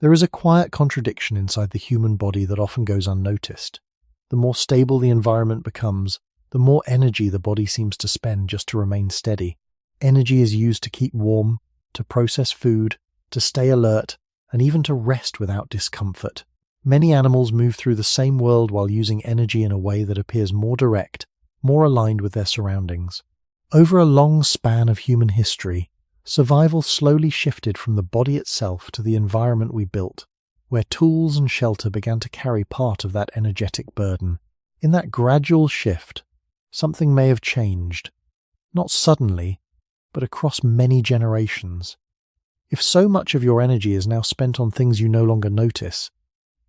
There is a quiet contradiction inside the human body that often goes unnoticed. The more stable the environment becomes, the more energy the body seems to spend just to remain steady. Energy is used to keep warm, to process food, to stay alert, and even to rest without discomfort. Many animals move through the same world while using energy in a way that appears more direct, more aligned with their surroundings. Over a long span of human history, survival slowly shifted from the body itself to the environment we built, where tools and shelter began to carry part of that energetic burden. In that gradual shift, something may have changed, not suddenly, but across many generations. If so much of your energy is now spent on things you no longer notice,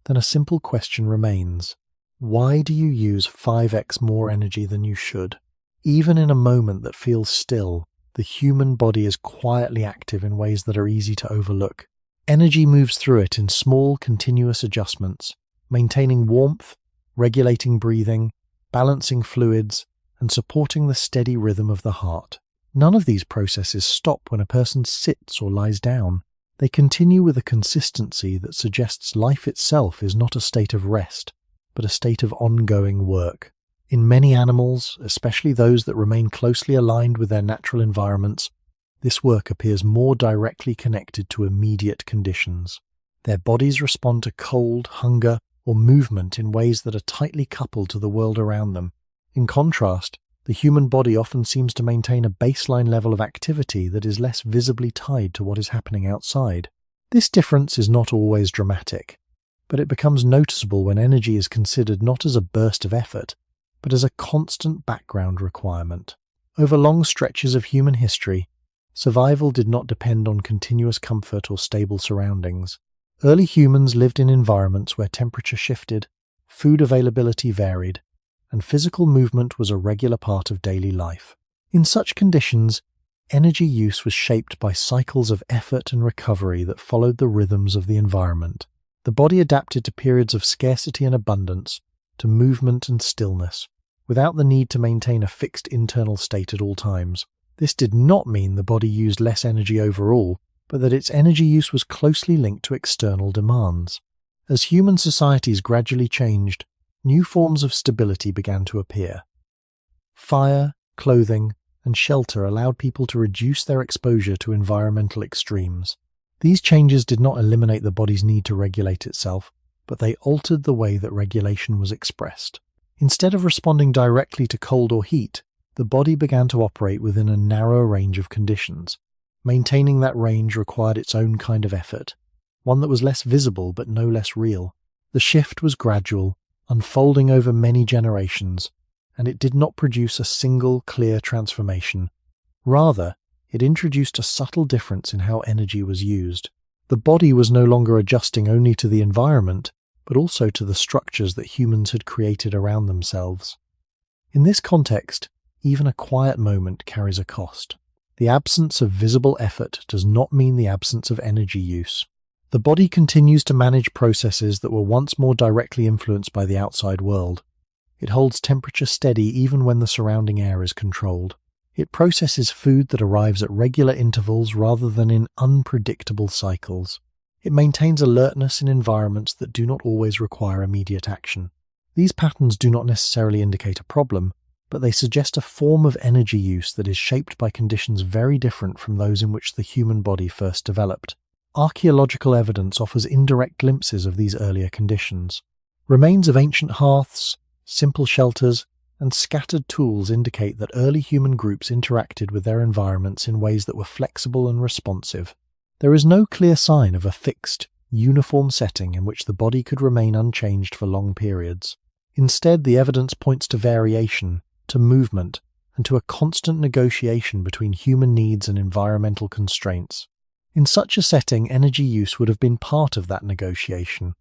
then a simple question remains. Why do you use 5x more energy than you should? Even in a moment that feels still, the human body is quietly active in ways that are easy to overlook. Energy moves through it in small, continuous adjustments, maintaining warmth, regulating breathing, balancing fluids, and supporting the steady rhythm of the heart. None of these processes stop when a person sits or lies down. They continue with a consistency that suggests life itself is not a state of rest, but a state of ongoing work. In many animals, especially those that remain closely aligned with their natural environments, this work appears more directly connected to immediate conditions. Their bodies respond to cold, hunger, or movement in ways that are tightly coupled to the world around them. In contrast, the human body often seems to maintain a baseline level of activity that is less visibly tied to what is happening outside. This difference is not always dramatic, but it becomes noticeable when energy is considered not as a burst of effort, but as a constant background requirement. Over long stretches of human history, survival did not depend on continuous comfort or stable surroundings. Early humans lived in environments where temperature shifted, food availability varied, and physical movement was a regular part of daily life. In such conditions, energy use was shaped by cycles of effort and recovery that followed the rhythms of the environment. The body adapted to periods of scarcity and abundance, to movement and stillness, without the need to maintain a fixed internal state at all times. This did not mean the body used less energy overall, but that its energy use was closely linked to external demands. As human societies gradually changed, new forms of stability began to appear. Fire, clothing, and shelter allowed people to reduce their exposure to environmental extremes. These changes did not eliminate the body's need to regulate itself, but they altered the way that regulation was expressed. Instead of responding directly to cold or heat, the body began to operate within a narrow range of conditions. Maintaining that range required its own kind of effort, one that was less visible but no less real. The shift was gradual, unfolding over many generations, and it did not produce a single clear transformation. Rather, it introduced a subtle difference in how energy was used. The body was no longer adjusting only to the environment, but also to the structures that humans had created around themselves. In this context, even a quiet moment carries a cost. The absence of visible effort does not mean the absence of energy use. The body continues to manage processes that were once more directly influenced by the outside world. It holds temperature steady even when the surrounding air is controlled. It processes food that arrives at regular intervals rather than in unpredictable cycles. It maintains alertness in environments that do not always require immediate action. These patterns do not necessarily indicate a problem, but they suggest a form of energy use that is shaped by conditions very different from those in which the human body first developed. Archaeological evidence offers indirect glimpses of these earlier conditions. Remains of ancient hearths, simple shelters, and scattered tools indicate that early human groups interacted with their environments in ways that were flexible and responsive. There is no clear sign of a fixed, uniform setting in which the body could remain unchanged for long periods. Instead, the evidence points to variation, to movement, and to a constant negotiation between human needs and environmental constraints. In such a setting, energy use would have been part of that negotiation,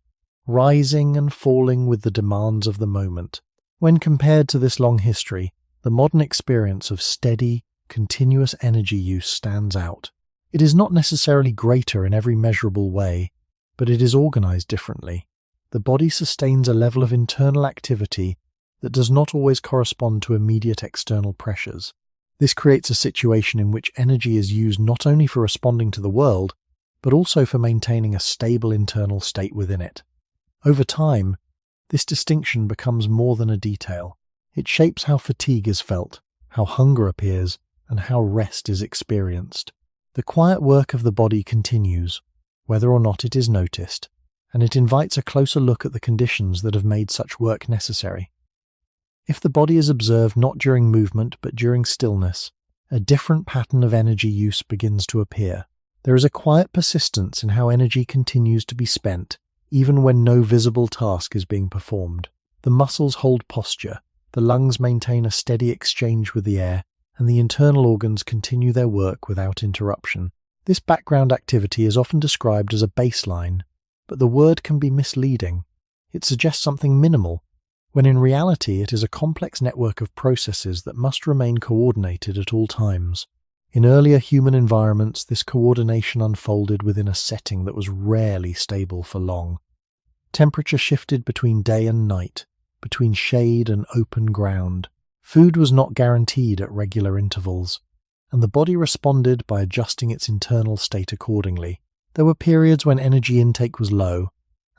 rising and falling with the demands of the moment. When compared to this long history, the modern experience of steady, continuous energy use stands out. It is not necessarily greater in every measurable way, but it is organized differently. The body sustains a level of internal activity that does not always correspond to immediate external pressures. This creates a situation in which energy is used not only for responding to the world, but also for maintaining a stable internal state within it. Over time, this distinction becomes more than a detail. It shapes how fatigue is felt, how hunger appears, and how rest is experienced. The quiet work of the body continues, whether or not it is noticed, and it invites a closer look at the conditions that have made such work necessary. If the body is observed not during movement but during stillness, a different pattern of energy use begins to appear. There is a quiet persistence in how energy continues to be spent, even when no visible task is being performed. The muscles hold posture, the lungs maintain a steady exchange with the air, and the internal organs continue their work without interruption. This background activity is often described as a baseline, but the word can be misleading. It suggests something minimal, when in reality it is a complex network of processes that must remain coordinated at all times. In earlier human environments, this coordination unfolded within a setting that was rarely stable for long. Temperature shifted between day and night, between shade and open ground. Food was not guaranteed at regular intervals, and the body responded by adjusting its internal state accordingly. There were periods when energy intake was low,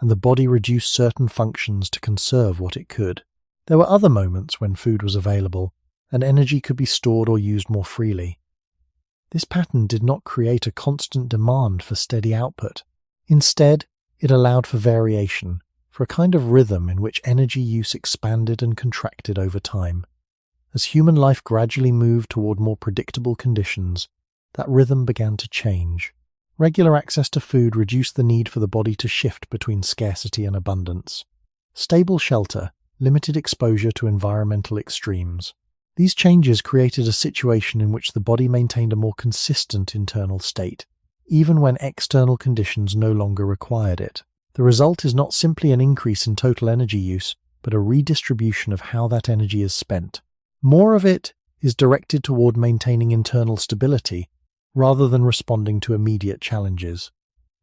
and the body reduced certain functions to conserve what it could. There were other moments when food was available, and energy could be stored or used more freely. This pattern did not create a constant demand for steady output. Instead, it allowed for variation, for a kind of rhythm in which energy use expanded and contracted over time. As human life gradually moved toward more predictable conditions, that rhythm began to change. Regular access to food reduced the need for the body to shift between scarcity and abundance. Stable shelter limited exposure to environmental extremes. These changes created a situation in which the body maintained a more consistent internal state, even when external conditions no longer required it. The result is not simply an increase in total energy use, but a redistribution of how that energy is spent. More of it is directed toward maintaining internal stability, rather than responding to immediate challenges.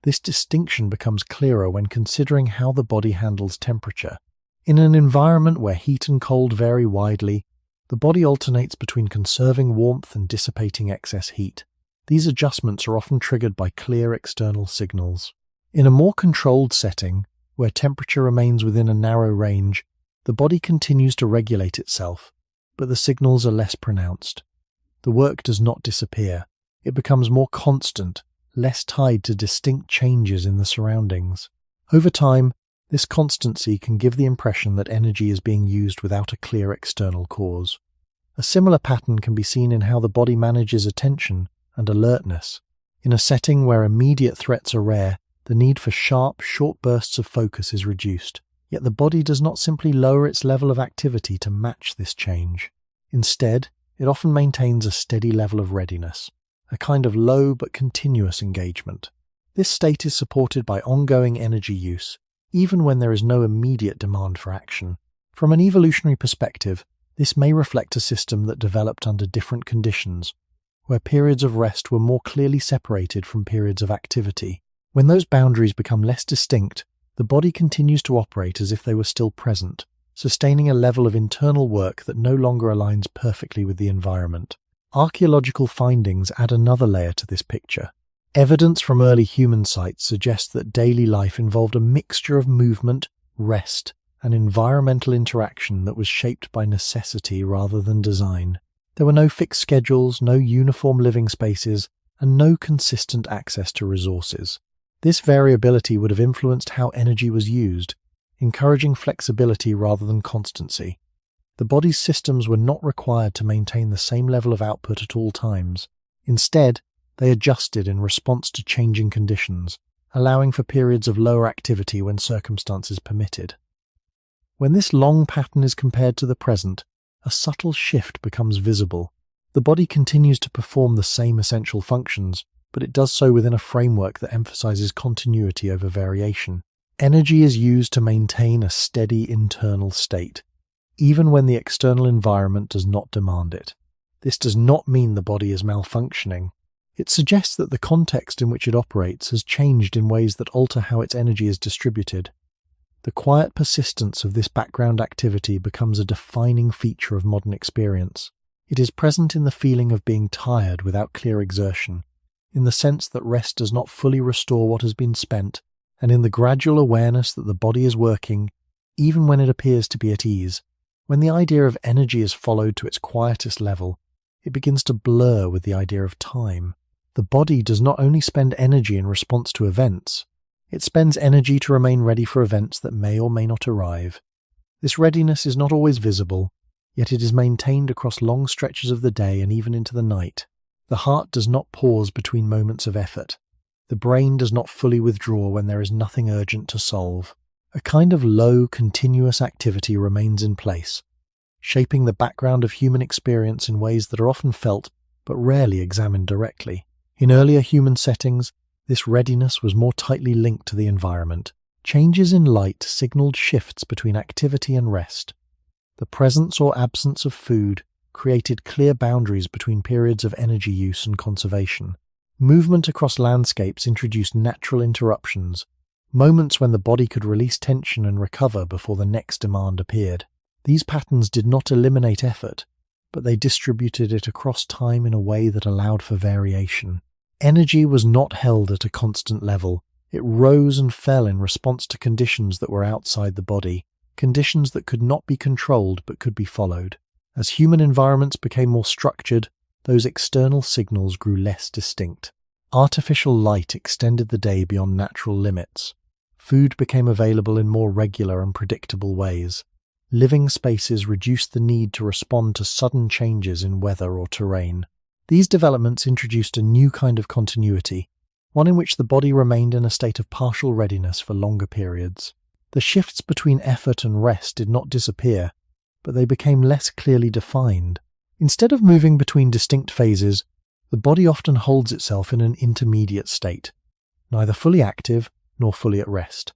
This distinction becomes clearer when considering how the body handles temperature. In an environment where heat and cold vary widely, the body alternates between conserving warmth and dissipating excess heat. These adjustments are often triggered by clear external signals. In a more controlled setting, where temperature remains within a narrow range, the body continues to regulate itself, but the signals are less pronounced. The work does not disappear. It becomes more constant, less tied to distinct changes in the surroundings. Over time, this constancy can give the impression that energy is being used without a clear external cause. A similar pattern can be seen in how the body manages attention and alertness. In a setting where immediate threats are rare, the need for sharp, short bursts of focus is reduced. Yet the body does not simply lower its level of activity to match this change. Instead, it often maintains a steady level of readiness, a kind of low but continuous engagement. This state is supported by ongoing energy use, even when there is no immediate demand for action. From an evolutionary perspective, this may reflect a system that developed under different conditions, where periods of rest were more clearly separated from periods of activity. When those boundaries become less distinct, the body continues to operate as if they were still present, sustaining a level of internal work that no longer aligns perfectly with the environment. Archaeological findings add another layer to this picture. Evidence from early human sites suggests that daily life involved a mixture of movement, rest, and environmental interaction that was shaped by necessity rather than design. There were no fixed schedules, no uniform living spaces, and no consistent access to resources. This variability would have influenced how energy was used, encouraging flexibility rather than constancy. The body's systems were not required to maintain the same level of output at all times. Instead, they adjusted in response to changing conditions, allowing for periods of lower activity when circumstances permitted. When this long pattern is compared to the present, a subtle shift becomes visible. The body continues to perform the same essential functions, but it does so within a framework that emphasizes continuity over variation. Energy is used to maintain a steady internal state, even when the external environment does not demand it. This does not mean the body is malfunctioning. It suggests that the context in which it operates has changed in ways that alter how its energy is distributed. The quiet persistence of this background activity becomes a defining feature of modern experience. It is present in the feeling of being tired without clear exertion, in the sense that rest does not fully restore what has been spent, and in the gradual awareness that the body is working, even when it appears to be at ease. When the idea of energy is followed to its quietest level, it begins to blur with the idea of time. The body does not only spend energy in response to events, it spends energy to remain ready for events that may or may not arrive. This readiness is not always visible, yet it is maintained across long stretches of the day and even into the night. The heart does not pause between moments of effort. The brain does not fully withdraw when there is nothing urgent to solve. A kind of low, continuous activity remains in place, shaping the background of human experience in ways that are often felt but rarely examined directly. In earlier human settings, this readiness was more tightly linked to the environment. Changes in light signaled shifts between activity and rest. The presence or absence of food created clear boundaries between periods of energy use and conservation. Movement across landscapes introduced natural interruptions, moments when the body could release tension and recover before the next demand appeared. These patterns did not eliminate effort, but they distributed it across time in a way that allowed for variation. Energy was not held at a constant level. It rose and fell in response to conditions that were outside the body, conditions that could not be controlled but could be followed. As human environments became more structured, those external signals grew less distinct. Artificial light extended the day beyond natural limits. Food became available in more regular and predictable ways. Living spaces reduced the need to respond to sudden changes in weather or terrain. These developments introduced a new kind of continuity, one in which the body remained in a state of partial readiness for longer periods. The shifts between effort and rest did not disappear, but they became less clearly defined. Instead of moving between distinct phases, the body often holds itself in an intermediate state, neither fully active nor fully at rest.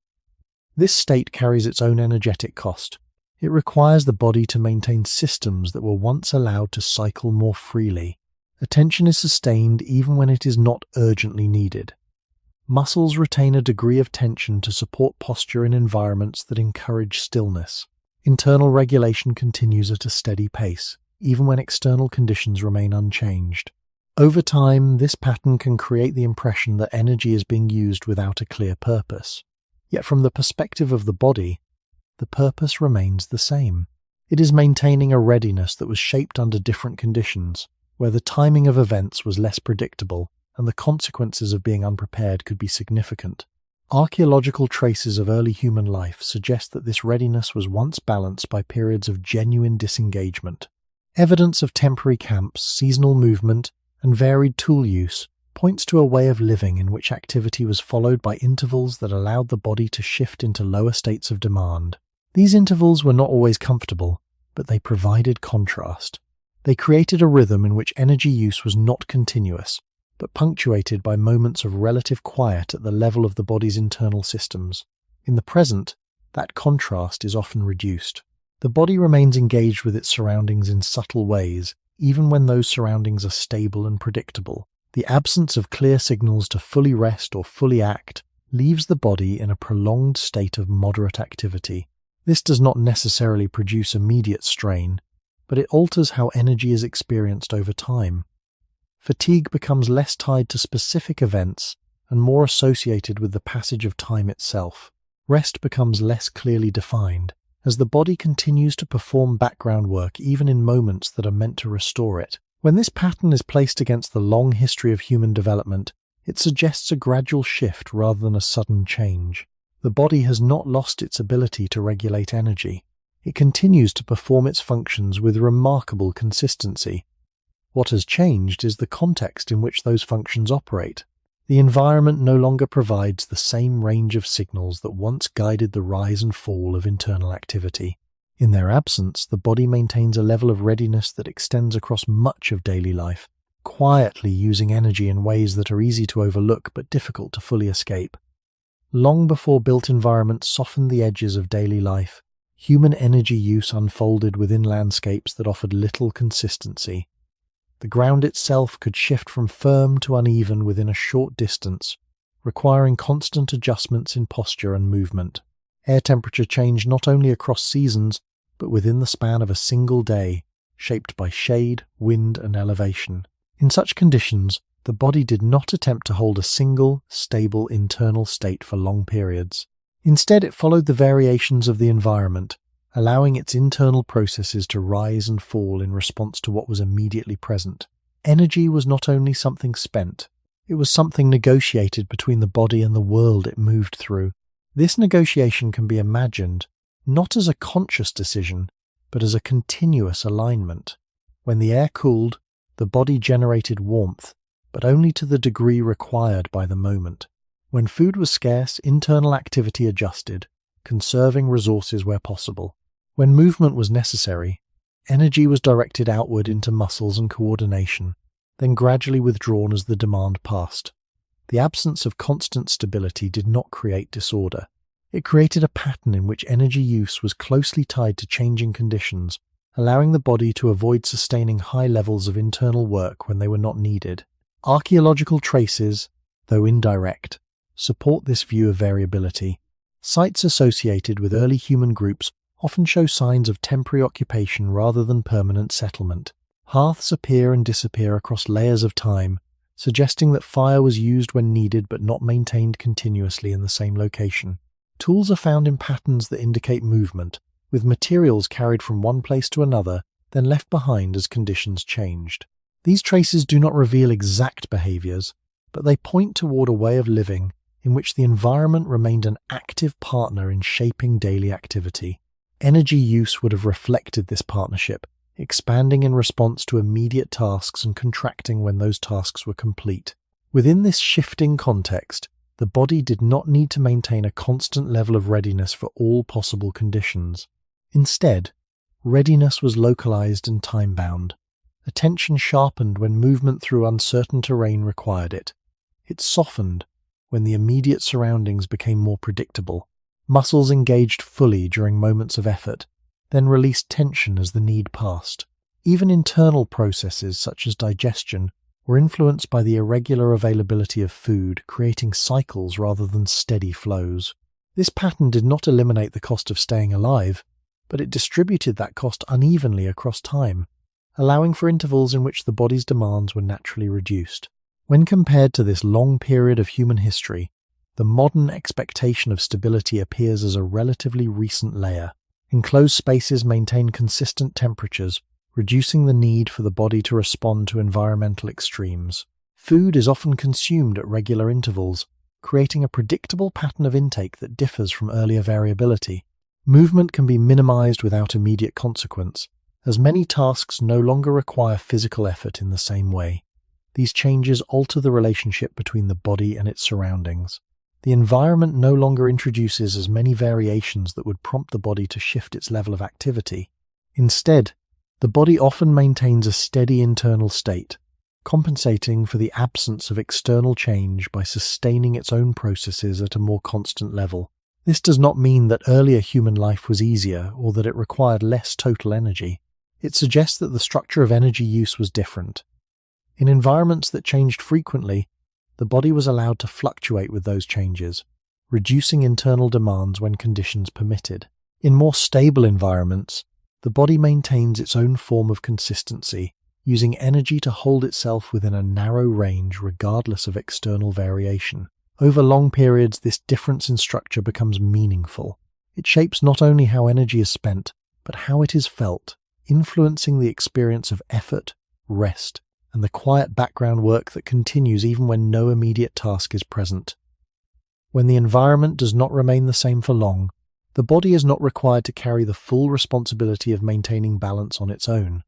This state carries its own energetic cost. It requires the body to maintain systems that were once allowed to cycle more freely. Attention is sustained even when it is not urgently needed. Muscles retain a degree of tension to support posture in environments that encourage stillness. Internal regulation continues at a steady pace, even when external conditions remain unchanged. Over time, this pattern can create the impression that energy is being used without a clear purpose. Yet from the perspective of the body, the purpose remains the same. It is maintaining a readiness that was shaped under different conditions, where the timing of events was less predictable and the consequences of being unprepared could be significant. Archaeological traces of early human life suggest that this readiness was once balanced by periods of genuine disengagement. Evidence of temporary camps, seasonal movement, and varied tool use points to a way of living in which activity was followed by intervals that allowed the body to shift into lower states of demand. These intervals were not always comfortable, but they provided contrast. They created a rhythm in which energy use was not continuous, but punctuated by moments of relative quiet at the level of the body's internal systems. In the present, that contrast is often reduced. The body remains engaged with its surroundings in subtle ways, even when those surroundings are stable and predictable. The absence of clear signals to fully rest or fully act leaves the body in a prolonged state of moderate activity. This does not necessarily produce immediate strain, but it alters how energy is experienced over time. Fatigue becomes less tied to specific events and more associated with the passage of time itself. Rest becomes less clearly defined, as the body continues to perform background work even in moments that are meant to restore it. When this pattern is placed against the long history of human development, it suggests a gradual shift rather than a sudden change. The body has not lost its ability to regulate energy. It continues to perform its functions with remarkable consistency. What has changed is the context in which those functions operate. The environment no longer provides the same range of signals that once guided the rise and fall of internal activity. In their absence, the body maintains a level of readiness that extends across much of daily life, quietly using energy in ways that are easy to overlook but difficult to fully escape. Long before built environments softened the edges of daily life, human energy use unfolded within landscapes that offered little consistency. The ground itself could shift from firm to uneven within a short distance, requiring constant adjustments in posture and movement. Air temperature changed not only across seasons, but within the span of a single day, shaped by shade, wind, and elevation. In such conditions, the body did not attempt to hold a single, stable internal state for long periods. Instead, it followed the variations of the environment, allowing its internal processes to rise and fall in response to what was immediately present. Energy was not only something spent, it was something negotiated between the body and the world it moved through. This negotiation can be imagined not as a conscious decision, but as a continuous alignment. When the air cooled, the body generated warmth, but only to the degree required by the moment. When food was scarce, internal activity adjusted, conserving resources where possible. When movement was necessary, energy was directed outward into muscles and coordination, then gradually withdrawn as the demand passed. The absence of constant stability did not create disorder. It created a pattern in which energy use was closely tied to changing conditions, allowing the body to avoid sustaining high levels of internal work when they were not needed. Archaeological traces, though indirect, support this view of variability. Sites associated with early human groups often show signs of temporary occupation rather than permanent settlement. Hearths appear and disappear across layers of time, suggesting that fire was used when needed but not maintained continuously in the same location. Tools are found in patterns that indicate movement, with materials carried from one place to another, then left behind as conditions changed. These traces do not reveal exact behaviors, but they point toward a way of living in which the environment remained an active partner in shaping daily activity. Energy use would have reflected this partnership, expanding in response to immediate tasks and contracting when those tasks were complete. Within this shifting context, the body did not need to maintain a constant level of readiness for all possible conditions. Instead, readiness was localized and time-bound. Attention sharpened when movement through uncertain terrain required it. It softened when the immediate surroundings became more predictable. Muscles engaged fully during moments of effort, then released tension as the need passed. Even internal processes such as digestion were influenced by the irregular availability of food, creating cycles rather than steady flows. This pattern did not eliminate the cost of staying alive, but it distributed that cost unevenly across time, allowing for intervals in which the body's demands were naturally reduced. When compared to this long period of human history, the modern expectation of stability appears as a relatively recent layer. Enclosed spaces maintain consistent temperatures, reducing the need for the body to respond to environmental extremes. Food is often consumed at regular intervals, creating a predictable pattern of intake that differs from earlier variability. Movement can be minimized without immediate consequence, as many tasks no longer require physical effort in the same way. These changes alter the relationship between the body and its surroundings. The environment no longer introduces as many variations that would prompt the body to shift its level of activity. Instead, the body often maintains a steady internal state, compensating for the absence of external change by sustaining its own processes at a more constant level. This does not mean that earlier human life was easier or that it required less total energy. It suggests that the structure of energy use was different. In environments that changed frequently, the body was allowed to fluctuate with those changes, reducing internal demands when conditions permitted. In more stable environments, the body maintains its own form of consistency, using energy to hold itself within a narrow range regardless of external variation. Over long periods, this difference in structure becomes meaningful. It shapes not only how energy is spent, but how it is felt, influencing the experience of effort, rest, and the quiet background work that continues even when no immediate task is present. When the environment does not remain the same for long, the body is not required to carry the full responsibility of maintaining balance on its own.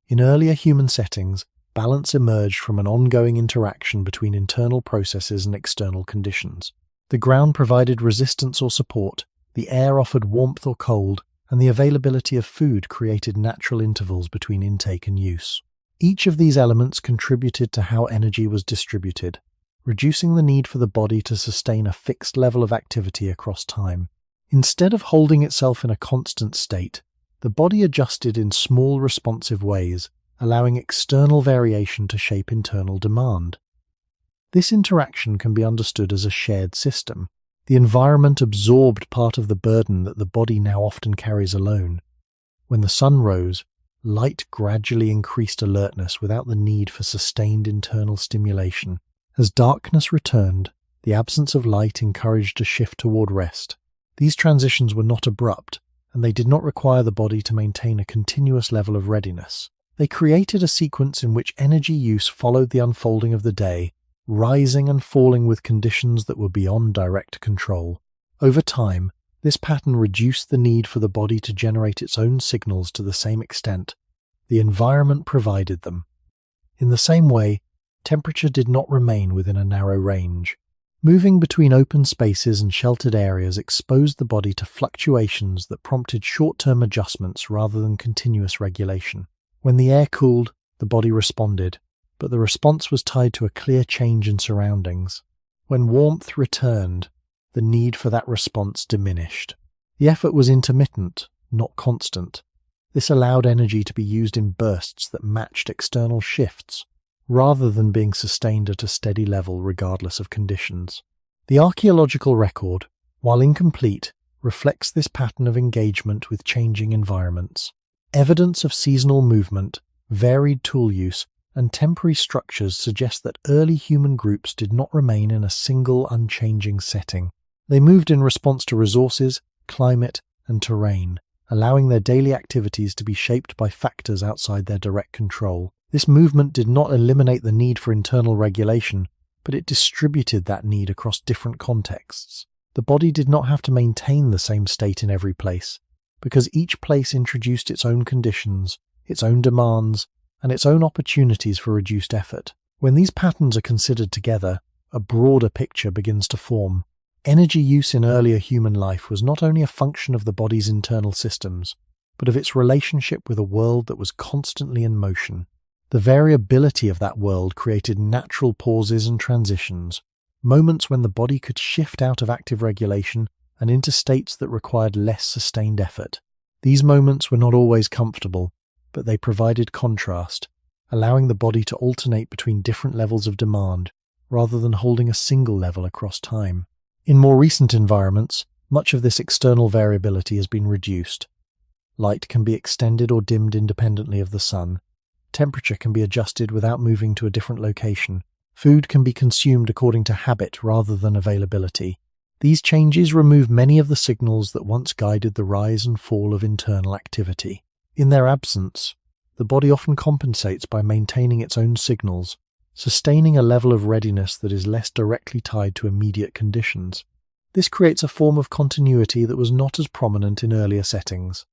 In earlier human settings, balance emerged from an ongoing interaction between internal processes and external conditions. The ground provided resistance or support, the air offered warmth or cold, and the availability of food created natural intervals between intake and use. Each of these elements contributed to how energy was distributed, reducing the need for the body to sustain a fixed level of activity across time. Instead of holding itself in a constant state, the body adjusted in small responsive ways, allowing external variation to shape internal demand. This interaction can be understood as a shared system. The environment absorbed part of the burden that the body now often carries alone. When the sun rose, light gradually increased alertness without the need for sustained internal stimulation. As darkness returned, the absence of light encouraged a shift toward rest. These transitions were not abrupt, and they did not require the body to maintain a continuous level of readiness. They created a sequence in which energy use followed the unfolding of the day, rising and falling with conditions that were beyond direct control. Over time, this pattern reduced the need for the body to generate its own signals to the same extent. The environment provided them. In the same way, temperature did not remain within a narrow range. Moving between open spaces and sheltered areas exposed the body to fluctuations that prompted short-term adjustments rather than continuous regulation. When the air cooled, the body responded, but the response was tied to a clear change in surroundings. When warmth returned, the need for that response diminished. The effort was intermittent, not constant. This allowed energy to be used in bursts that matched external shifts, rather than being sustained at a steady level regardless of conditions. The archaeological record, while incomplete, reflects this pattern of engagement with changing environments. Evidence of seasonal movement, varied tool use, and temporary structures suggest that early human groups did not remain in a single unchanging setting. They moved in response to resources, climate, and terrain, allowing their daily activities to be shaped by factors outside their direct control. This movement did not eliminate the need for internal regulation, but it distributed that need across different contexts. The body did not have to maintain the same state in every place, because each place introduced its own conditions, its own demands, and its own opportunities for reduced effort. When these patterns are considered together, a broader picture begins to form. Energy use in earlier human life was not only a function of the body's internal systems, but of its relationship with a world that was constantly in motion. The variability of that world created natural pauses and transitions, moments when the body could shift out of active regulation and into states that required less sustained effort. These moments were not always comfortable, but they provided contrast, allowing the body to alternate between different levels of demand rather than holding a single level across time. In more recent environments, much of this external variability has been reduced. Light can be extended or dimmed independently of the sun. Temperature can be adjusted without moving to a different location. Food can be consumed according to habit rather than availability. These changes remove many of the signals that once guided the rise and fall of internal activity. In their absence, the body often compensates by maintaining its own signals, sustaining a level of readiness that is less directly tied to immediate conditions. This creates a form of continuity that was not as prominent in earlier settings.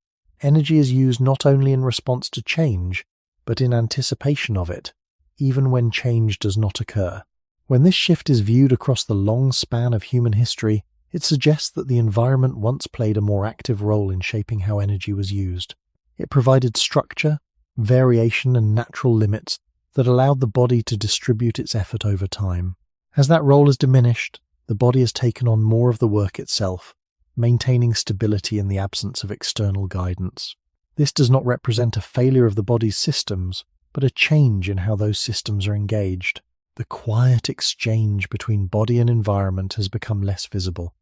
Energy is used not only in response to change, but in anticipation of it, even when change does not occur. When this shift is viewed across the long span of human history, it suggests that the environment once played a more active role in shaping how energy was used. It provided structure, variation, and natural limits that allowed the body to distribute its effort over time. As that role has diminished, the body has taken on more of the work itself, maintaining stability in the absence of external guidance. This does not represent a failure of the body's systems, but a change in how those systems are engaged. The quiet exchange between body and environment has become less visible.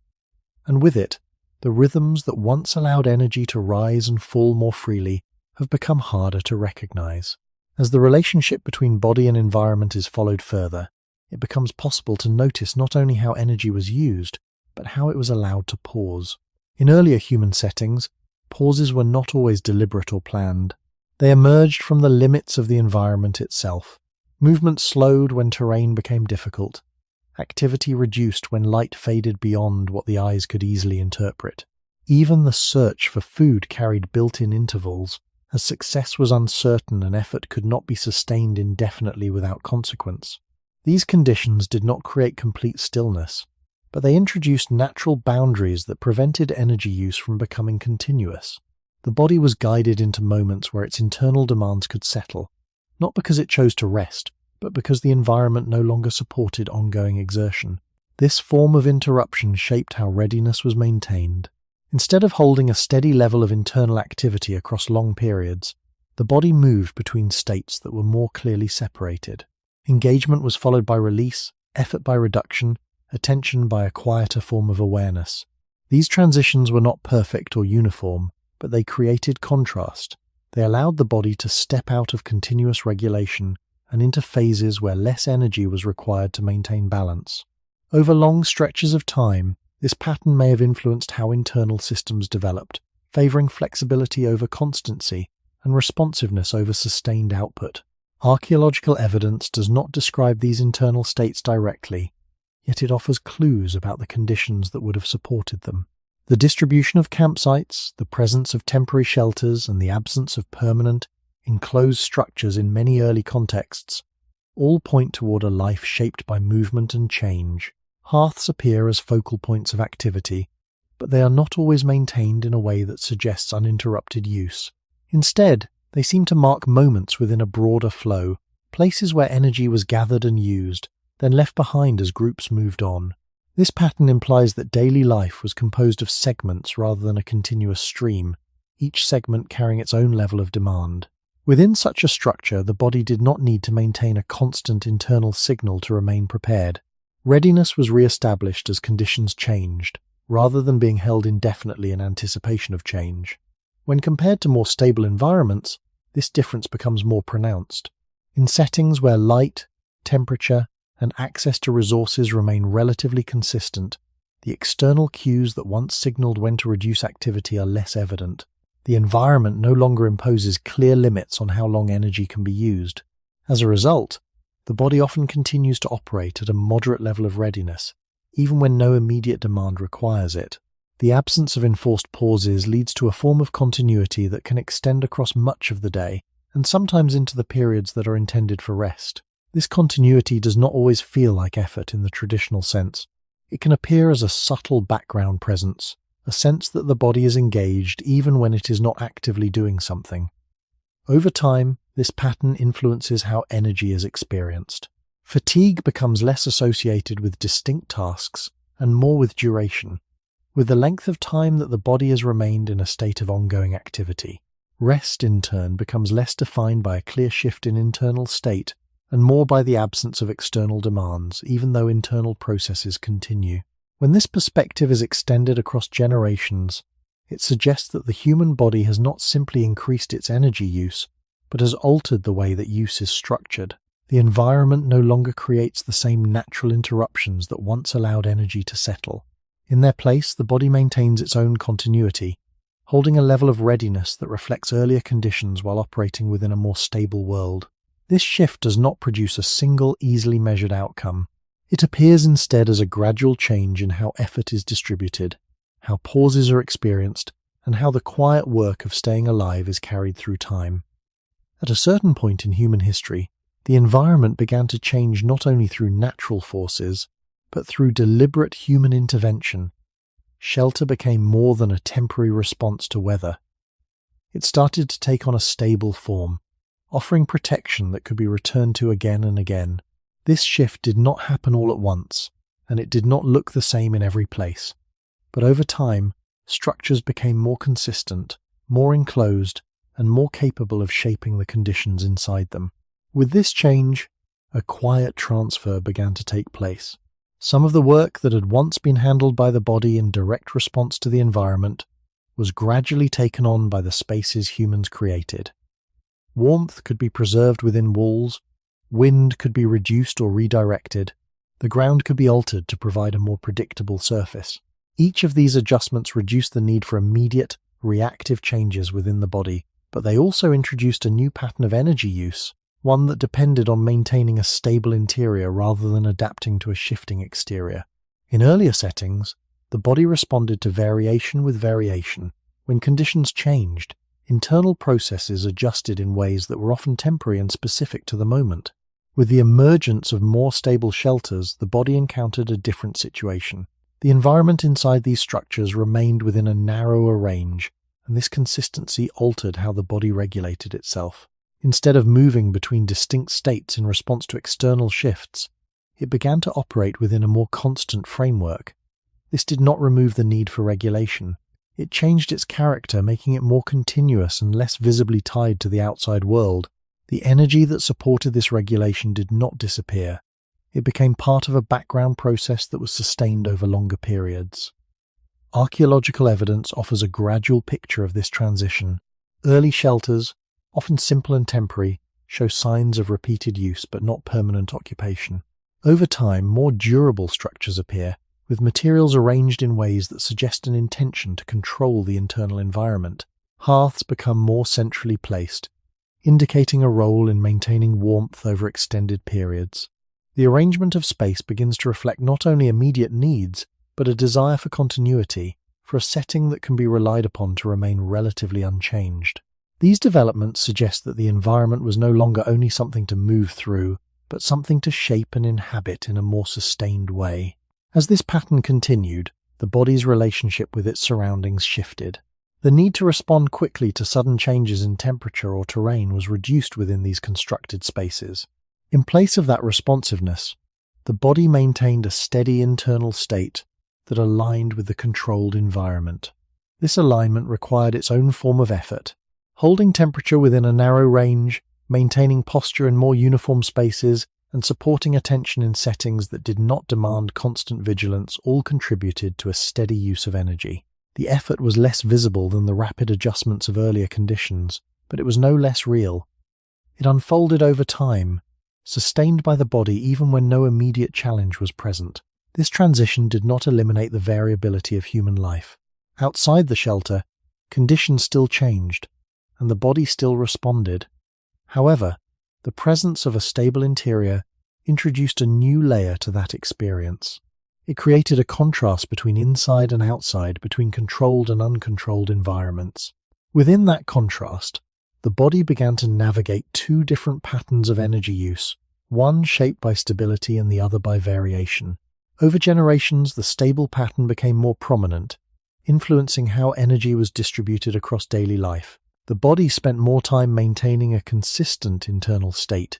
And with it, the rhythms that once allowed energy to rise and fall more freely have become harder to recognize. As the relationship between body and environment is followed further, it becomes possible to notice not only how energy was used, but how it was allowed to pause. In earlier human settings, pauses were not always deliberate or planned. They emerged from the limits of the environment itself. Movement slowed when terrain became difficult. Activity reduced when light faded beyond what the eyes could easily interpret. Even the search for food carried built-in intervals, as success was uncertain and effort could not be sustained indefinitely without consequence. These conditions did not create complete stillness, but they introduced natural boundaries that prevented energy use from becoming continuous. The body was guided into moments where its internal demands could settle, not because it chose to rest, but because the environment no longer supported ongoing exertion. This form of interruption shaped how readiness was maintained. Instead of holding a steady level of internal activity across long periods, the body moved between states that were more clearly separated. Engagement was followed by release, effort by reduction, attention by a quieter form of awareness. These transitions were not perfect or uniform, but they created contrast. They allowed the body to step out of continuous regulation and into phases where less energy was required to maintain balance. Over long stretches of time, this pattern may have influenced how internal systems developed, favoring flexibility over constancy and responsiveness over sustained output. Archaeological evidence does not describe these internal states directly, yet it offers clues about the conditions that would have supported them. The distribution of campsites, the presence of temporary shelters, and the absence of permanent, enclosed structures in many early contexts all point toward a life shaped by movement and change. Hearths appear as focal points of activity, but they are not always maintained in a way that suggests uninterrupted use. Instead, they seem to mark moments within a broader flow, places where energy was gathered and used, then left behind as groups moved on. This pattern implies that daily life was composed of segments rather than a continuous stream, each segment carrying its own level of demand. Within such a structure, the body did not need to maintain a constant internal signal to remain prepared. Readiness was re-established as conditions changed, rather than being held indefinitely in anticipation of change. When compared to more stable environments, this difference becomes more pronounced. In settings where light, temperature, and access to resources remain relatively consistent, the external cues that once signaled when to reduce activity are less evident. The environment no longer imposes clear limits on how long energy can be used. As a result, the body often continues to operate at a moderate level of readiness, even when no immediate demand requires it. The absence of enforced pauses leads to a form of continuity that can extend across much of the day, and sometimes into the periods that are intended for rest. This continuity does not always feel like effort in the traditional sense. It can appear as a subtle background presence, a sense that the body is engaged even when it is not actively doing something. Over time, this pattern influences how energy is experienced. Fatigue becomes less associated with distinct tasks and more with duration, with the length of time that the body has remained in a state of ongoing activity. Rest, in turn, becomes less defined by a clear shift in internal state and more by the absence of external demands, even though internal processes continue. When this perspective is extended across generations, it suggests that the human body has not simply increased its energy use, but has altered the way that use is structured. The environment no longer creates the same natural interruptions that once allowed energy to settle. In their place, the body maintains its own continuity, holding a level of readiness that reflects earlier conditions while operating within a more stable world. This shift does not produce a single, easily measured outcome. It appears instead as a gradual change in how effort is distributed, how pauses are experienced, and how the quiet work of staying alive is carried through time. At a certain point in human history, the environment began to change not only through natural forces, but through deliberate human intervention. Shelter became more than a temporary response to weather. It started to take on a stable form, offering protection that could be returned to again and again. This shift did not happen all at once, and it did not look the same in every place. But over time, structures became more consistent, more enclosed, and more capable of shaping the conditions inside them. With this change, a quiet transfer began to take place. Some of the work that had once been handled by the body in direct response to the environment was gradually taken on by the spaces humans created. Warmth could be preserved within walls, wind could be reduced or redirected, the ground could be altered to provide a more predictable surface. Each of these adjustments reduced the need for immediate, reactive changes within the body, but they also introduced a new pattern of energy use, one that depended on maintaining a stable interior rather than adapting to a shifting exterior. In earlier settings, the body responded to variation with variation. When conditions changed, internal processes adjusted in ways that were often temporary and specific to the moment. With the emergence of more stable shelters, the body encountered a different situation. The environment inside these structures remained within a narrower range, and this consistency altered how the body regulated itself. Instead of moving between distinct states in response to external shifts, it began to operate within a more constant framework. This did not remove the need for regulation. It changed its character, making it more continuous and less visibly tied to the outside world. The energy that supported this regulation did not disappear. It became part of a background process that was sustained over longer periods. Archaeological evidence offers a gradual picture of this transition. Early shelters, often simple and temporary, show signs of repeated use but not permanent occupation. Over time, more durable structures appear, with materials arranged in ways that suggest an intention to control the internal environment. Hearths become more centrally placed, indicating a role in maintaining warmth over extended periods. The arrangement of space begins to reflect not only immediate needs, but a desire for continuity, for a setting that can be relied upon to remain relatively unchanged. These developments suggest that the environment was no longer only something to move through, but something to shape and inhabit in a more sustained way. As this pattern continued, the body's relationship with its surroundings shifted. The need to respond quickly to sudden changes in temperature or terrain was reduced within these constructed spaces. In place of that responsiveness, the body maintained a steady internal state that aligned with the controlled environment. This alignment required its own form of effort. Holding temperature within a narrow range, maintaining posture in more uniform spaces, and supporting attention in settings that did not demand constant vigilance all contributed to a steady use of energy. The effort was less visible than the rapid adjustments of earlier conditions, but it was no less real. It unfolded over time, sustained by the body even when no immediate challenge was present. This transition did not eliminate the variability of human life. Outside the shelter, conditions still changed, and the body still responded. However, the presence of a stable interior introduced a new layer to that experience. It created a contrast between inside and outside, between controlled and uncontrolled environments. Within that contrast, the body began to navigate two different patterns of energy use, one shaped by stability and the other by variation. Over generations, the stable pattern became more prominent, influencing how energy was distributed across daily life. The body spent more time maintaining a consistent internal state,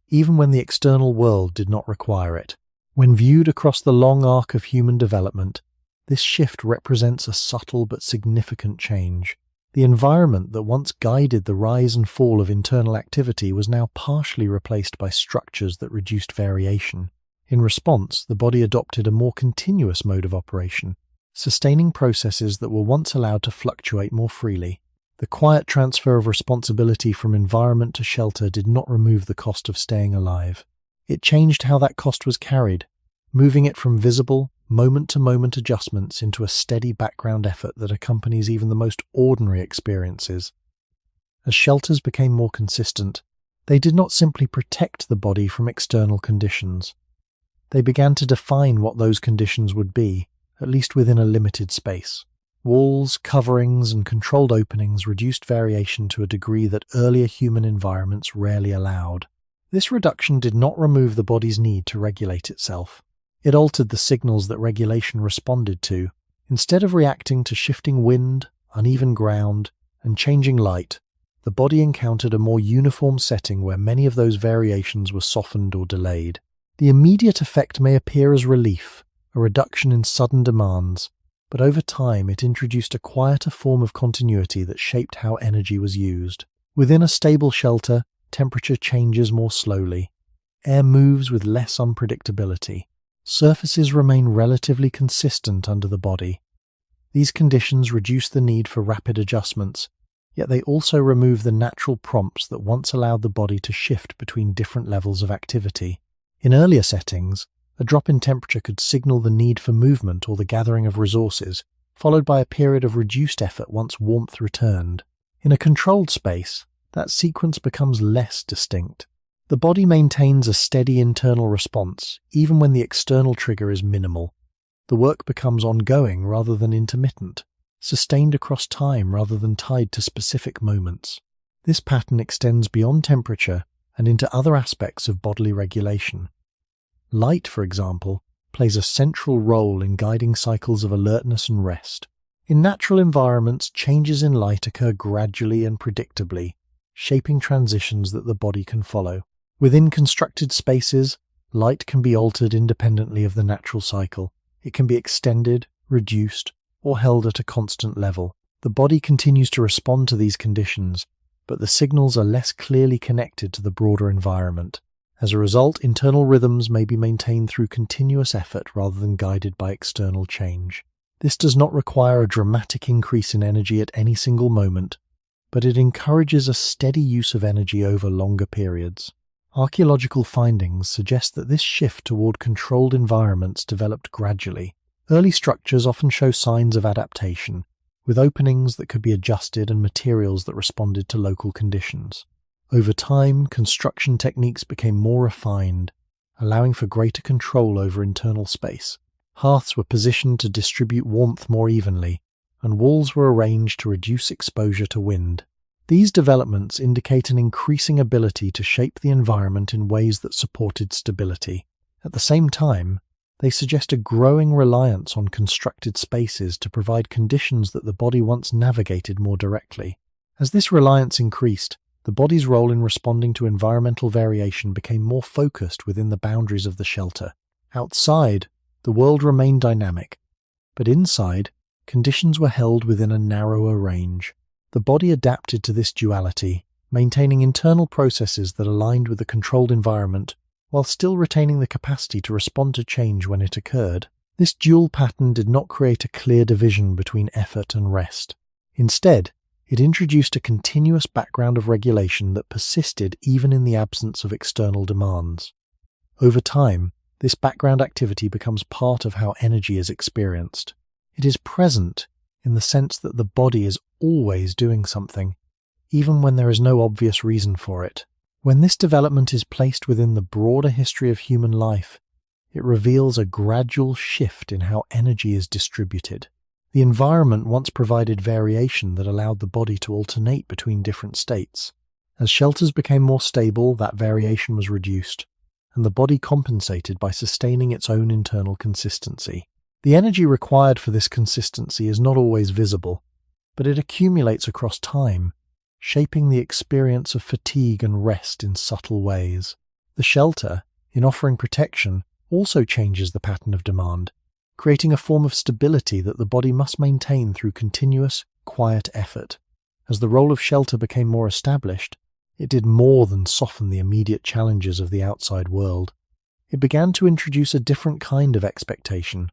even when the external world did not require it. When viewed across the long arc of human development, this shift represents a subtle but significant change. The environment that once guided the rise and fall of internal activity was now partially replaced by structures that reduced variation. In response, the body adopted a more continuous mode of operation, sustaining processes that were once allowed to fluctuate more freely. The quiet transfer of responsibility from environment to shelter did not remove the cost of staying alive. It changed how that cost was carried, moving it from visible, moment-to-moment adjustments into a steady background effort that accompanies even the most ordinary experiences. As shelters became more consistent, they did not simply protect the body from external conditions. They began to define what those conditions would be, at least within a limited space. Walls, coverings, and controlled openings reduced variation to a degree that earlier human environments rarely allowed. This reduction did not remove the body's need to regulate itself. It altered the signals that regulation responded to. Instead of reacting to shifting wind, uneven ground, and changing light, the body encountered a more uniform setting where many of those variations were softened or delayed. The immediate effect may appear as relief, a reduction in sudden demands, but over time it introduced a quieter form of continuity that shaped how energy was used. Within a stable shelter, temperature changes more slowly. Air moves with less unpredictability. Surfaces remain relatively consistent under the body. These conditions reduce the need for rapid adjustments, yet they also remove the natural prompts that once allowed the body to shift between different levels of activity. In earlier settings, a drop in temperature could signal the need for movement or the gathering of resources, followed by a period of reduced effort once warmth returned. In a controlled space, that sequence becomes less distinct. The body maintains a steady internal response, even when the external trigger is minimal. The work becomes ongoing rather than intermittent, sustained across time rather than tied to specific moments. This pattern extends beyond temperature and into other aspects of bodily regulation. Light, for example, plays a central role in guiding cycles of alertness and rest. In natural environments, changes in light occur gradually and predictably, shaping transitions that the body can follow. Within constructed spaces, light can be altered independently of the natural cycle. It can be extended, reduced, or held at a constant level. The body continues to respond to these conditions, but the signals are less clearly connected to the broader environment. As a result, internal rhythms may be maintained through continuous effort rather than guided by external change. This does not require a dramatic increase in energy at any single moment, but it encourages a steady use of energy over longer periods. Archaeological findings suggest that this shift toward controlled environments developed gradually. Early structures often show signs of adaptation, with openings that could be adjusted and materials that responded to local conditions. Over time, construction techniques became more refined, allowing for greater control over internal space. Hearths were positioned to distribute warmth more evenly, and walls were arranged to reduce exposure to wind. These developments indicate an increasing ability to shape the environment in ways that supported stability. At the same time, they suggest a growing reliance on constructed spaces to provide conditions that the body once navigated more directly. As this reliance increased, the body's role in responding to environmental variation became more focused within the boundaries of the shelter. Outside, the world remained dynamic, but inside, conditions were held within a narrower range. The body adapted to this duality, maintaining internal processes that aligned with the controlled environment, while still retaining the capacity to respond to change when it occurred. This dual pattern did not create a clear division between effort and rest. Instead, it introduced a continuous background of regulation that persisted even in the absence of external demands. Over time, this background activity becomes part of how energy is experienced. It is present in the sense that the body is always doing something, even when there is no obvious reason for it. When this development is placed within the broader history of human life, it reveals a gradual shift in how energy is distributed. The environment once provided variation that allowed the body to alternate between different states. As shelters became more stable, that variation was reduced, and the body compensated by sustaining its own internal consistency. The energy required for this consistency is not always visible, but it accumulates across time, shaping the experience of fatigue and rest in subtle ways. The shelter, in offering protection, also changes the pattern of demand, creating a form of stability that the body must maintain through continuous, quiet effort. As the role of shelter became more established, it did more than soften the immediate challenges of the outside world. It began to introduce a different kind of expectation,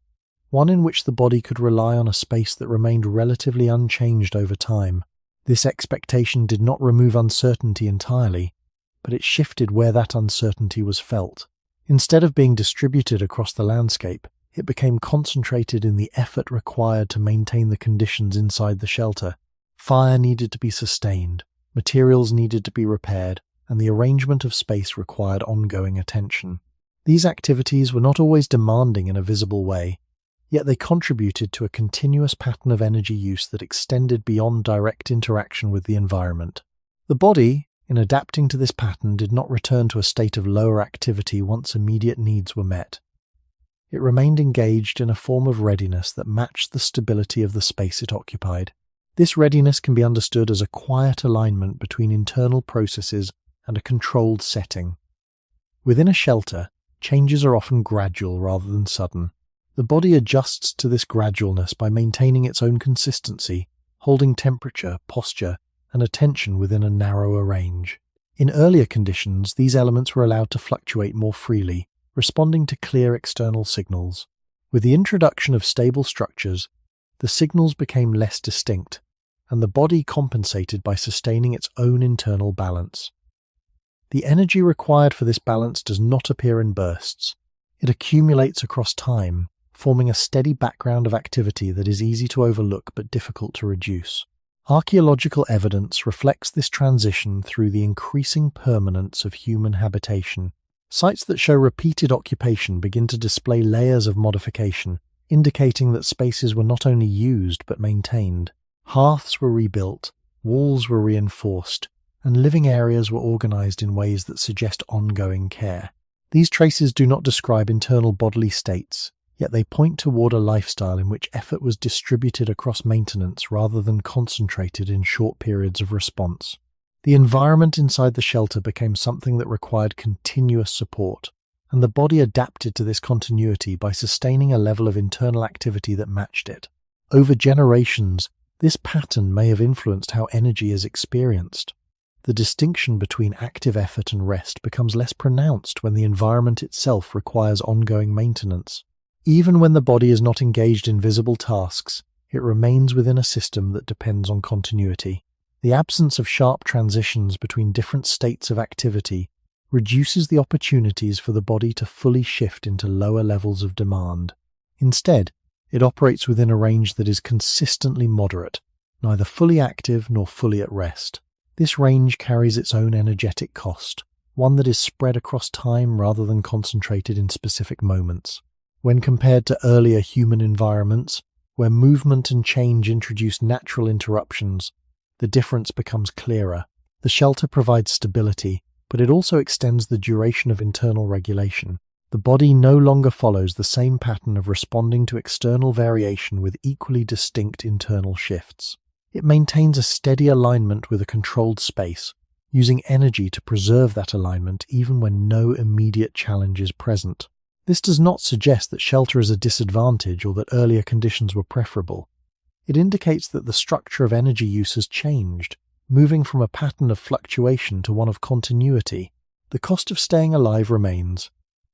one in which the body could rely on a space that remained relatively unchanged over time. This expectation did not remove uncertainty entirely, but it shifted where that uncertainty was felt. Instead of being distributed across the landscape, it became concentrated in the effort required to maintain the conditions inside the shelter. Fire needed to be sustained, materials needed to be repaired, and the arrangement of space required ongoing attention. These activities were not always demanding in a visible way, yet they contributed to a continuous pattern of energy use that extended beyond direct interaction with the environment. The body, in adapting to this pattern, did not return to a state of lower activity once immediate needs were met. It remained engaged in a form of readiness that matched the stability of the space it occupied. This readiness can be understood as a quiet alignment between internal processes and a controlled setting. Within a shelter, changes are often gradual rather than sudden. The body adjusts to this gradualness by maintaining its own consistency, holding temperature, posture, and attention within a narrower range. In earlier conditions, these elements were allowed to fluctuate more freely, responding to clear external signals. With the introduction of stable structures, the signals became less distinct, and the body compensated by sustaining its own internal balance. The energy required for this balance does not appear in bursts. It accumulates across time, forming a steady background of activity that is easy to overlook but difficult to reduce. Archaeological evidence reflects this transition through the increasing permanence of human habitation. Sites that show repeated occupation begin to display layers of modification, indicating that spaces were not only used but maintained. Hearths were rebuilt, walls were reinforced, and living areas were organized in ways that suggest ongoing care. These traces do not describe internal bodily states, yet they point toward a lifestyle in which effort was distributed across maintenance rather than concentrated in short periods of response. The environment inside the shelter became something that required continuous support, and the body adapted to this continuity by sustaining a level of internal activity that matched it. Over generations, this pattern may have influenced how energy is experienced. The distinction between active effort and rest becomes less pronounced when the environment itself requires ongoing maintenance. Even when the body is not engaged in visible tasks, it remains within a system that depends on continuity. The absence of sharp transitions between different states of activity reduces the opportunities for the body to fully shift into lower levels of demand. Instead, it operates within a range that is consistently moderate, neither fully active nor fully at rest. This range carries its own energetic cost, one that is spread across time rather than concentrated in specific moments. When compared to earlier human environments, where movement and change introduce natural interruptions, the difference becomes clearer. The shelter provides stability, but it also extends the duration of internal regulation. The body no longer follows the same pattern of responding to external variation with equally distinct internal shifts. It maintains a steady alignment with a controlled space, using energy to preserve that alignment even when no immediate challenge is present. This does not suggest that shelter is a disadvantage or that earlier conditions were preferable. It indicates that the structure of energy use has changed, moving from a pattern of fluctuation to one of continuity. The cost of staying alive remains,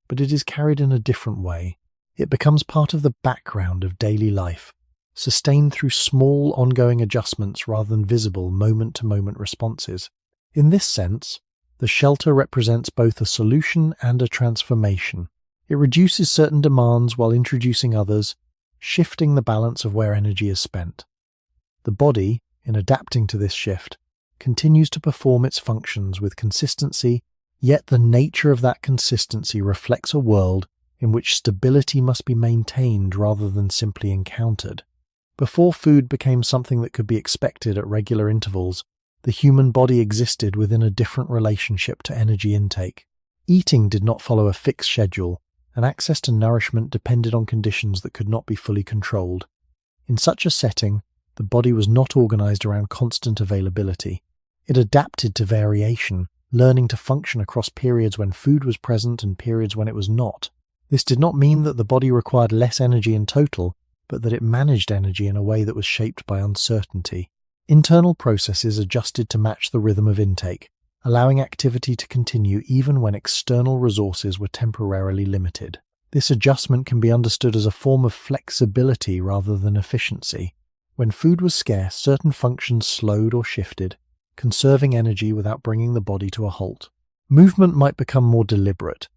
but it is carried in a different way. It becomes part of the background of daily life, sustained through small ongoing adjustments rather than visible moment-to-moment responses. In this sense, the shelter represents both a solution and a transformation. It reduces certain demands while introducing others, shifting the balance of where energy is spent. The body, in adapting to this shift, continues to perform its functions with consistency, yet the nature of that consistency reflects a world in which stability must be maintained rather than simply encountered. Before food became something that could be expected at regular intervals, the human body existed within a different relationship to energy intake. Eating did not follow a fixed schedule, and access to nourishment depended on conditions that could not be fully controlled. In such a setting, the body was not organized around constant availability. It adapted to variation, learning to function across periods when food was present and periods when it was not. This did not mean that the body required less energy in total, but that it managed energy in a way that was shaped by uncertainty. Internal processes adjusted to match the rhythm of intake, allowing activity to continue even when external resources were temporarily limited. This adjustment can be understood as a form of flexibility rather than efficiency. When food was scarce, certain functions slowed or shifted, conserving energy without bringing the body to a halt. Movement might become more deliberate,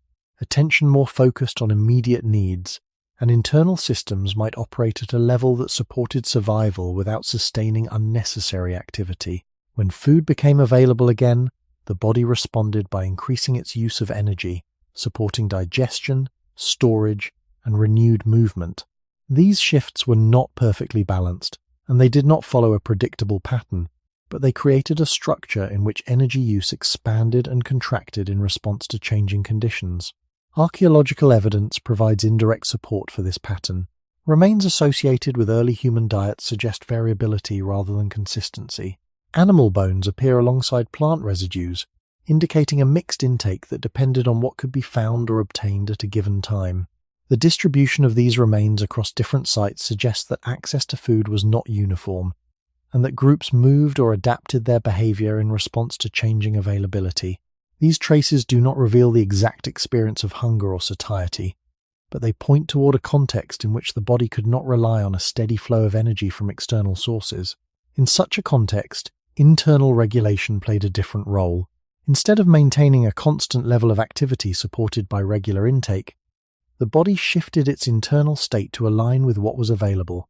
attention more focused on immediate needs, and internal systems might operate at a level that supported survival without sustaining unnecessary activity. When food became available again, the body responded by increasing its use of energy, supporting digestion, storage, and renewed movement. These shifts were not perfectly balanced, and they did not follow a predictable pattern, but they created a structure in which energy use expanded and contracted in response to changing conditions. Archaeological evidence provides indirect support for this pattern. Remains associated with early human diets suggest variability rather than consistency. Animal bones appear alongside plant residues, indicating a mixed intake that depended on what could be found or obtained at a given time. The distribution of these remains across different sites suggests that access to food was not uniform, and that groups moved or adapted their behavior in response to changing availability. These traces do not reveal the exact experience of hunger or satiety, but they point toward a context in which the body could not rely on a steady flow of energy from external sources. In such a context, internal regulation played a different role. Instead of maintaining a constant level of activity supported by regular intake, the body shifted its internal state to align with what was available.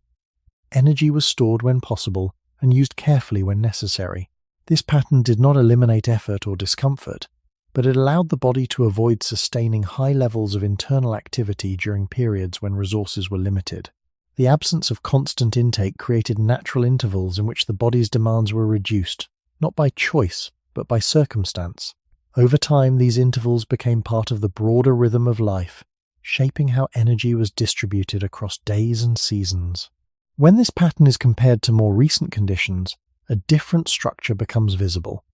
Energy was stored when possible and used carefully when necessary. This pattern did not eliminate effort or discomfort, but it allowed the body to avoid sustaining high levels of internal activity during periods when resources were limited. The absence of constant intake created natural intervals in which the body's demands were reduced, not by choice, but by circumstance. Over time, these intervals became part of the broader rhythm of life, shaping how energy was distributed across days and seasons. When this pattern is compared to more recent conditions, a different structure becomes visible.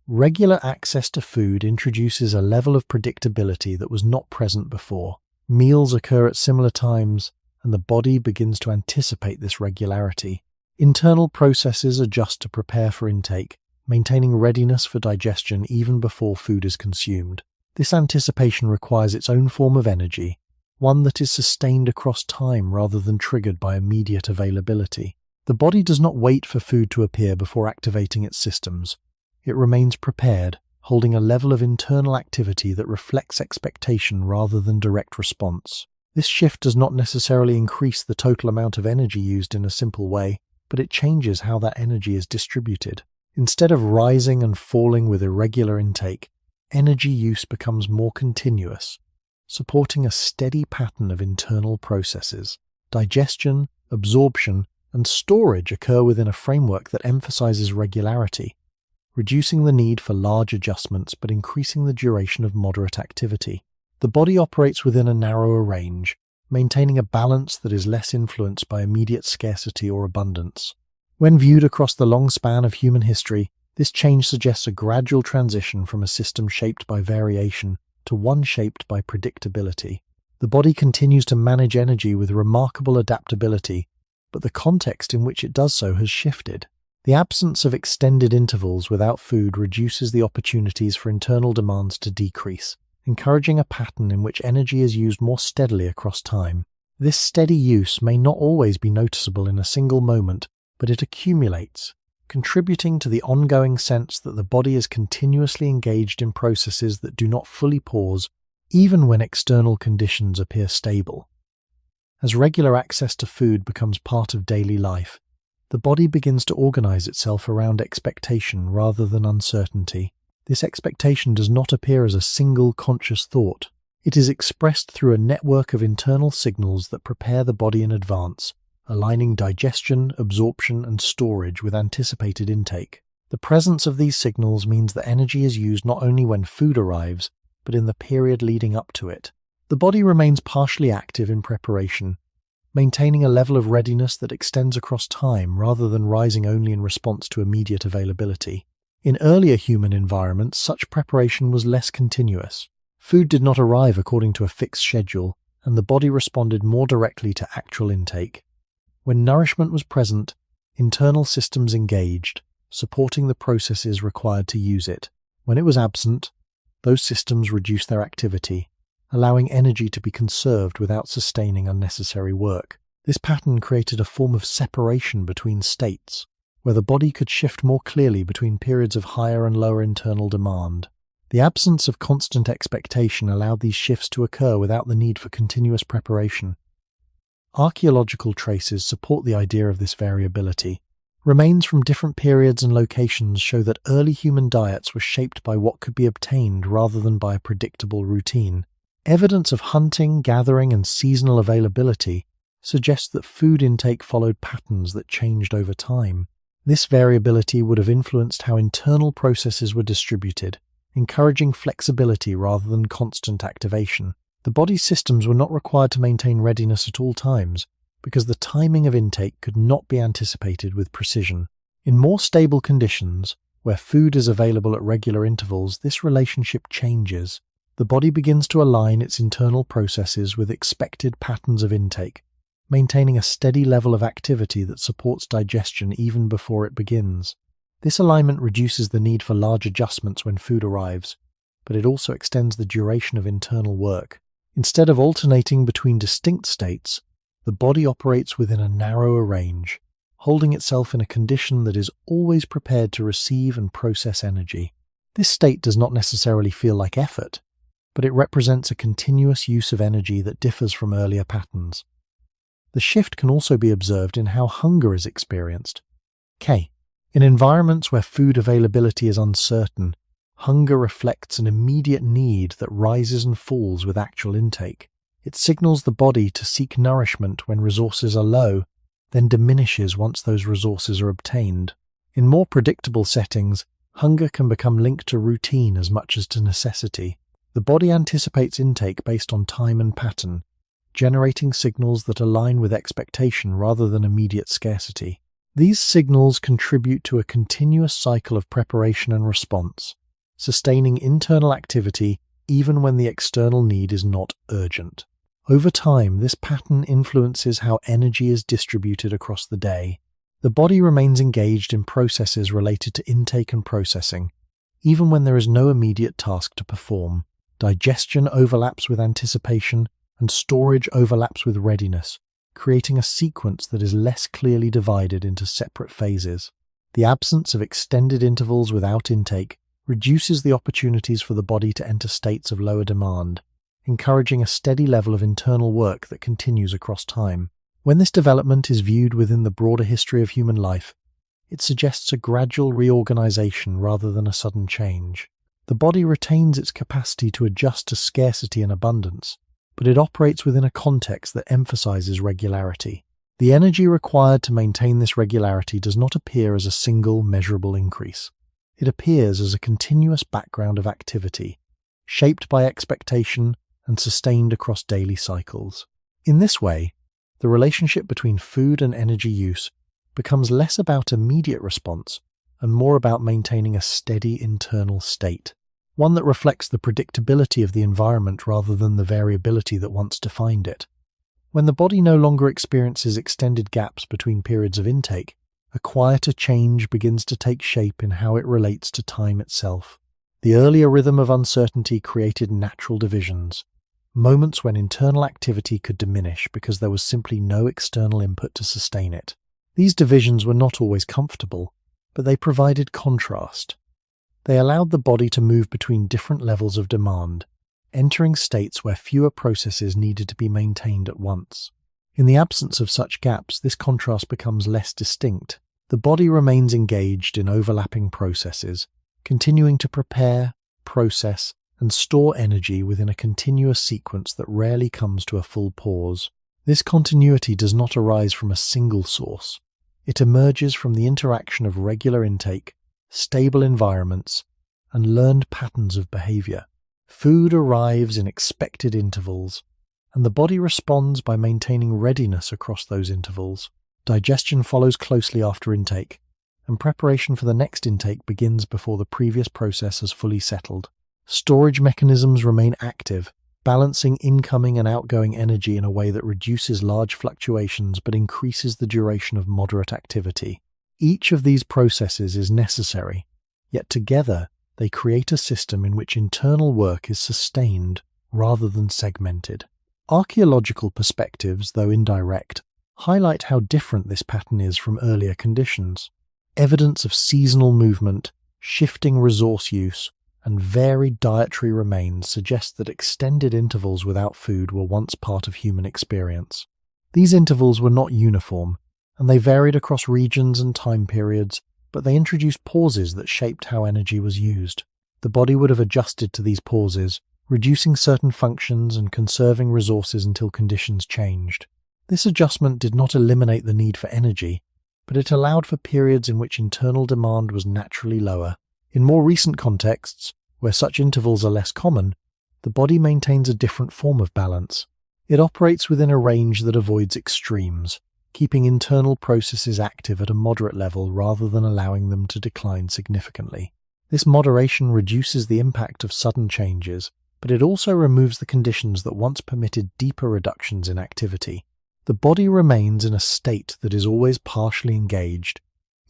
Regular access to food introduces a level of predictability that was not present before. Meals occur at similar times, and the body begins to anticipate this regularity. Internal processes adjust to prepare for intake, maintaining readiness for digestion even before food is consumed. This anticipation requires its own form of energy, one that is sustained across time rather than triggered by immediate availability. The body does not wait for food to appear before activating its systems. It remains prepared, holding a level of internal activity that reflects expectation rather than direct response. This shift does not necessarily increase the total amount of energy used in a simple way, but it changes how that energy is distributed. Instead of rising and falling with irregular intake, energy use becomes more continuous, supporting a steady pattern of internal processes. Digestion, absorption, and storage occur within a framework that emphasizes regularity, reducing the need for large adjustments but increasing the duration of moderate activity. The body operates within a narrower range, maintaining a balance that is less influenced by immediate scarcity or abundance. When viewed across the long span of human history, this change suggests a gradual transition from a system shaped by variation to one shaped by predictability. The body continues to manage energy with remarkable adaptability, but the context in which it does so has shifted. The absence of extended intervals without food reduces the opportunities for internal demands to decrease, encouraging a pattern in which energy is used more steadily across time. This steady use may not always be noticeable in a single moment, but it accumulates, contributing to the ongoing sense that the body is continuously engaged in processes that do not fully pause, even when external conditions appear stable. As regular access to food becomes part of daily life, the body begins to organize itself around expectation rather than uncertainty. This expectation does not appear as a single conscious thought. It is expressed through a network of internal signals that prepare the body in advance, aligning digestion, absorption, and storage with anticipated intake. The presence of these signals means that energy is used not only when food arrives, but in the period leading up to it. The body remains partially active in preparation, maintaining a level of readiness that extends across time rather than rising only in response to immediate availability. In earlier human environments, such preparation was less continuous. Food did not arrive according to a fixed schedule, and the body responded more directly to actual intake. When nourishment was present, internal systems engaged, supporting the processes required to use it. When it was absent, those systems reduced their activity, allowing energy to be conserved without sustaining unnecessary work. This pattern created a form of separation between states, where the body could shift more clearly between periods of higher and lower internal demand. The absence of constant expectation allowed these shifts to occur without the need for continuous preparation. Archaeological traces support the idea of this variability. Remains from different periods and locations show that early human diets were shaped by what could be obtained rather than by a predictable routine. Evidence of hunting, gathering, and seasonal availability suggests that food intake followed patterns that changed over time. This variability would have influenced how internal processes were distributed, encouraging flexibility rather than constant activation. The body's systems were not required to maintain readiness at all times, because the timing of intake could not be anticipated with precision. In more stable conditions, where food is available at regular intervals, this relationship changes. The body begins to align its internal processes with expected patterns of intake, maintaining a steady level of activity that supports digestion even before it begins. This alignment reduces the need for large adjustments when food arrives, but it also extends the duration of internal work. Instead of alternating between distinct states, the body operates within a narrower range, holding itself in a condition that is always prepared to receive and process energy. This state does not necessarily feel like effort, but it represents a continuous use of energy that differs from earlier patterns. The shift can also be observed in how hunger is experienced. In environments where food availability is uncertain, hunger reflects an immediate need that rises and falls with actual intake. It signals the body to seek nourishment when resources are low, then diminishes once those resources are obtained. In more predictable settings, hunger can become linked to routine as much as to necessity. The body anticipates intake based on time and pattern, generating signals that align with expectation rather than immediate scarcity. These signals contribute to a continuous cycle of preparation and response, sustaining internal activity even when the external need is not urgent. Over time, this pattern influences how energy is distributed across the day. The body remains engaged in processes related to intake and processing, even when there is no immediate task to perform. Digestion overlaps with anticipation, and storage overlaps with readiness, creating a sequence that is less clearly divided into separate phases. The absence of extended intervals without intake reduces the opportunities for the body to enter states of lower demand, encouraging a steady level of internal work that continues across time. When this development is viewed within the broader history of human life, it suggests a gradual reorganization rather than a sudden change. The body retains its capacity to adjust to scarcity and abundance, but it operates within a context that emphasizes regularity. The energy required to maintain this regularity does not appear as a single measurable increase. It appears as a continuous background of activity, shaped by expectation and sustained across daily cycles. In this way, the relationship between food and energy use becomes less about immediate response and more about maintaining a steady internal state, one that reflects the predictability of the environment rather than the variability that once defined it. When the body no longer experiences extended gaps between periods of intake, a quieter change begins to take shape in how it relates to time itself. The earlier rhythm of uncertainty created natural divisions, moments when internal activity could diminish because there was simply no external input to sustain it. These divisions were not always comfortable, but they provided contrast. They allowed the body to move between different levels of demand, entering states where fewer processes needed to be maintained at once. In the absence of such gaps, this contrast becomes less distinct. The body remains engaged in overlapping processes, continuing to prepare, process, and store energy within a continuous sequence that rarely comes to a full pause. This continuity does not arise from a single source. It emerges from the interaction of regular intake, stable environments, and learned patterns of behavior. Food arrives in expected intervals, and the body responds by maintaining readiness across those intervals. Digestion follows closely after intake, and preparation for the next intake begins before the previous process has fully settled. Storage mechanisms remain active, balancing incoming and outgoing energy in a way that reduces large fluctuations but increases the duration of moderate activity. Each of these processes is necessary, yet together they create a system in which internal work is sustained rather than segmented. Archaeological perspectives, though indirect, highlight how different this pattern is from earlier conditions. Evidence of seasonal movement, shifting resource use, and varied dietary remains suggest that extended intervals without food were once part of human experience. These intervals were not uniform, and they varied across regions and time periods, but they introduced pauses that shaped how energy was used. The body would have adjusted to these pauses, reducing certain functions and conserving resources until conditions changed. This adjustment did not eliminate the need for energy, but it allowed for periods in which internal demand was naturally lower. In more recent contexts, where such intervals are less common, the body maintains a different form of balance. It operates within a range that avoids extremes, keeping internal processes active at a moderate level rather than allowing them to decline significantly. This moderation reduces the impact of sudden changes, but it also removes the conditions that once permitted deeper reductions in activity. The body remains in a state that is always partially engaged,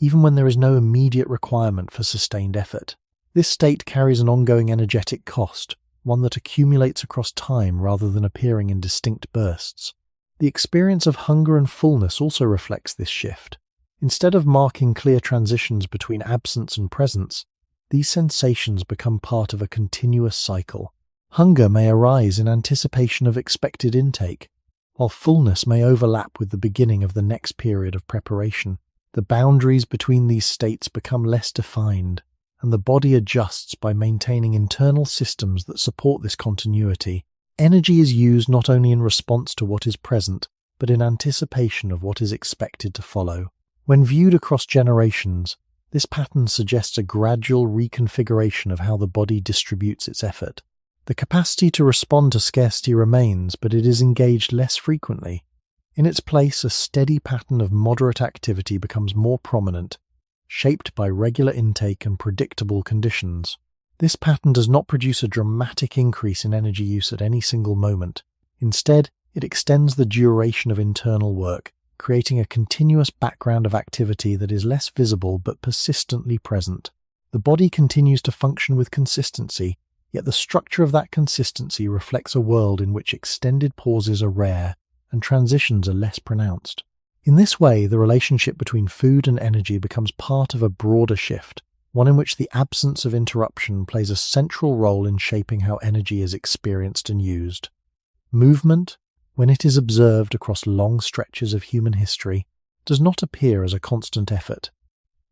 even when there is no immediate requirement for sustained effort. This state carries an ongoing energetic cost, one that accumulates across time rather than appearing in distinct bursts. The experience of hunger and fullness also reflects this shift. Instead of marking clear transitions between absence and presence, these sensations become part of a continuous cycle. Hunger may arise in anticipation of expected intake, while fullness may overlap with the beginning of the next period of preparation. The boundaries between these states become less defined, and the body adjusts by maintaining internal systems that support this continuity. Energy is used not only in response to what is present, but in anticipation of what is expected to follow. When viewed across generations, this pattern suggests a gradual reconfiguration of how the body distributes its effort. The capacity to respond to scarcity remains, but it is engaged less frequently. In its place, a steady pattern of moderate activity becomes more prominent, shaped by regular intake and predictable conditions. This pattern does not produce a dramatic increase in energy use at any single moment. Instead, it extends the duration of internal work, creating a continuous background of activity that is less visible but persistently present. The body continues to function with consistency, yet the structure of that consistency reflects a world in which extended pauses are rare and transitions are less pronounced. In this way, the relationship between food and energy becomes part of a broader shift, one in which the absence of interruption plays a central role in shaping how energy is experienced and used. Movement, when it is observed across long stretches of human history, does not appear as a constant effort.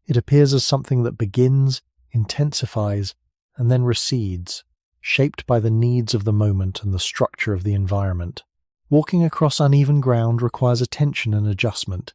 It appears as something that begins, intensifies, and then recedes, shaped by the needs of the moment and the structure of the environment. Walking across uneven ground requires attention and adjustment,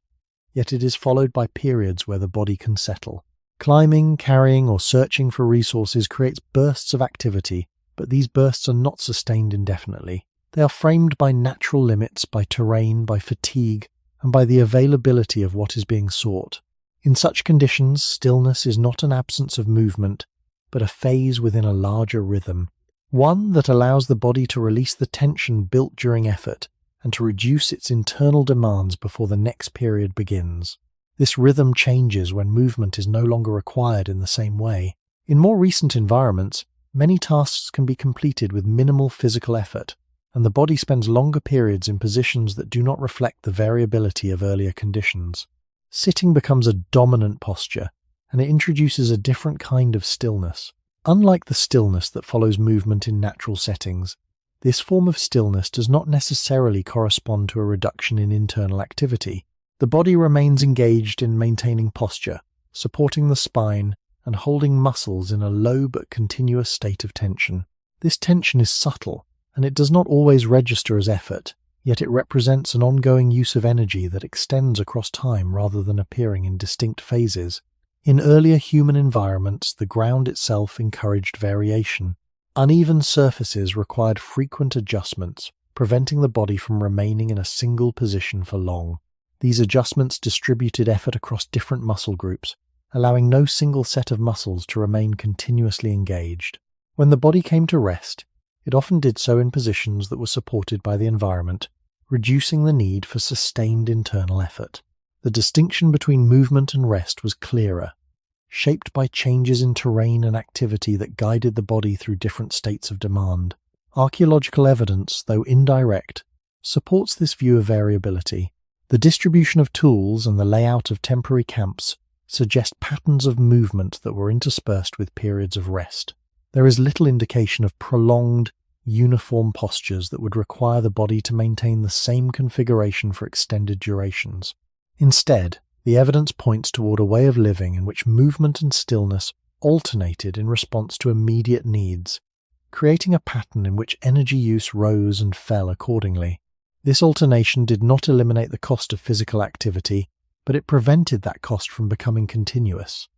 yet it is followed by periods where the body can settle. Climbing, carrying, or searching for resources creates bursts of activity, but these bursts are not sustained indefinitely. They are framed by natural limits, by terrain, by fatigue, and by the availability of what is being sought. In such conditions, stillness is not an absence of movement, but a phase within a larger rhythm, one that allows the body to release the tension built during effort and to reduce its internal demands before the next period begins. This rhythm changes when movement is no longer required in the same way. In more recent environments, many tasks can be completed with minimal physical effort, and the body spends longer periods in positions that do not reflect the variability of earlier conditions. Sitting becomes a dominant posture, and it introduces a different kind of stillness. Unlike the stillness that follows movement in natural settings, this form of stillness does not necessarily correspond to a reduction in internal activity. The body remains engaged in maintaining posture, supporting the spine, and holding muscles in a low but continuous state of tension. This tension is subtle, and it does not always register as effort, yet it represents an ongoing use of energy that extends across time rather than appearing in distinct phases. In earlier human environments, the ground itself encouraged variation. Uneven surfaces required frequent adjustments, preventing the body from remaining in a single position for long. These adjustments distributed effort across different muscle groups, allowing no single set of muscles to remain continuously engaged. When the body came to rest, it often did so in positions that were supported by the environment, reducing the need for sustained internal effort. The distinction between movement and rest was clearer, shaped by changes in terrain and activity that guided the body through different states of demand. Archaeological evidence, though indirect, supports this view of variability. The distribution of tools and the layout of temporary camps suggest patterns of movement that were interspersed with periods of rest. There is little indication of prolonged, uniform postures that would require the body to maintain the same configuration for extended durations. Instead, the evidence points toward a way of living in which movement and stillness alternated in response to immediate needs, creating a pattern in which energy use rose and fell accordingly. This alternation did not eliminate the cost of physical activity, but it prevented that cost from becoming continuous.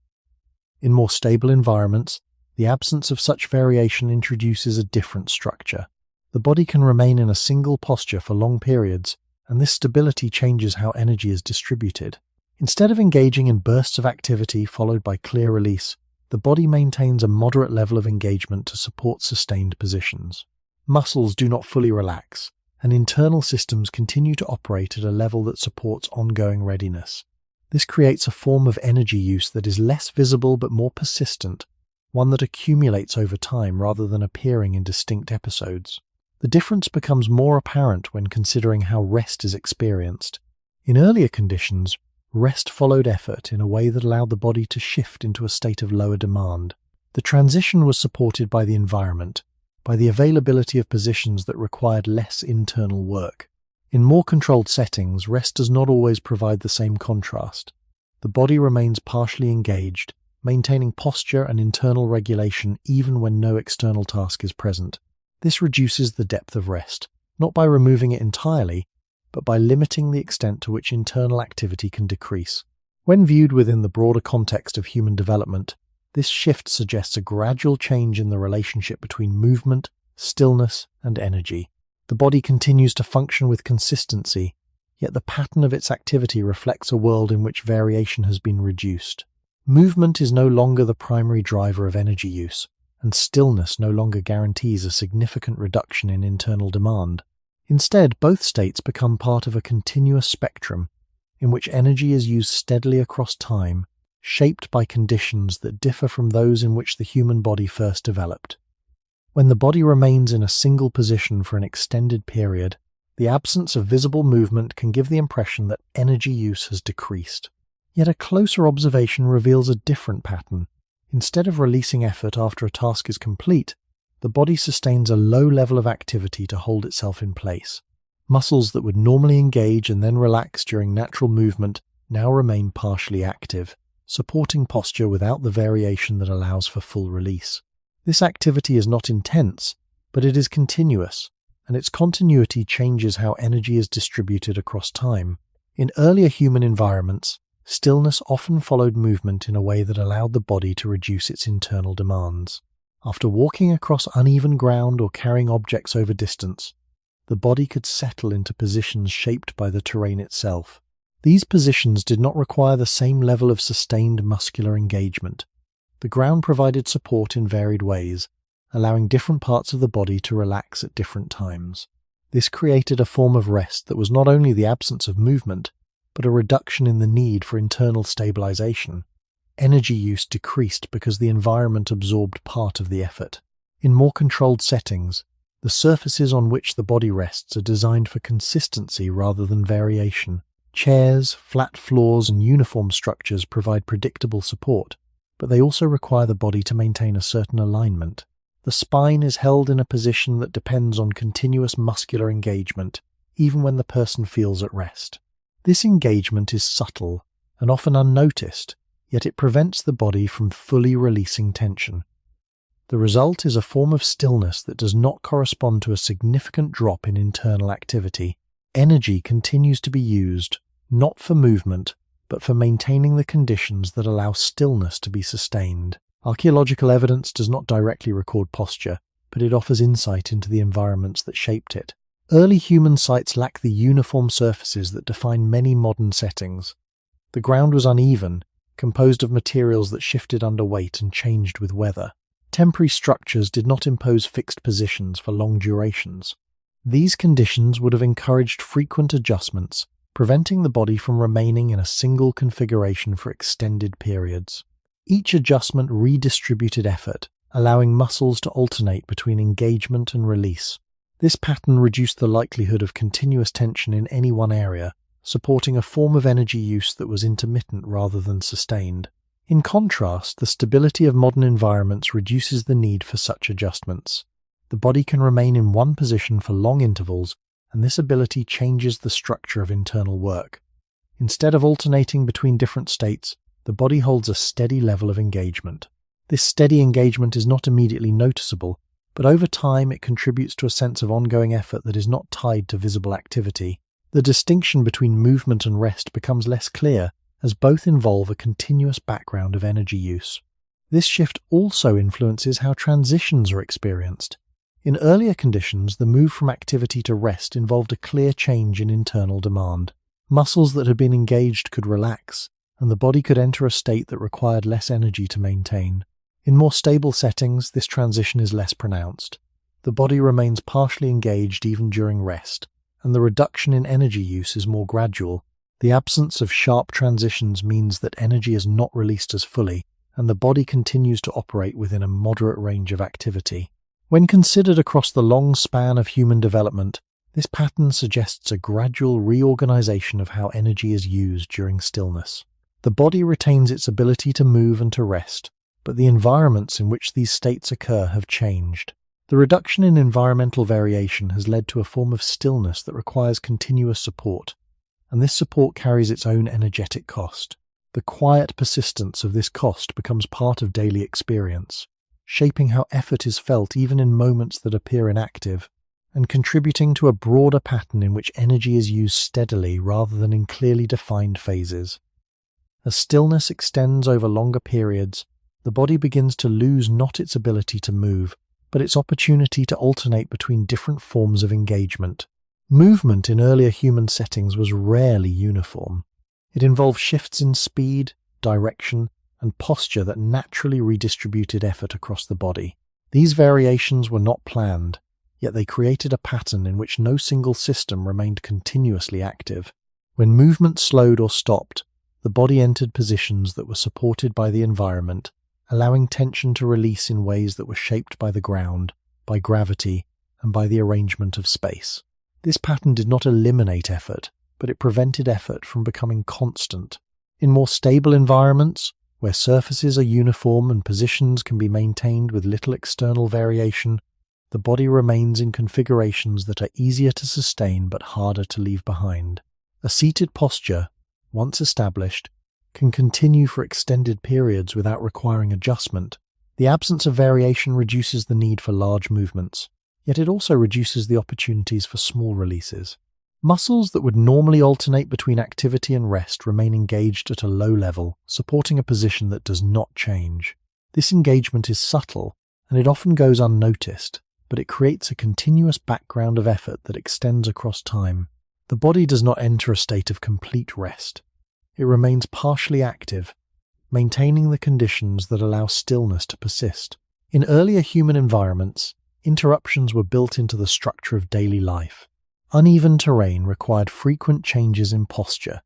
In more stable environments, the absence of such variation introduces a different structure. The body can remain in a single posture for long periods, and this stability changes how energy is distributed. Instead of engaging in bursts of activity followed by clear release, the body maintains a moderate level of engagement to support sustained positions. Muscles do not fully relax, and internal systems continue to operate at a level that supports ongoing readiness. This creates a form of energy use that is less visible but more persistent, one that accumulates over time rather than appearing in distinct episodes. The difference becomes more apparent when considering how rest is experienced. In earlier conditions, rest followed effort in a way that allowed the body to shift into a state of lower demand. The transition was supported by the environment, by the availability of positions that required less internal work. In more controlled settings, rest does not always provide the same contrast. The body remains partially engaged, maintaining posture and internal regulation even when no external task is present. This reduces the depth of rest, not by removing it entirely, but by limiting the extent to which internal activity can decrease. When viewed within the broader context of human development, this shift suggests a gradual change in the relationship between movement, stillness, and energy. The body continues to function with consistency, yet the pattern of its activity reflects a world in which variation has been reduced. Movement is no longer the primary driver of energy use, and stillness no longer guarantees a significant reduction in internal demand. Instead, both states become part of a continuous spectrum in which energy is used steadily across time, shaped by conditions that differ from those in which the human body first developed. When the body remains in a single position for an extended period, The absence of visible movement can give the impression that energy use has decreased. Yet a closer observation reveals a different pattern. Instead of releasing effort after a task is complete, the body sustains a low level of activity to hold itself in place. Muscles that would normally engage and then relax during natural movement now remain partially active, supporting posture without the variation that allows for full release. This activity is not intense, but it is continuous, and its continuity changes how energy is distributed across time. In earlier human environments, stillness often followed movement in a way that allowed the body to reduce its internal demands. After walking across uneven ground or carrying objects over distance, the body could settle into positions shaped by the terrain itself. These positions did not require the same level of sustained muscular engagement. The ground provided support in varied ways, allowing different parts of the body to relax at different times. This created a form of rest that was not only the absence of movement, but a reduction in the need for internal stabilization. Energy use decreased because the environment absorbed part of the effort. In more controlled settings, the surfaces on which the body rests are designed for consistency rather than variation. Chairs, flat floors, and uniform structures provide predictable support, but they also require the body to maintain a certain alignment. The spine is held in a position that depends on continuous muscular engagement, even when the person feels at rest. This engagement is subtle and often unnoticed, yet it prevents the body from fully releasing tension. The result is a form of stillness that does not correspond to a significant drop in internal activity. Energy continues to be used, not for movement, but for maintaining the conditions that allow stillness to be sustained. Archaeological evidence does not directly record posture, but it offers insight into the environments that shaped it. Early human sites lack the uniform surfaces that define many modern settings. The ground was uneven, composed of materials that shifted under weight and changed with weather. Temporary structures did not impose fixed positions for long durations. These conditions would have encouraged frequent adjustments, preventing the body from remaining in a single configuration for extended periods. Each adjustment redistributed effort, allowing muscles to alternate between engagement and release. This pattern reduced the likelihood of continuous tension in any one area, supporting a form of energy use that was intermittent rather than sustained. In contrast, the stability of modern environments reduces the need for such adjustments. The body can remain in one position for long intervals, and this ability changes the structure of internal work. Instead of alternating between different states, the body holds a steady level of engagement. This steady engagement is not immediately noticeable, but over time it contributes to a sense of ongoing effort that is not tied to visible activity. The distinction between movement and rest becomes less clear, as both involve a continuous background of energy use. This shift also influences how transitions are experienced. In earlier conditions, the move from activity to rest involved a clear change in internal demand. Muscles that had been engaged could relax, and the body could enter a state that required less energy to maintain. In more stable settings, this transition is less pronounced. The body remains partially engaged even during rest, and the reduction in energy use is more gradual. The absence of sharp transitions means that energy is not released as fully, and the body continues to operate within a moderate range of activity. When considered across the long span of human development, this pattern suggests a gradual reorganization of how energy is used during stillness. The body retains its ability to move and to rest, but the environments in which these states occur have changed. The reduction in environmental variation has led to a form of stillness that requires continuous support, and this support carries its own energetic cost. The quiet persistence of this cost becomes part of daily experience, shaping how effort is felt even in moments that appear inactive, and contributing to a broader pattern in which energy is used steadily rather than in clearly defined phases. As stillness extends over longer periods, the body begins to lose not its ability to move, but its opportunity to alternate between different forms of engagement. Movement in earlier human settings was rarely uniform. It involved shifts in speed, direction, and posture that naturally redistributed effort across the body. These variations were not planned, yet they created a pattern in which no single system remained continuously active. When movement slowed or stopped, the body entered positions that were supported by the environment, allowing tension to release in ways that were shaped by the ground, by gravity, and by the arrangement of space. This pattern did not eliminate effort, but it prevented effort from becoming constant. In more stable environments, where surfaces are uniform and positions can be maintained with little external variation, the body remains in configurations that are easier to sustain but harder to leave behind. A seated posture, once established, can continue for extended periods without requiring adjustment. The absence of variation reduces the need for large movements, yet it also reduces the opportunities for small releases. Muscles that would normally alternate between activity and rest remain engaged at a low level, supporting a position that does not change. This engagement is subtle, and it often goes unnoticed, but it creates a continuous background of effort that extends across time. The body does not enter a state of complete rest. It remains partially active, maintaining the conditions that allow stillness to persist. In earlier human environments, interruptions were built into the structure of daily life. Uneven terrain required frequent changes in posture.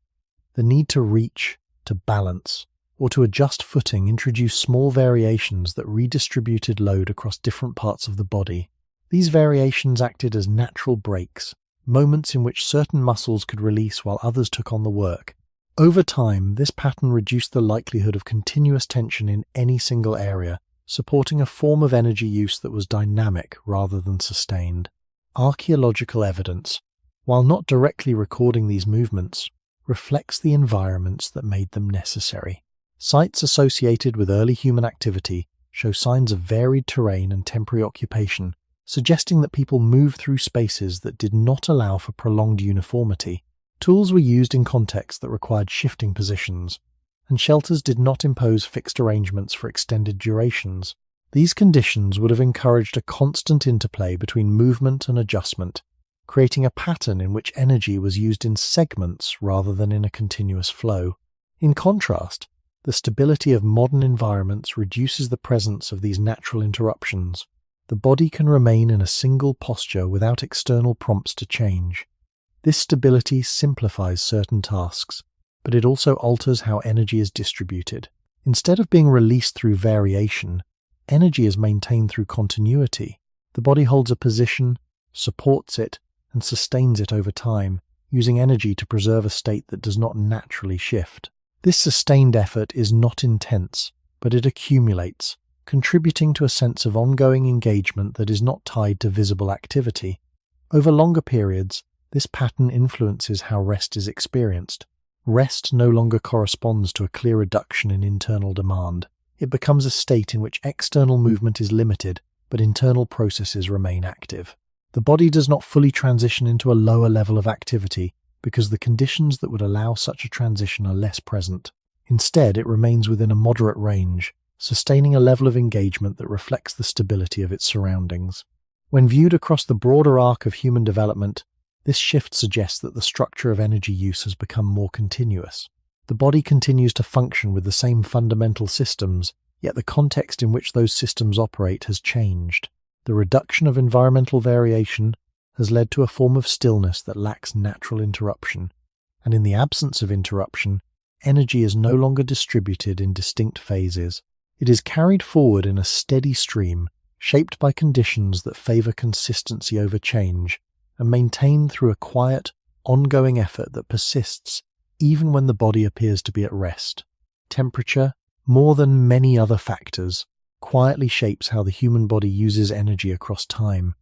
The need to reach, to balance, or to adjust footing introduced small variations that redistributed load across different parts of the body. These variations acted as natural breaks, moments in which certain muscles could release while others took on the work. Over time, this pattern reduced the likelihood of continuous tension in any single area, supporting a form of energy use that was dynamic rather than sustained. Archaeological evidence, while not directly recording these movements, reflects the environments that made them necessary. Sites associated with early human activity show signs of varied terrain and temporary occupation, suggesting that people moved through spaces that did not allow for prolonged uniformity. Tools were used in contexts that required shifting positions, and shelters did not impose fixed arrangements for extended durations. These conditions would have encouraged a constant interplay between movement and adjustment, creating a pattern in which energy was used in segments rather than in a continuous flow. In contrast, the stability of modern environments reduces the presence of these natural interruptions. The body can remain in a single posture without external prompts to change. This stability simplifies certain tasks, but it also alters how energy is distributed. Instead of being released through variation, energy is maintained through continuity. The body holds a position, supports it, and sustains it over time, using energy to preserve a state that does not naturally shift. This sustained effort is not intense, but it accumulates, contributing to a sense of ongoing engagement that is not tied to visible activity. Over longer periods, this pattern influences how rest is experienced. Rest no longer corresponds to a clear reduction in internal demand. It becomes a state in which external movement is limited, but internal processes remain active. The body does not fully transition into a lower level of activity because the conditions that would allow such a transition are less present. Instead, it remains within a moderate range, sustaining a level of engagement that reflects the stability of its surroundings. When viewed across the broader arc of human development, this shift suggests that the structure of energy use has become more continuous. The body continues to function with the same fundamental systems, yet the context in which those systems operate has changed. The reduction of environmental variation has led to a form of stillness that lacks natural interruption, and in the absence of interruption, energy is no longer distributed in distinct phases. It is carried forward in a steady stream, shaped by conditions that favor consistency over change, and maintained through a quiet, ongoing effort that persists even when the body appears to be at rest. Temperature, more than many other factors, quietly shapes how the human body uses energy across time.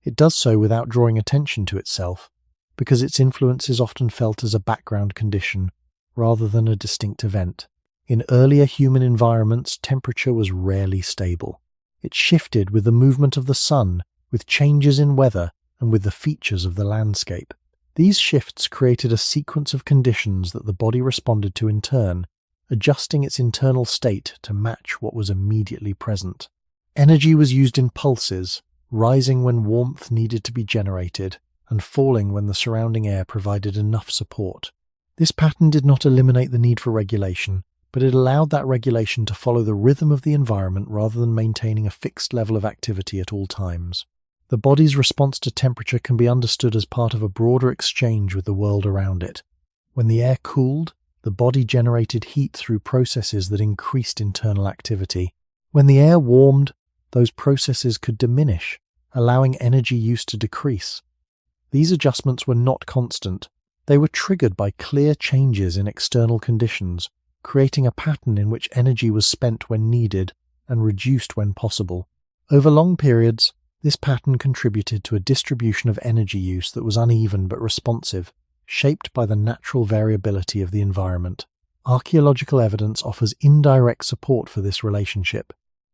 It does so without drawing attention to itself, because its influence is often felt as a background condition rather than a distinct event. In earlier human environments, temperature was rarely stable. It shifted with the movement of the sun, with changes in weather, and with the features of the landscape. These shifts created a sequence of conditions that the body responded to in turn, adjusting its internal state to match what was immediately present. Energy was used in pulses, rising when warmth needed to be generated, and falling when the surrounding air provided enough support. This pattern did not eliminate the need for regulation, but it allowed that regulation to follow the rhythm of the environment rather than maintaining a fixed level of activity at all times. The body's response to temperature can be understood as part of a broader exchange with the world around it. When the air cooled, the body generated heat through processes that increased internal activity. When the air warmed, those processes could diminish, allowing energy use to decrease. These adjustments were not constant. They were triggered by clear changes in external conditions, creating a pattern in which energy was spent when needed and reduced when possible. Over long periods, this pattern contributed to a distribution of energy use that was uneven but responsive, shaped by the natural variability of the environment. Archaeological evidence offers indirect support for this relationship.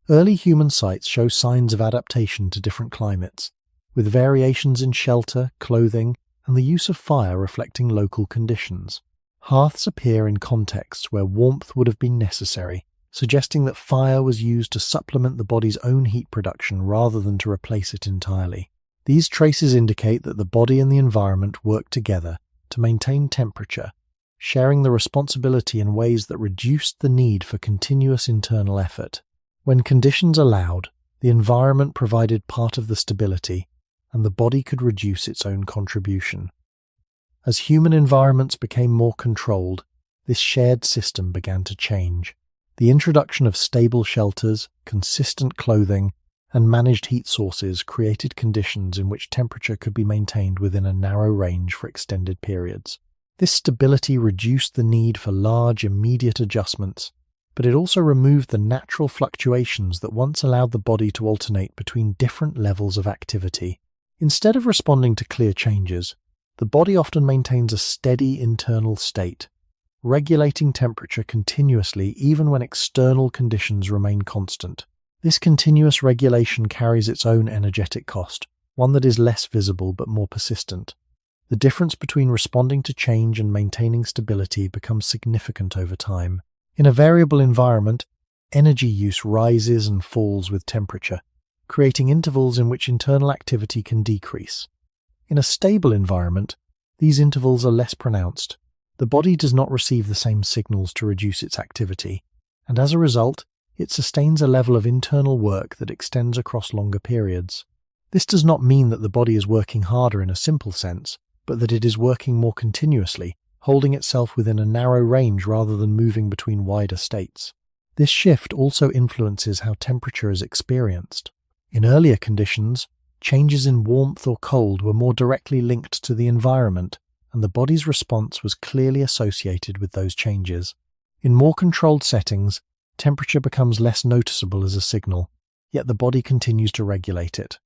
Early human sites show signs of adaptation to different climates, with variations in shelter, clothing, and the use of fire reflecting local conditions. Hearths appear in contexts where warmth would have been necessary, suggesting that fire was used to supplement the body's own heat production rather than to replace it entirely. These traces indicate that the body and the environment work together to maintain temperature, sharing the responsibility in ways that reduced the need for continuous internal effort. When conditions allowed, the environment provided part of the stability, and the body could reduce its own contribution. As human environments became more controlled, this shared system began to change. The introduction of stable shelters, consistent clothing, and managed heat sources created conditions in which temperature could be maintained within a narrow range for extended periods. This stability reduced the need for large, immediate adjustments, but it also removed the natural fluctuations that once allowed the body to alternate between different levels of activity. Instead of responding to clear changes, the body often maintains a steady internal state, regulating temperature continuously even when external conditions remain constant. This continuous regulation carries its own energetic cost, one that is less visible but more persistent. The difference between responding to change and maintaining stability becomes significant over time. In a variable environment, energy use rises and falls with temperature, creating intervals in which internal activity can decrease. In a stable environment, these intervals are less pronounced. The body does not receive the same signals to reduce its activity, and as a result, it sustains a level of internal work that extends across longer periods. This does not mean that the body is working harder in a simple sense, but that it is working more continuously, holding itself within a narrow range rather than moving between wider states. This shift also influences how temperature is experienced. In earlier conditions, changes in warmth or cold were more directly linked to the environment, and the body's response was clearly associated with those changes. In more controlled settings, temperature becomes less noticeable as a signal, yet the body continues to regulate it.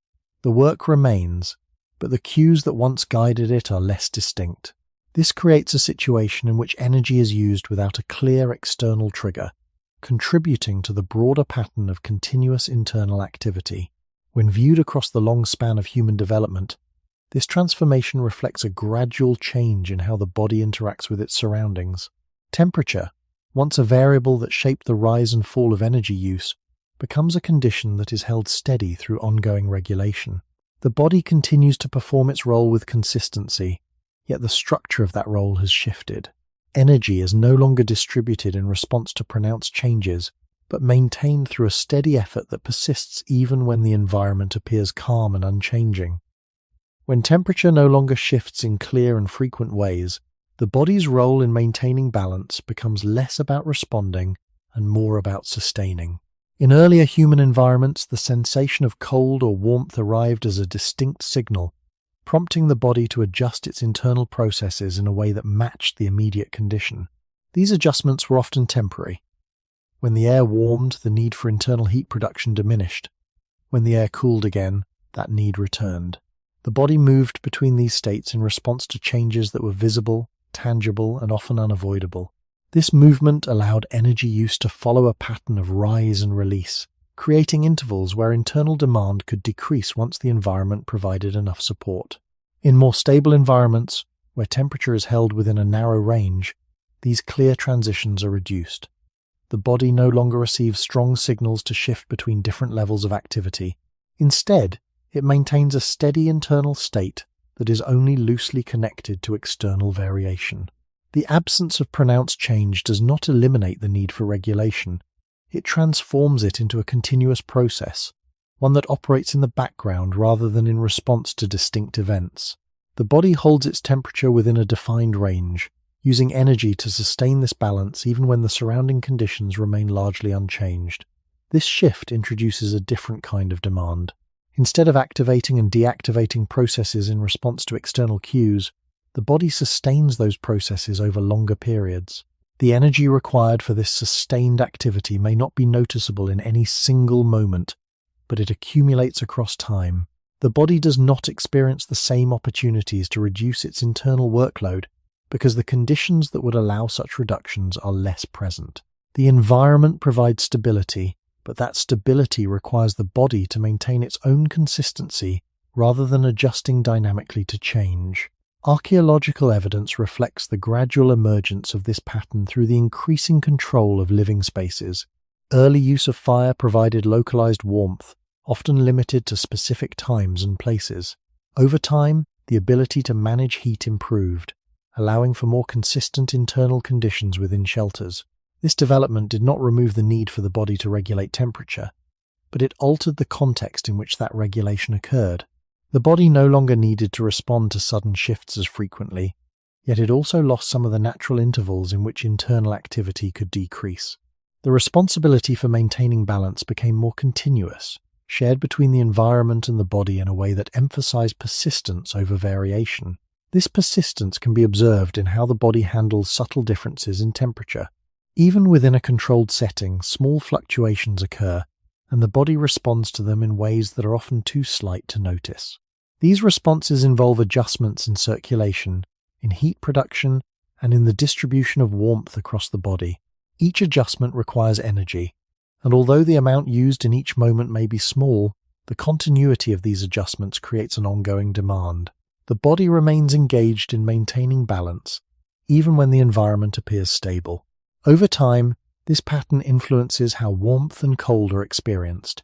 The work remains, but the cues that once guided it are less distinct. This creates a situation in which energy is used without a clear external trigger, contributing to the broader pattern of continuous internal activity. When viewed across the long span of human development, this transformation reflects a gradual change in how the body interacts with its surroundings. Temperature, once a variable that shaped the rise and fall of energy use, becomes a condition that is held steady through ongoing regulation. The body continues to perform its role with consistency, yet the structure of that role has shifted. Energy is no longer distributed in response to pronounced changes, but maintained through a steady effort that persists even when the environment appears calm and unchanging. When temperature no longer shifts in clear and frequent ways, the body's role in maintaining balance becomes less about responding and more about sustaining. In earlier human environments, the sensation of cold or warmth arrived as a distinct signal, prompting the body to adjust its internal processes in a way that matched the immediate condition. These adjustments were often temporary. When the air warmed, the need for internal heat production diminished. When the air cooled again, that need returned. The body moved between these states in response to changes that were visible, tangible, and often unavoidable. This movement allowed energy use to follow a pattern of rise and release, creating intervals where internal demand could decrease once the environment provided enough support. In more stable environments, where temperature is held within a narrow range, these clear transitions are reduced. The body no longer receives strong signals to shift between different levels of activity. Instead, it maintains a steady internal state that is only loosely connected to external variation. The absence of pronounced change does not eliminate the need for regulation. It transforms it into a continuous process, one that operates in the background rather than in response to distinct events. The body holds its temperature within a defined range, using energy to sustain this balance even when the surrounding conditions remain largely unchanged. This shift introduces a different kind of demand. Instead of activating and deactivating processes in response to external cues, the body sustains those processes over longer periods. The energy required for this sustained activity may not be noticeable in any single moment, but it accumulates across time. The body does not experience the same opportunities to reduce its internal workload because the conditions that would allow such reductions are less present. The environment provides stability, but that stability requires the body to maintain its own consistency rather than adjusting dynamically to change. Archaeological evidence reflects the gradual emergence of this pattern through the increasing control of living spaces. Early use of fire provided localized warmth, often limited to specific times and places. Over time, the ability to manage heat improved, allowing for more consistent internal conditions within shelters. This development did not remove the need for the body to regulate temperature, but it altered the context in which that regulation occurred. The body no longer needed to respond to sudden shifts as frequently, yet it also lost some of the natural intervals in which internal activity could decrease. The responsibility for maintaining balance became more continuous, shared between the environment and the body in a way that emphasized persistence over variation. This persistence can be observed in how the body handles subtle differences in temperature. Even within a controlled setting, small fluctuations occur, and the body responds to them in ways that are often too slight to notice. These responses involve adjustments in circulation, in heat production, and in the distribution of warmth across the body. Each adjustment requires energy, and although the amount used in each moment may be small, the continuity of these adjustments creates an ongoing demand. The body remains engaged in maintaining balance, even when the environment appears stable. Over time, this pattern influences how warmth and cold are experienced.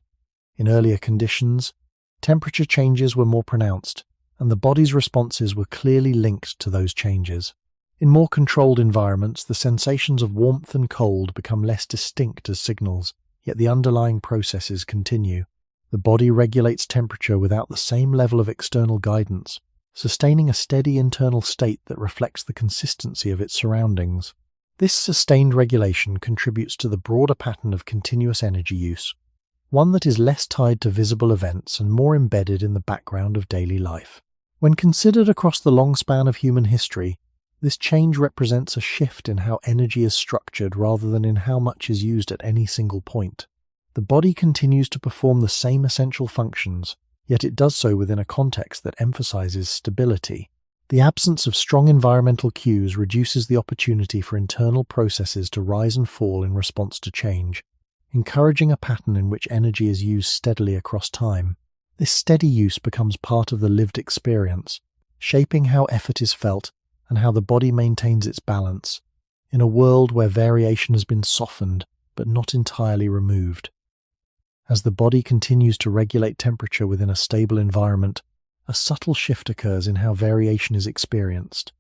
In earlier conditions, temperature changes were more pronounced, and the body's responses were clearly linked to those changes. In more controlled environments, the sensations of warmth and cold become less distinct as signals, yet the underlying processes continue. The body regulates temperature without the same level of external guidance, sustaining a steady internal state that reflects the consistency of its surroundings. This sustained regulation contributes to the broader pattern of continuous energy use, one that is less tied to visible events and more embedded in the background of daily life. When considered across the long span of human history, this change represents a shift in how energy is structured rather than in how much is used at any single point. The body continues to perform the same essential functions, yet it does so within a context that emphasizes stability. The absence of strong environmental cues reduces the opportunity for internal processes to rise and fall in response to change, encouraging a pattern in which energy is used steadily across time. This steady use becomes part of the lived experience, shaping how effort is felt and how the body maintains its balance, in a world where variation has been softened but not entirely removed. As the body continues to regulate temperature within a stable environment, a subtle shift occurs in how variation is experienced.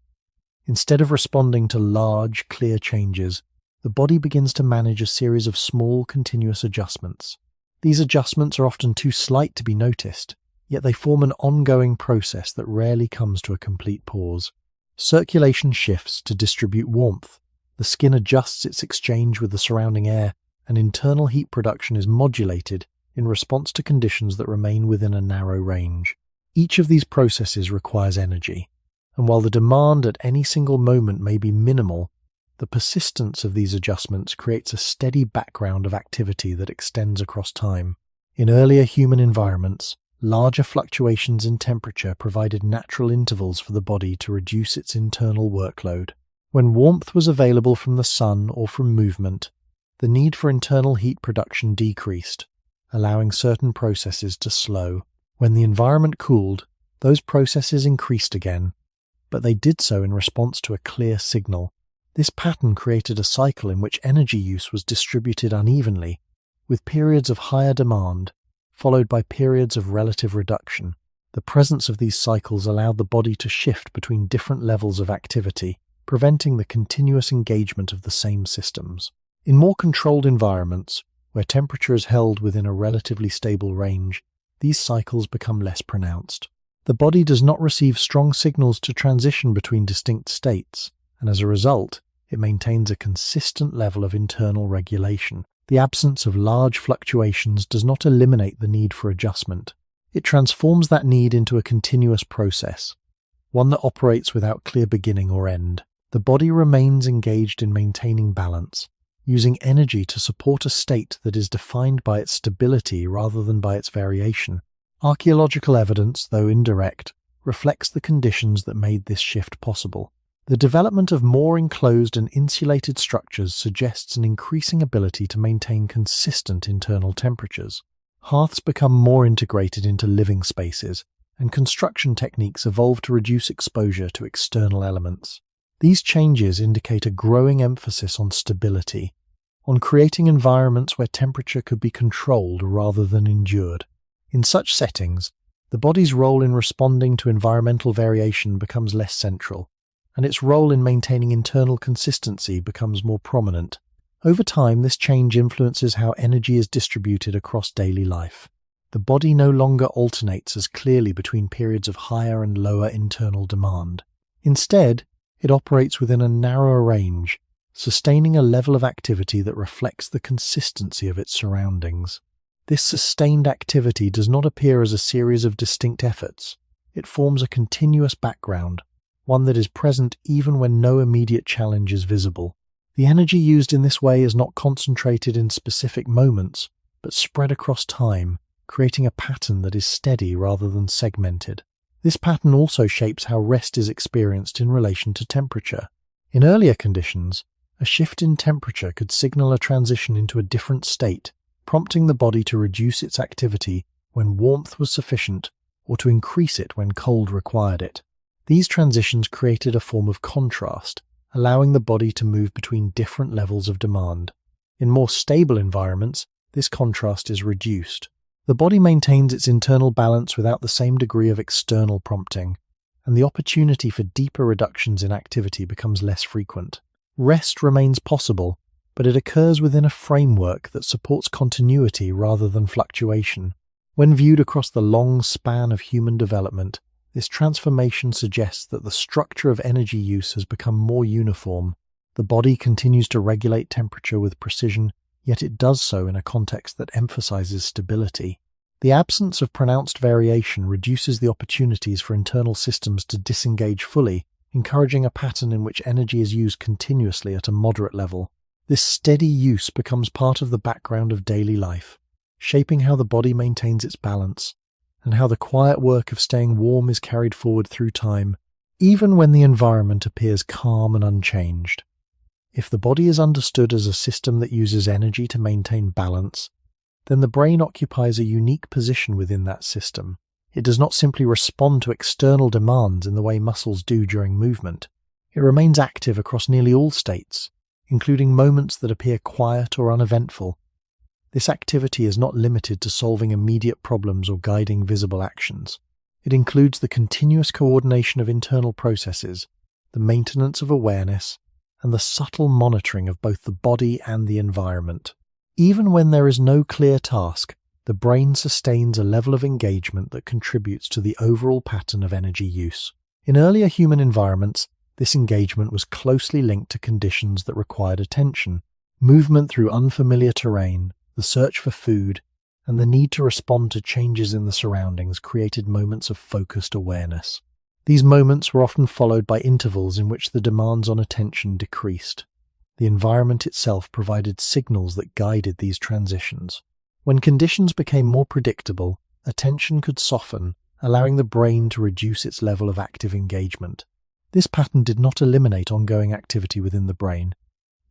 Instead of responding to large, clear changes, the body begins to manage a series of small, continuous adjustments. These adjustments are often too slight to be noticed, yet they form an ongoing process that rarely comes to a complete pause. Circulation shifts to distribute warmth, the skin adjusts its exchange with the surrounding air, and internal heat production is modulated in response to conditions that remain within a narrow range. Each of these processes requires energy, and while the demand at any single moment may be minimal, the persistence of these adjustments creates a steady background of activity that extends across time. In earlier human environments, larger fluctuations in temperature provided natural intervals for the body to reduce its internal workload. When warmth was available from the sun or from movement, the need for internal heat production decreased, allowing certain processes to slow. When the environment cooled, those processes increased again, but they did so in response to a clear signal. This pattern created a cycle in which energy use was distributed unevenly, with periods of higher demand, followed by periods of relative reduction. The presence of these cycles allowed the body to shift between different levels of activity, preventing the continuous engagement of the same systems. In more controlled environments, where temperature is held within a relatively stable range, these cycles become less pronounced. The body does not receive strong signals to transition between distinct states, and as a result, it maintains a consistent level of internal regulation. The absence of large fluctuations does not eliminate the need for adjustment. It transforms that need into a continuous process, one that operates without clear beginning or end. The body remains engaged in maintaining balance, using energy to support a state that is defined by its stability rather than by its variation. Archaeological evidence, though indirect, reflects the conditions that made this shift possible. The development of more enclosed and insulated structures suggests an increasing ability to maintain consistent internal temperatures. Hearths become more integrated into living spaces, and construction techniques evolve to reduce exposure to external elements. These changes indicate a growing emphasis on stability, on creating environments where temperature could be controlled rather than endured. In such settings, the body's role in responding to environmental variation becomes less central, and its role in maintaining internal consistency becomes more prominent. Over time, this change influences how energy is distributed across daily life. The body no longer alternates as clearly between periods of higher and lower internal demand. Instead, it operates within a narrower range, sustaining a level of activity that reflects the consistency of its surroundings. This sustained activity does not appear as a series of distinct efforts. It forms a continuous background, one that is present even when no immediate challenge is visible. The energy used in this way is not concentrated in specific moments, but spread across time, creating a pattern that is steady rather than segmented. This pattern also shapes how rest is experienced in relation to temperature. In earlier conditions, a shift in temperature could signal a transition into a different state, prompting the body to reduce its activity when warmth was sufficient or to increase it when cold required it. These transitions created a form of contrast, allowing the body to move between different levels of demand. In more stable environments, this contrast is reduced. The body maintains its internal balance without the same degree of external prompting, and the opportunity for deeper reductions in activity becomes less frequent. Rest remains possible, but it occurs within a framework that supports continuity rather than fluctuation. When viewed across the long span of human development, this transformation suggests that the structure of energy use has become more uniform. The body continues to regulate temperature with precision, yet it does so in a context that emphasizes stability. The absence of pronounced variation reduces the opportunities for internal systems to disengage fully, encouraging a pattern in which energy is used continuously at a moderate level. This steady use becomes part of the background of daily life, shaping how the body maintains its balance, and how the quiet work of staying warm is carried forward through time, even when the environment appears calm and unchanged. If the body is understood as a system that uses energy to maintain balance, then the brain occupies a unique position within that system. It does not simply respond to external demands in the way muscles do during movement. It remains active across nearly all states, including moments that appear quiet or uneventful. This activity is not limited to solving immediate problems or guiding visible actions. It includes the continuous coordination of internal processes, the maintenance of awareness, and the subtle monitoring of both the body and the environment. Even when there is no clear task, the brain sustains a level of engagement that contributes to the overall pattern of energy use. In earlier human environments, this engagement was closely linked to conditions that required attention. Movement through unfamiliar terrain, the search for food, and the need to respond to changes in the surroundings created moments of focused awareness. These moments were often followed by intervals in which the demands on attention decreased. The environment itself provided signals that guided these transitions. When conditions became more predictable, attention could soften, allowing the brain to reduce its level of active engagement. This pattern did not eliminate ongoing activity within the brain,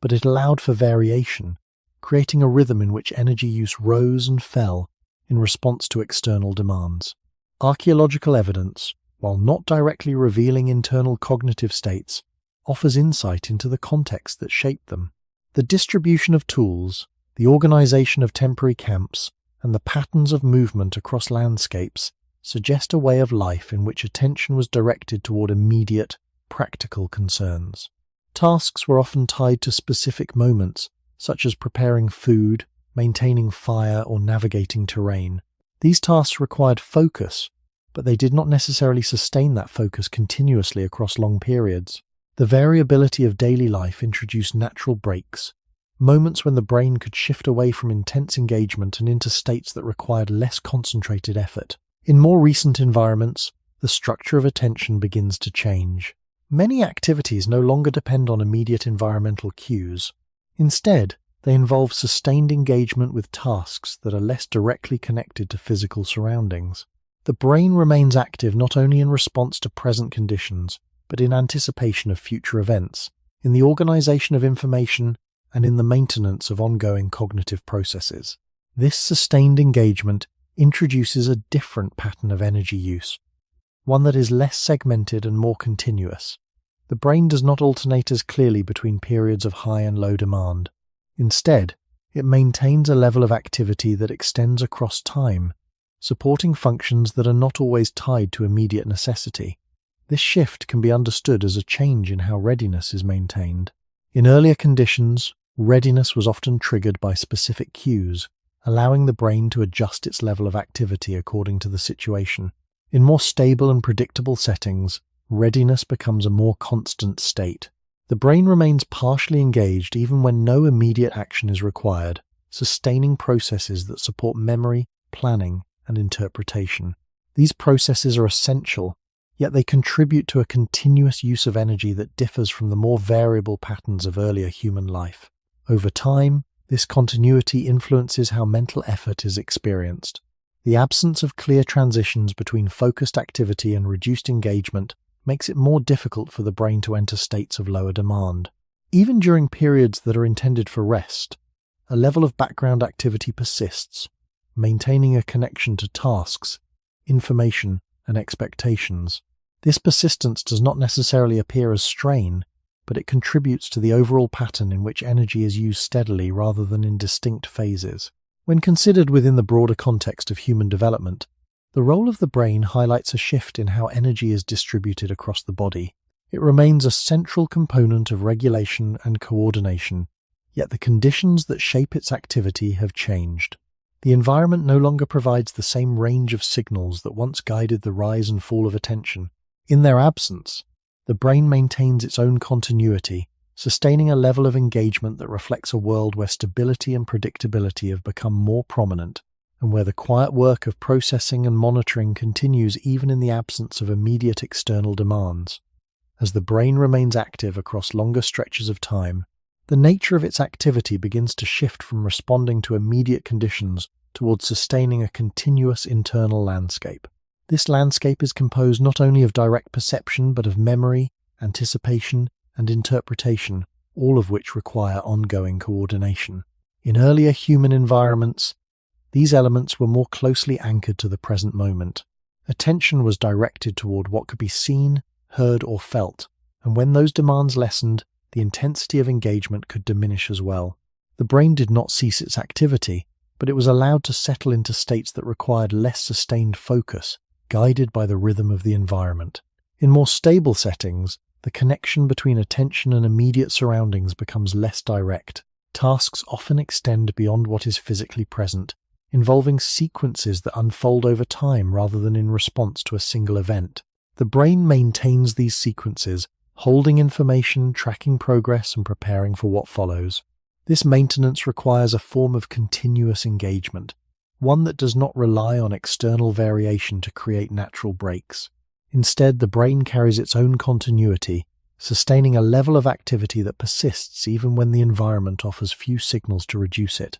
but it allowed for variation, creating a rhythm in which energy use rose and fell in response to external demands. Archaeological evidence, while not directly revealing internal cognitive states, offers insight into the context that shaped them. The distribution of tools, the organization of temporary camps, and the patterns of movement across landscapes suggest a way of life in which attention was directed toward immediate, practical concerns. Tasks were often tied to specific moments, such as preparing food, maintaining fire, or navigating terrain. These tasks required focus, but they did not necessarily sustain that focus continuously across long periods. The variability of daily life introduced natural breaks, moments when the brain could shift away from intense engagement and into states that required less concentrated effort. In more recent environments, the structure of attention begins to change. Many activities no longer depend on immediate environmental cues. Instead, they involve sustained engagement with tasks that are less directly connected to physical surroundings. The brain remains active not only in response to present conditions, but in anticipation of future events, in the organization of information, and in the maintenance of ongoing cognitive processes. This sustained engagement introduces a different pattern of energy use, one that is less segmented and more continuous. The brain does not alternate as clearly between periods of high and low demand. Instead, it maintains a level of activity that extends across time, supporting functions that are not always tied to immediate necessity. This shift can be understood as a change in how readiness is maintained. In earlier conditions, readiness was often triggered by specific cues, allowing the brain to adjust its level of activity according to the situation. In more stable and predictable settings, readiness becomes a more constant state. The brain remains partially engaged even when no immediate action is required, sustaining processes that support memory, planning, and interpretation. These processes are essential, yet they contribute to a continuous use of energy that differs from the more variable patterns of earlier human life. Over time, this continuity influences how mental effort is experienced. The absence of clear transitions between focused activity and reduced engagement makes it more difficult for the brain to enter states of lower demand. Even during periods that are intended for rest, a level of background activity persists, maintaining a connection to tasks, information, and expectations. This persistence does not necessarily appear as strain, but it contributes to the overall pattern in which energy is used steadily rather than in distinct phases. When considered within the broader context of human development, the role of the brain highlights a shift in how energy is distributed across the body. It remains a central component of regulation and coordination, yet the conditions that shape its activity have changed. The environment no longer provides the same range of signals that once guided the rise and fall of attention. In their absence, the brain maintains its own continuity, sustaining a level of engagement that reflects a world where stability and predictability have become more prominent, and where the quiet work of processing and monitoring continues even in the absence of immediate external demands. As the brain remains active across longer stretches of time, the nature of its activity begins to shift from responding to immediate conditions towards sustaining a continuous internal landscape. This landscape is composed not only of direct perception but of memory, anticipation, and interpretation, all of which require ongoing coordination. In earlier human environments, these elements were more closely anchored to the present moment. Attention was directed toward what could be seen, heard, or felt, and when those demands lessened, the intensity of engagement could diminish as well. The brain did not cease its activity, but it was allowed to settle into states that required less sustained focus, guided by the rhythm of the environment. In more stable settings, the connection between attention and immediate surroundings becomes less direct. Tasks often extend beyond what is physically present, involving sequences that unfold over time rather than in response to a single event. The brain maintains these sequences, holding information, tracking progress, and preparing for what follows. This maintenance requires a form of continuous engagement, one that does not rely on external variation to create natural breaks. Instead, the brain carries its own continuity, sustaining a level of activity that persists even when the environment offers few signals to reduce it.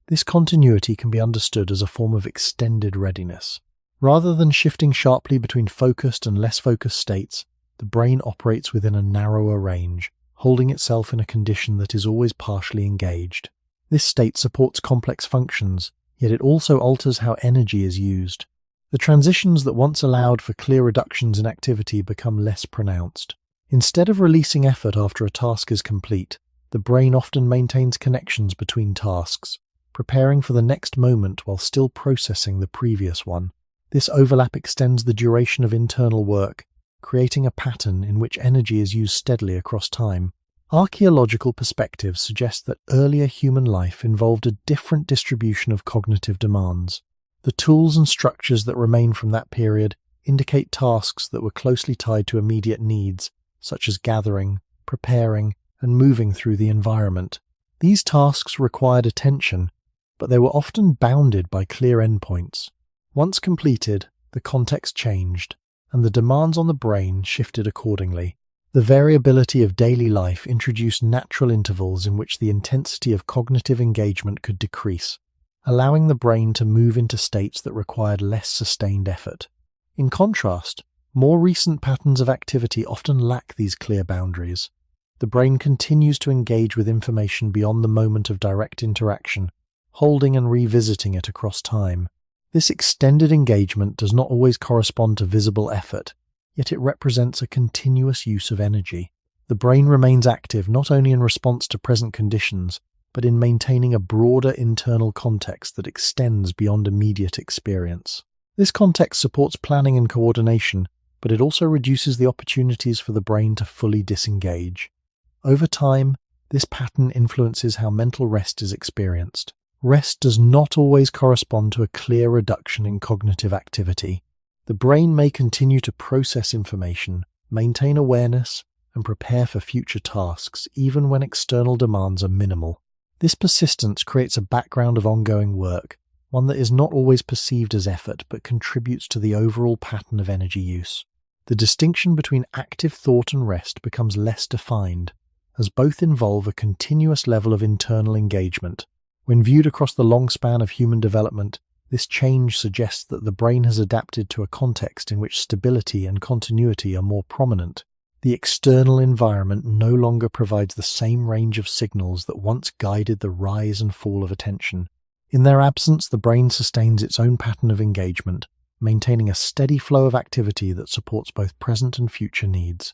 This continuity can be understood as a form of extended readiness. Rather than shifting sharply between focused and less focused states, the brain operates within a narrower range, holding itself in a condition that is always partially engaged. This state supports complex functions, yet it also alters how energy is used. The transitions that once allowed for clear reductions in activity become less pronounced. Instead of releasing effort after a task is complete, the brain often maintains connections between tasks, preparing for the next moment while still processing the previous one. This overlap extends the duration of internal work, creating a pattern in which energy is used steadily across time. Archaeological perspectives suggest that earlier human life involved a different distribution of cognitive demands. The tools and structures that remain from that period indicate tasks that were closely tied to immediate needs, such as gathering, preparing, and moving through the environment. These tasks required attention, but they were often bounded by clear endpoints. Once completed, the context changed, and the demands on the brain shifted accordingly. The variability of daily life introduced natural intervals in which the intensity of cognitive engagement could decrease, allowing the brain to move into states that required less sustained effort. In contrast, more recent patterns of activity often lack these clear boundaries. The brain continues to engage with information beyond the moment of direct interaction, holding and revisiting it across time. This extended engagement does not always correspond to visible effort, yet it represents a continuous use of energy. The brain remains active not only in response to present conditions, but in maintaining a broader internal context that extends beyond immediate experience. This context supports planning and coordination, but it also reduces the opportunities for the brain to fully disengage. Over time, this pattern influences how mental rest is experienced. Rest does not always correspond to a clear reduction in cognitive activity. The brain may continue to process information, maintain awareness, and prepare for future tasks, even when external demands are minimal. This persistence creates a background of ongoing work, one that is not always perceived as effort but contributes to the overall pattern of energy use. The distinction between active thought and rest becomes less defined, as both involve a continuous level of internal engagement. When viewed across the long span of human development, this change suggests that the brain has adapted to a context in which stability and continuity are more prominent. The external environment no longer provides the same range of signals that once guided the rise and fall of attention. In their absence, the brain sustains its own pattern of engagement, maintaining a steady flow of activity that supports both present and future needs.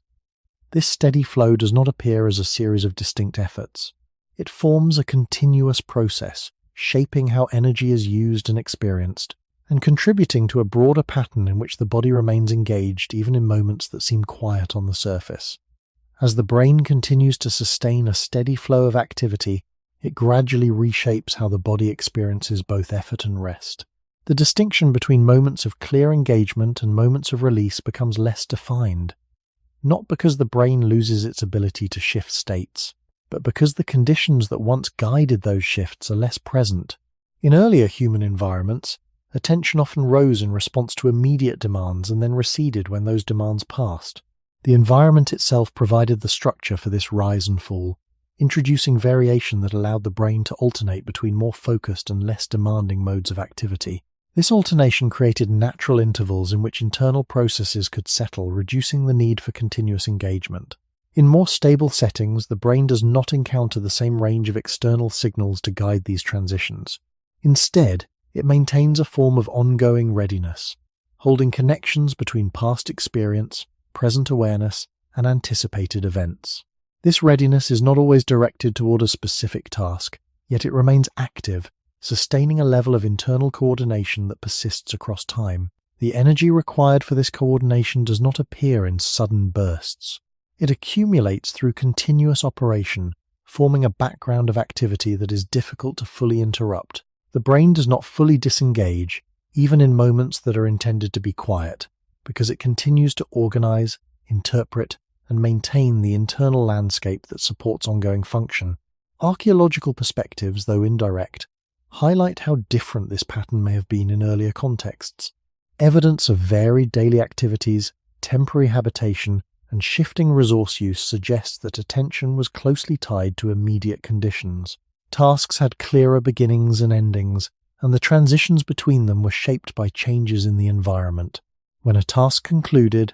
This steady flow does not appear as a series of distinct efforts. It forms a continuous process, shaping how energy is used and experienced, and contributing to a broader pattern in which the body remains engaged even in moments that seem quiet on the surface. As the brain continues to sustain a steady flow of activity, it gradually reshapes how the body experiences both effort and rest. The distinction between moments of clear engagement and moments of release becomes less defined, not because the brain loses its ability to shift states, but because the conditions that once guided those shifts are less present. In earlier human environments, attention often rose in response to immediate demands and then receded when those demands passed. The environment itself provided the structure for this rise and fall, introducing variation that allowed the brain to alternate between more focused and less demanding modes of activity. This alternation created natural intervals in which internal processes could settle, reducing the need for continuous engagement. In more stable settings, the brain does not encounter the same range of external signals to guide these transitions. Instead, it maintains a form of ongoing readiness, holding connections between past experience, present awareness, and anticipated events. This readiness is not always directed toward a specific task, yet it remains active, sustaining a level of internal coordination that persists across time. The energy required for this coordination does not appear in sudden bursts. It accumulates through continuous operation, forming a background of activity that is difficult to fully interrupt. The brain does not fully disengage, even in moments that are intended to be quiet, because it continues to organize, interpret, and maintain the internal landscape that supports ongoing function. Archaeological perspectives, though indirect, highlight how different this pattern may have been in earlier contexts. Evidence of varied daily activities, temporary habitation, and shifting resource use suggests that attention was closely tied to immediate conditions. Tasks had clearer beginnings and endings, and the transitions between them were shaped by changes in the environment. When a task concluded,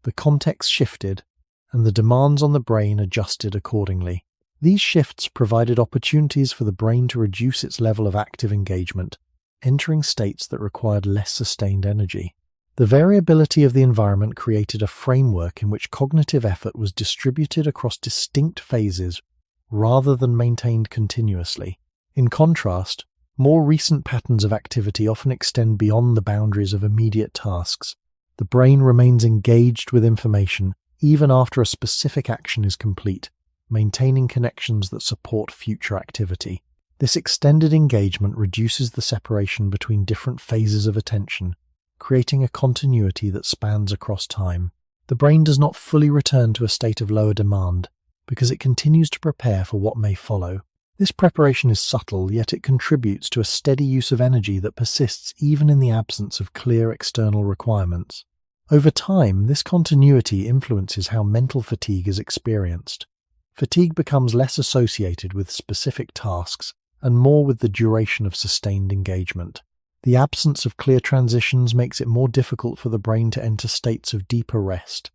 the context shifted, and the demands on the brain adjusted accordingly. These shifts provided opportunities for the brain to reduce its level of active engagement, entering states that required less sustained energy. The variability of the environment created a framework in which cognitive effort was distributed across distinct phases rather than maintained continuously. In contrast, more recent patterns of activity often extend beyond the boundaries of immediate tasks. The brain remains engaged with information even after a specific action is complete, maintaining connections that support future activity. This extended engagement reduces the separation between different phases of attention, creating a continuity that spans across time. The brain does not fully return to a state of lower demand because it continues to prepare for what may follow. This preparation is subtle, yet it contributes to a steady use of energy that persists even in the absence of clear external requirements. Over time, this continuity influences how mental fatigue is experienced. Fatigue becomes less associated with specific tasks and more with the duration of sustained engagement. The absence of clear transitions makes it more difficult for the brain to enter states of deeper rest,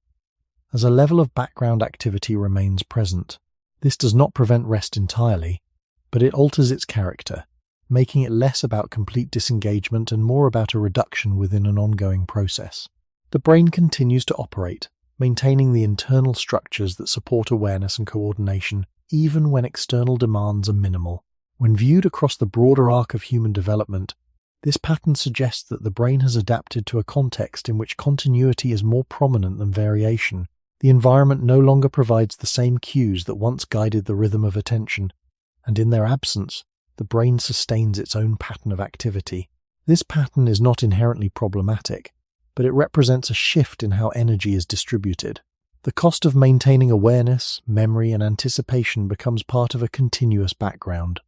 as a level of background activity remains present. This does not prevent rest entirely, but it alters its character, making it less about complete disengagement and more about a reduction within an ongoing process. The brain continues to operate, maintaining the internal structures that support awareness and coordination, even when external demands are minimal. When viewed across the broader arc of human development, this pattern suggests that the brain has adapted to a context in which continuity is more prominent than variation. The environment no longer provides the same cues that once guided the rhythm of attention, and in their absence, the brain sustains its own pattern of activity. This pattern is not inherently problematic, but it represents a shift in how energy is distributed. The cost of maintaining awareness, memory, and anticipation becomes part of a continuous background,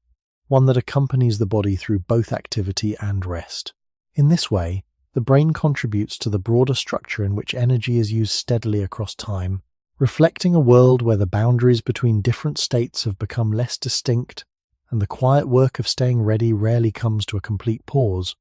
one that accompanies the body through both activity and rest. In this way, the brain contributes to the broader structure in which energy is used steadily across time, reflecting a world where the boundaries between different states have become less distinct and the quiet work of staying ready rarely comes to a complete pause.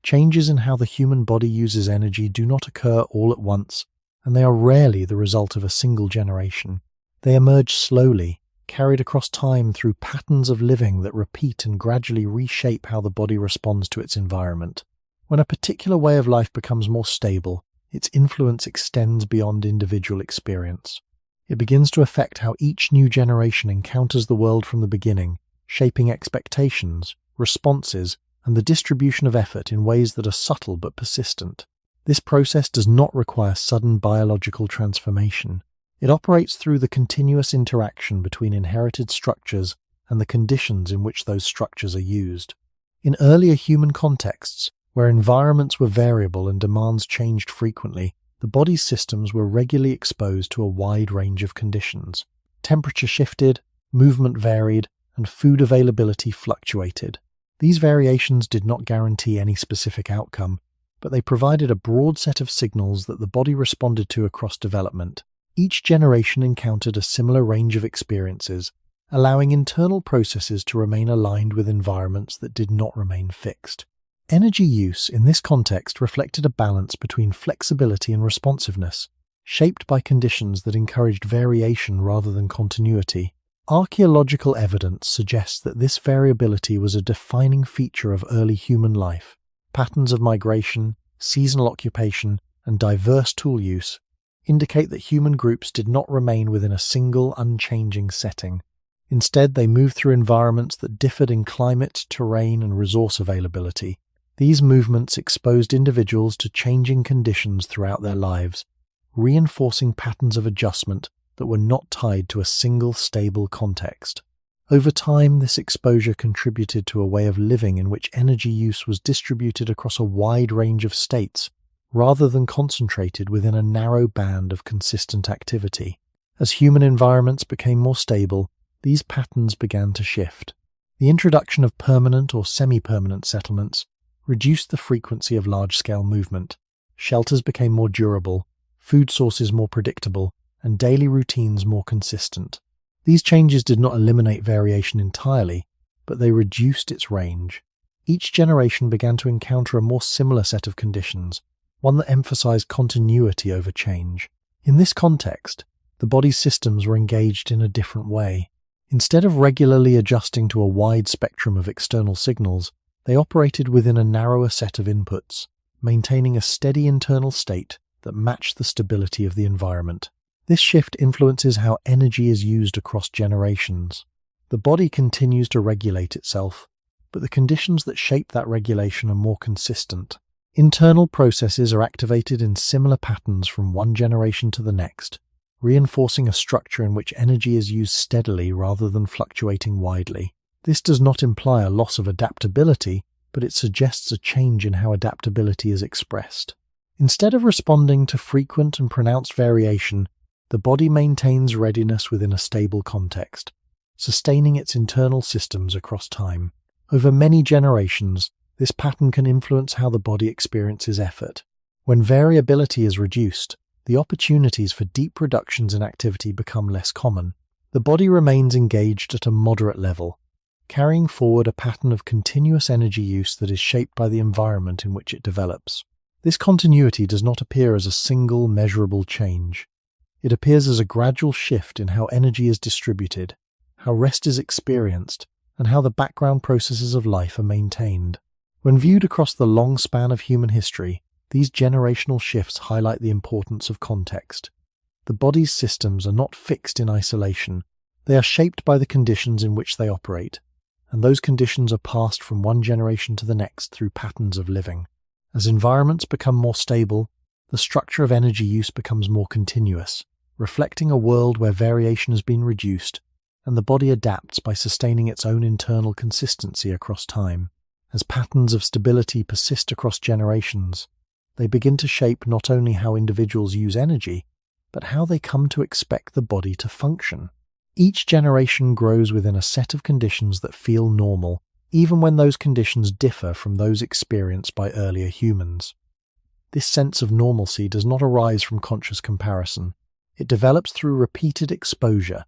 Changes in how the human body uses energy do not occur all at once, and they are rarely the result of a single generation. They emerge slowly, carried across time through patterns of living that repeat and gradually reshape how the body responds to its environment. When a particular way of life becomes more stable, its influence extends beyond individual experience. It begins to affect how each new generation encounters the world from the beginning, shaping expectations, responses, and the distribution of effort in ways that are subtle but persistent. This process does not require sudden biological transformation. It operates through the continuous interaction between inherited structures and the conditions in which those structures are used. In earlier human contexts, where environments were variable and demands changed frequently, the body's systems were regularly exposed to a wide range of conditions. Temperature shifted, movement varied, and food availability fluctuated. These variations did not guarantee any specific outcome, but they provided a broad set of signals that the body responded to across development. Each generation encountered a similar range of experiences, allowing internal processes to remain aligned with environments that did not remain fixed. Energy use in this context reflected a balance between flexibility and responsiveness, shaped by conditions that encouraged variation rather than continuity. Archaeological evidence suggests that this variability was a defining feature of early human life. Patterns of migration, seasonal occupation, and diverse tool use indicate that human groups did not remain within a single, unchanging setting. Instead, they moved through environments that differed in climate, terrain, and resource availability. These movements exposed individuals to changing conditions throughout their lives, reinforcing patterns of adjustment that were not tied to a single stable context. Over time, this exposure contributed to a way of living in which energy use was distributed across a wide range of states, rather than concentrated within a narrow band of consistent activity. As human environments became more stable, these patterns began to shift. The introduction of permanent or semi-permanent settlements reduced the frequency of large-scale movement. Shelters became more durable, food sources more predictable, and daily routines more consistent. These changes did not eliminate variation entirely, but they reduced its range. Each generation began to encounter a more similar set of conditions, one that emphasized continuity over change. In this context, the body's systems were engaged in a different way. Instead of regularly adjusting to a wide spectrum of external signals, they operated within a narrower set of inputs, maintaining a steady internal state that matched the stability of the environment. This shift influences how energy is used across generations. The body continues to regulate itself, but the conditions that shape that regulation are more consistent. Internal processes are activated in similar patterns from one generation to the next, reinforcing a structure in which energy is used steadily rather than fluctuating widely. This does not imply a loss of adaptability, but it suggests a change in how adaptability is expressed. Instead of responding to frequent and pronounced variation, the body maintains readiness within a stable context, sustaining its internal systems across time. Over many generations, this pattern can influence how the body experiences effort. When variability is reduced, the opportunities for deep reductions in activity become less common. The body remains engaged at a moderate level, carrying forward a pattern of continuous energy use that is shaped by the environment in which it develops. This continuity does not appear as a single, measurable change. It appears as a gradual shift in how energy is distributed, how rest is experienced, and how the background processes of life are maintained. When viewed across the long span of human history, these generational shifts highlight the importance of context. The body's systems are not fixed in isolation. They are shaped by the conditions in which they operate, and those conditions are passed from one generation to the next through patterns of living. As environments become more stable, the structure of energy use becomes more continuous, reflecting a world where variation has been reduced, and the body adapts by sustaining its own internal consistency across time. As patterns of stability persist across generations, they begin to shape not only how individuals use energy, but how they come to expect the body to function. Each generation grows within a set of conditions that feel normal, even when those conditions differ from those experienced by earlier humans. This sense of normalcy does not arise from conscious comparison. It develops through repeated exposure,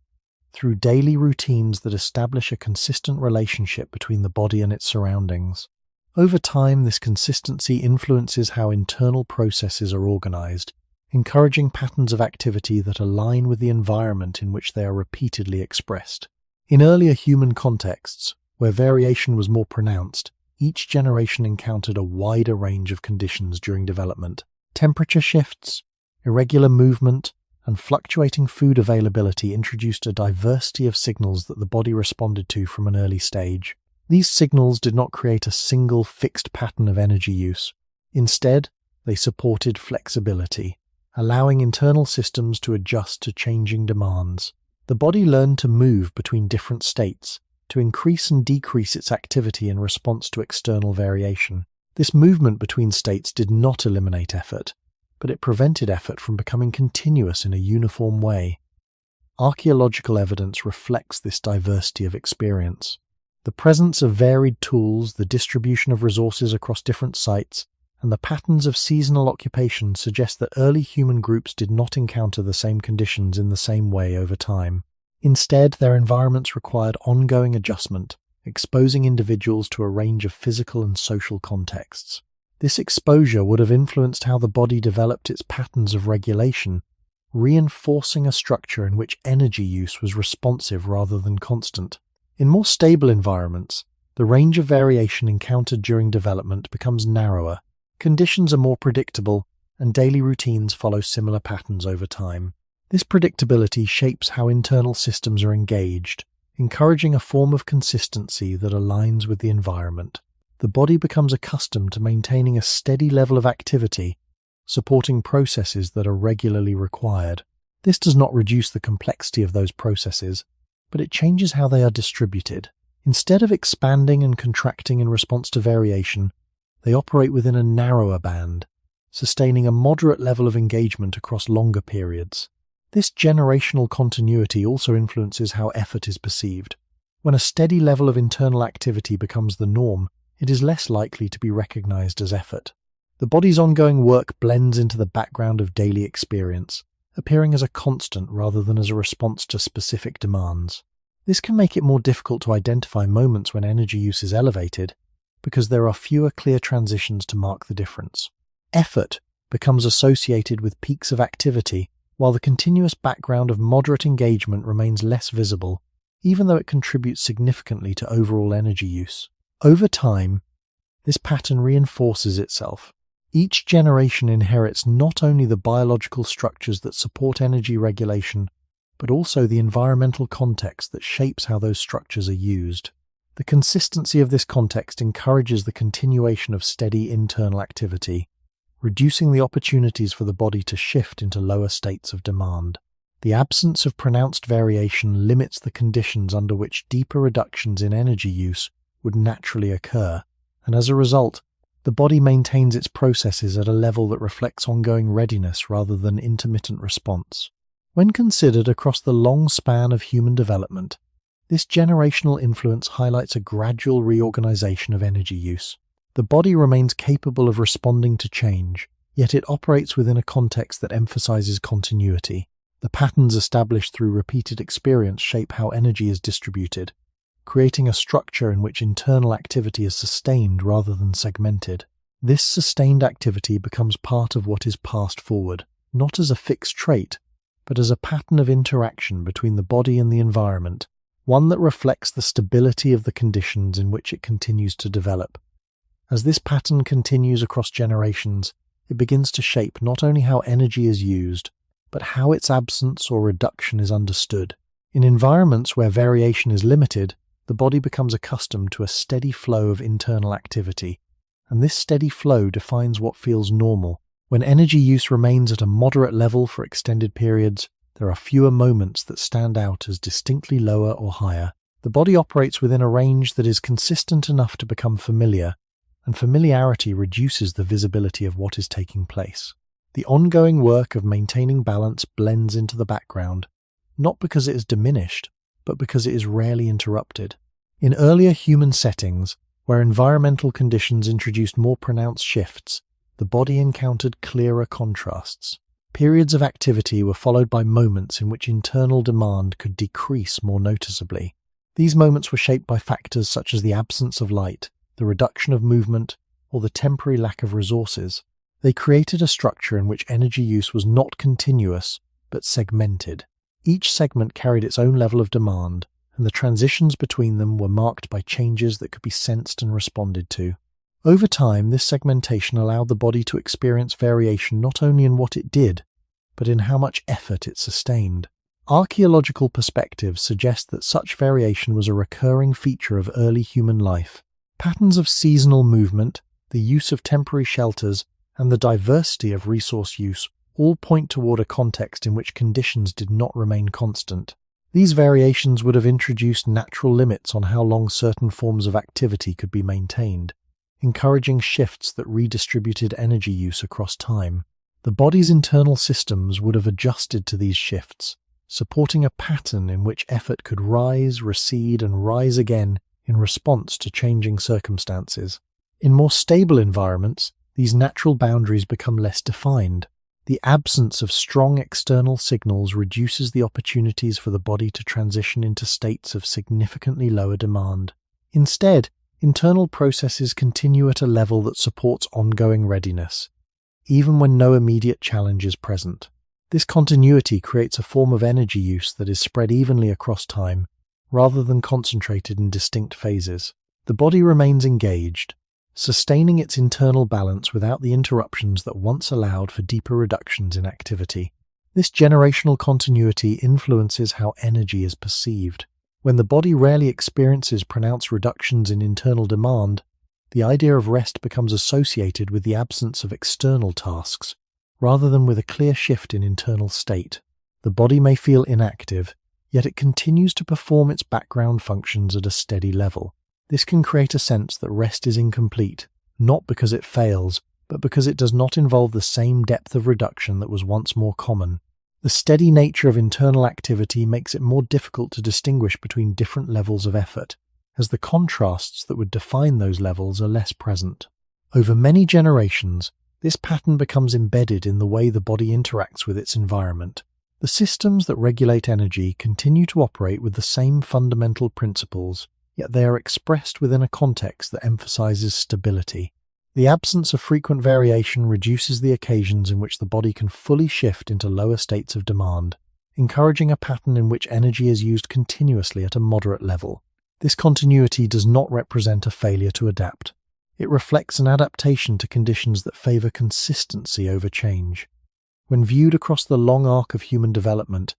through daily routines that establish a consistent relationship between the body and its surroundings. Over time, this consistency influences how internal processes are organized, encouraging patterns of activity that align with the environment in which they are repeatedly expressed. In earlier human contexts, where variation was more pronounced, each generation encountered a wider range of conditions during development. Temperature shifts, irregular movement, and fluctuating food availability introduced a diversity of signals that the body responded to from an early stage. These signals did not create a single fixed pattern of energy use. Instead, they supported flexibility, allowing internal systems to adjust to changing demands. The body learned to move between different states, to increase and decrease its activity in response to external variation. This movement between states did not eliminate effort, but it prevented effort from becoming continuous in a uniform way. Archaeological evidence reflects this diversity of experience. The presence of varied tools, the distribution of resources across different sites, and the patterns of seasonal occupation suggest that early human groups did not encounter the same conditions in the same way over time. Instead, their environments required ongoing adjustment, exposing individuals to a range of physical and social contexts. This exposure would have influenced how the body developed its patterns of regulation, reinforcing a structure in which energy use was responsive rather than constant. In more stable environments, the range of variation encountered during development becomes narrower. Conditions are more predictable, and daily routines follow similar patterns over time. This predictability shapes how internal systems are engaged, encouraging a form of consistency that aligns with the environment. The body becomes accustomed to maintaining a steady level of activity, supporting processes that are regularly required. This does not reduce the complexity of those processes, but it changes how they are distributed. Instead of expanding and contracting in response to variation, they operate within a narrower band, sustaining a moderate level of engagement across longer periods. This generational continuity also influences how effort is perceived. When a steady level of internal activity becomes the norm, it is less likely to be recognized as effort. The body's ongoing work blends into the background of daily experience, appearing as a constant rather than as a response to specific demands. This can make it more difficult to identify moments when energy use is elevated, because there are fewer clear transitions to mark the difference. Effort becomes associated with peaks of activity, while the continuous background of moderate engagement remains less visible, even though it contributes significantly to overall energy use. Over time, this pattern reinforces itself. Each generation inherits not only the biological structures that support energy regulation, but also the environmental context that shapes how those structures are used. The consistency of this context encourages the continuation of steady internal activity, reducing the opportunities for the body to shift into lower states of demand. The absence of pronounced variation limits the conditions under which deeper reductions in energy use would naturally occur, and as a result, the body maintains its processes at a level that reflects ongoing readiness rather than intermittent response. When considered across the long span of human development, This generational influence highlights a gradual reorganization of energy use. The body remains capable of responding to change, yet it operates within a context that emphasizes continuity. The patterns established through repeated experience shape how energy is distributed, creating a structure in which internal activity is sustained rather than segmented. This sustained activity becomes part of what is passed forward, not as a fixed trait, but as a pattern of interaction between the body and the environment, one that reflects the stability of the conditions in which it continues to develop. As this pattern continues across generations, it begins to shape not only how energy is used, but how its absence or reduction is understood. In environments where variation is limited, the body becomes accustomed to a steady flow of internal activity, and this steady flow defines what feels normal. When energy use remains at a moderate level for extended periods, there are fewer moments that stand out as distinctly lower or higher. The body operates within a range that is consistent enough to become familiar, and familiarity reduces the visibility of what is taking place. The ongoing work of maintaining balance blends into the background, not because it is diminished, but because it is rarely interrupted. In earlier human settings, where environmental conditions introduced more pronounced shifts, the body encountered clearer contrasts. Periods of activity were followed by moments in which internal demand could decrease more noticeably. These moments were shaped by factors such as the absence of light, the reduction of movement, or the temporary lack of resources. They created a structure in which energy use was not continuous, but segmented. Each segment carried its own level of demand, and the transitions between them were marked by changes that could be sensed and responded to. Over time, this segmentation allowed the body to experience variation not only in what it did, but in how much effort it sustained. Archaeological perspectives suggest that such variation was a recurring feature of early human life. Patterns of seasonal movement, the use of temporary shelters, and the diversity of resource use all point toward a context in which conditions did not remain constant. These variations would have introduced natural limits on how long certain forms of activity could be maintained, encouraging shifts that redistributed energy use across time. The body's internal systems would have adjusted to these shifts, supporting a pattern in which effort could rise, recede, and rise again in response to changing circumstances. In more stable environments, these natural boundaries become less defined. The absence of strong external signals reduces the opportunities for the body to transition into states of significantly lower demand. Instead, internal processes continue at a level that supports ongoing readiness, even when no immediate challenge is present. This continuity creates a form of energy use that is spread evenly across time, rather than concentrated in distinct phases. The body remains engaged, sustaining its internal balance without the interruptions that once allowed for deeper reductions in activity. This generational continuity influences how energy is perceived. When the body rarely experiences pronounced reductions in internal demand, the idea of rest becomes associated with the absence of external tasks, rather than with a clear shift in internal state. The body may feel inactive, yet it continues to perform its background functions at a steady level. This can create a sense that rest is incomplete, not because it fails, but because it does not involve the same depth of reduction that was once more common. The steady nature of internal activity makes it more difficult to distinguish between different levels of effort, as the contrasts that would define those levels are less present. Over many generations, this pattern becomes embedded in the way the body interacts with its environment. The systems that regulate energy continue to operate with the same fundamental principles, yet they are expressed within a context that emphasizes stability. The absence of frequent variation reduces the occasions in which the body can fully shift into lower states of demand, encouraging a pattern in which energy is used continuously at a moderate level. This continuity does not represent a failure to adapt. It reflects an adaptation to conditions that favor consistency over change. When viewed across the long arc of human development,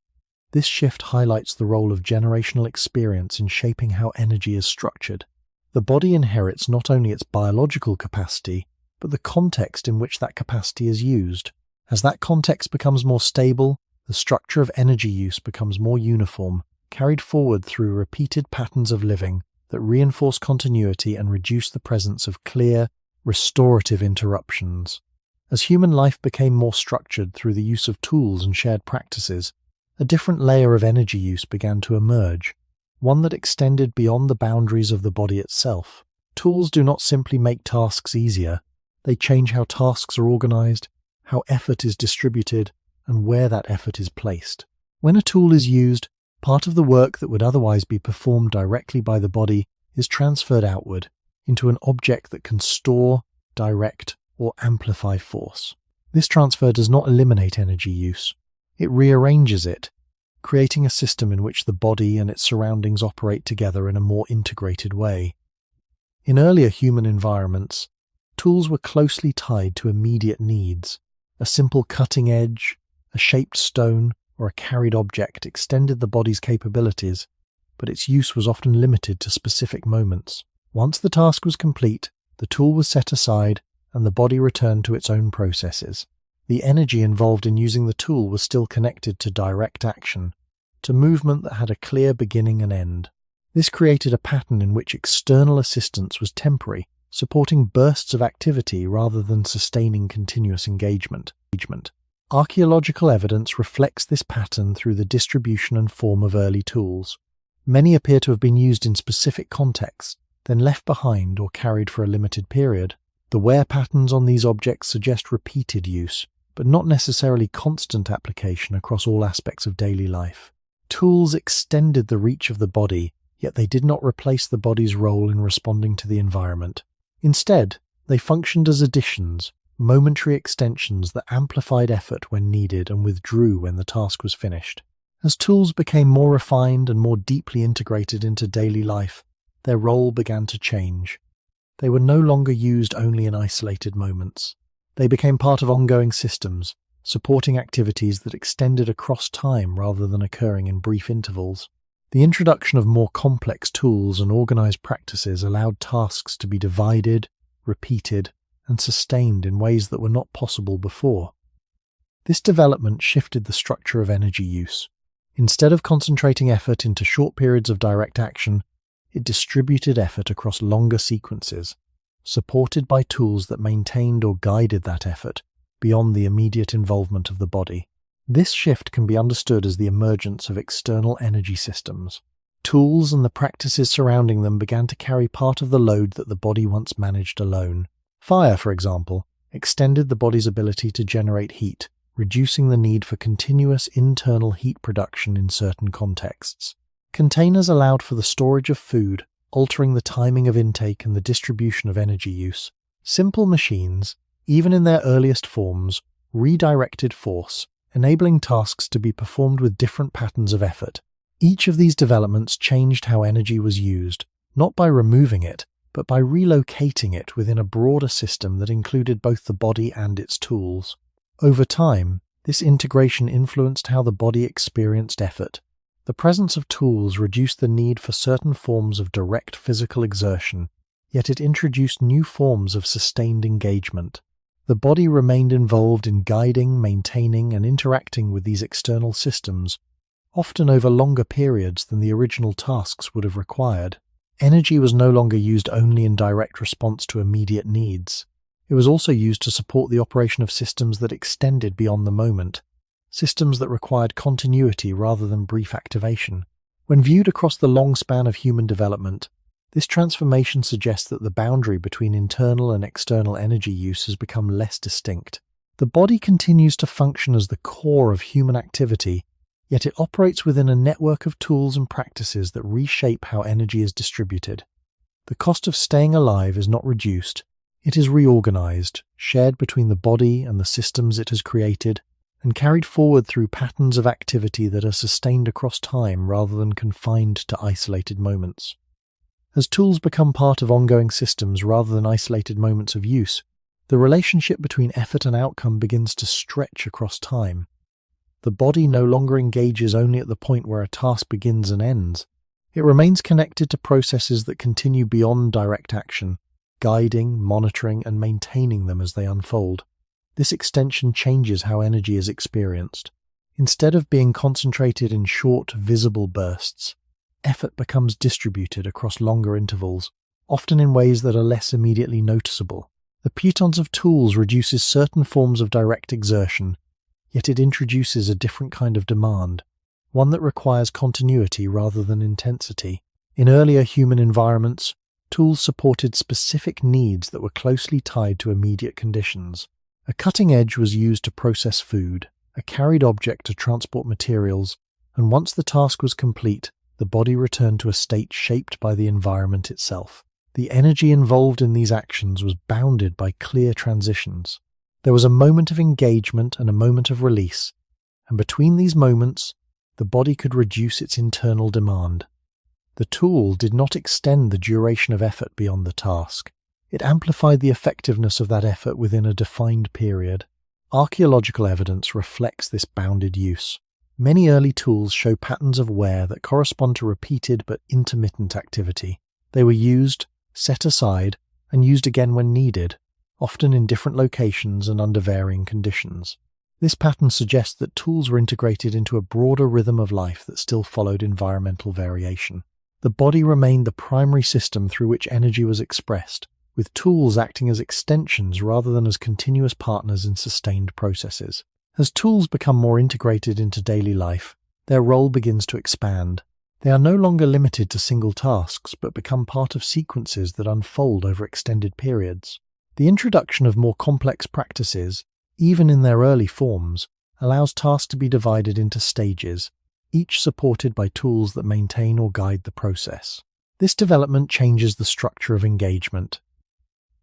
this shift highlights the role of generational experience in shaping how energy is structured. The body inherits not only its biological capacity, but the context in which that capacity is used. As that context becomes more stable, the structure of energy use becomes more uniform, carried forward through repeated patterns of living that reinforce continuity and reduce the presence of clear, restorative interruptions. As human life became more structured through the use of tools and shared practices, a different layer of energy use began to emerge, one that extended beyond the boundaries of the body itself. Tools do not simply make tasks easier, they change how tasks are organized, how effort is distributed, and where that effort is placed. When a tool is used, part of the work that would otherwise be performed directly by the body is transferred outward into an object that can store, direct, or amplify force. This transfer does not eliminate energy use. It rearranges it, creating a system in which the body and its surroundings operate together in a more integrated way. In earlier human environments, tools were closely tied to immediate needs. A simple cutting edge, a shaped stone, or a carried object extended the body's capabilities, but its use was often limited to specific moments. Once the task was complete, the tool was set aside and the body returned to its own processes. The energy involved in using the tool was still connected to direct action, to movement that had a clear beginning and end. This created a pattern in which external assistance was temporary, supporting bursts of activity rather than sustaining continuous engagement. Archaeological evidence reflects this pattern through the distribution and form of early tools. Many appear to have been used in specific contexts, then left behind or carried for a limited period. The wear patterns on these objects suggest repeated use, but not necessarily constant application across all aspects of daily life. Tools extended the reach of the body, yet they did not replace the body's role in responding to the environment. Instead, they functioned as additions, momentary extensions that amplified effort when needed and withdrew when the task was finished. As tools became more refined and more deeply integrated into daily life, their role began to change. They were no longer used only in isolated moments. They became part of ongoing systems, supporting activities that extended across time rather than occurring in brief intervals. The introduction of more complex tools and organized practices allowed tasks to be divided, repeated, and sustained in ways that were not possible before. This development shifted the structure of energy use. Instead of concentrating effort into short periods of direct action, it distributed effort across longer sequences, supported by tools that maintained or guided that effort beyond the immediate involvement of the body. This shift can be understood as the emergence of external energy systems. Tools and the practices surrounding them began to carry part of the load that the body once managed alone. Fire, for example, extended the body's ability to generate heat, reducing the need for continuous internal heat production in certain contexts. Containers allowed for the storage of food, altering the timing of intake and the distribution of energy use. Simple machines, even in their earliest forms, redirected force, enabling tasks to be performed with different patterns of effort. Each of these developments changed how energy was used, not by removing it, but by relocating it within a broader system that included both the body and its tools. Over time, this integration influenced how the body experienced effort. The presence of tools reduced the need for certain forms of direct physical exertion, yet it introduced new forms of sustained engagement. The body remained involved in guiding, maintaining, and interacting with these external systems, often over longer periods than the original tasks would have required. Energy was no longer used only in direct response to immediate needs. It was also used to support the operation of systems that extended beyond the moment, systems that required continuity rather than brief activation. When viewed across the long span of human development, this transformation suggests that the boundary between internal and external energy use has become less distinct. The body continues to function as the core of human activity, yet it operates within a network of tools and practices that reshape how energy is distributed. The cost of staying alive is not reduced, it is reorganized, shared between the body and the systems it has created, and carried forward through patterns of activity that are sustained across time rather than confined to isolated moments. As tools become part of ongoing systems rather than isolated moments of use, the relationship between effort and outcome begins to stretch across time. The body no longer engages only at the point where a task begins and ends. It remains connected to processes that continue beyond direct action, guiding, monitoring, and maintaining them as they unfold. This extension changes how energy is experienced. Instead of being concentrated in short, visible bursts, effort becomes distributed across longer intervals, often in ways that are less immediately noticeable. The pitons of tools reduces certain forms of direct exertion, yet it introduces a different kind of demand, one that requires continuity rather than intensity. In earlier human environments, tools supported specific needs that were closely tied to immediate conditions. A cutting edge was used to process food, a carried object to transport materials, and once the task was complete, the body returned to a state shaped by the environment itself. The energy involved in these actions was bounded by clear transitions. There was a moment of engagement and a moment of release, and between these moments, the body could reduce its internal demand. The tool did not extend the duration of effort beyond the task. It amplified the effectiveness of that effort within a defined period. Archaeological evidence reflects this bounded use. Many early tools show patterns of wear that correspond to repeated but intermittent activity. They were used, set aside, and used again when needed, often in different locations and under varying conditions. This pattern suggests that tools were integrated into a broader rhythm of life that still followed environmental variation. The body remained the primary system through which energy was expressed, with tools acting as extensions rather than as continuous partners in sustained processes. As tools become more integrated into daily life, their role begins to expand. They are no longer limited to single tasks, but become part of sequences that unfold over extended periods. The introduction of more complex practices, even in their early forms, allows tasks to be divided into stages, each supported by tools that maintain or guide the process. This development changes the structure of engagement.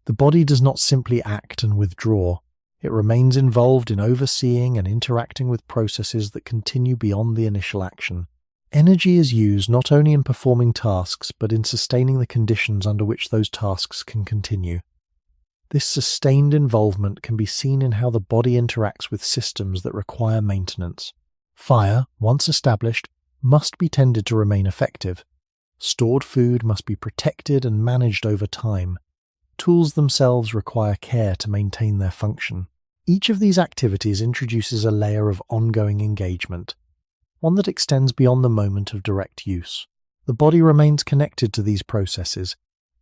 The body does not simply act and withdraw. It remains involved in overseeing and interacting with processes that continue beyond the initial action. Energy is used not only in performing tasks, but in sustaining the conditions under which those tasks can continue. This sustained involvement can be seen in how the body interacts with systems that require maintenance. Fire, once established, must be tended to remain effective. Stored food must be protected and managed over time. Tools themselves require care to maintain their function. Each of these activities introduces a layer of ongoing engagement, one that extends beyond the moment of direct use. The body remains connected to these processes,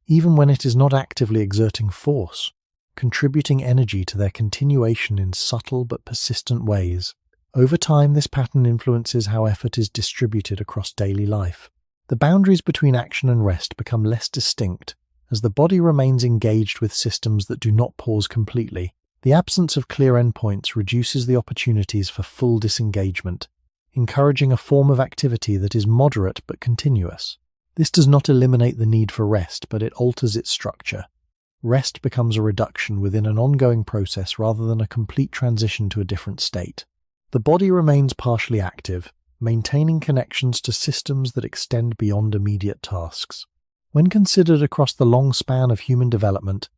even when it is not actively exerting force, contributing energy to their continuation in subtle but persistent ways. Over time, this pattern influences how effort is distributed across daily life. The boundaries between action and rest become less distinct, as the body remains engaged with systems that do not pause completely. The absence of clear endpoints reduces the opportunities for full disengagement, encouraging a form of activity that is moderate but continuous. This does not eliminate the need for rest, but it alters its structure. Rest becomes a reduction within an ongoing process rather than a complete transition to a different state. The body remains partially active, maintaining connections to systems that extend beyond immediate tasks. When considered across the long span of human development,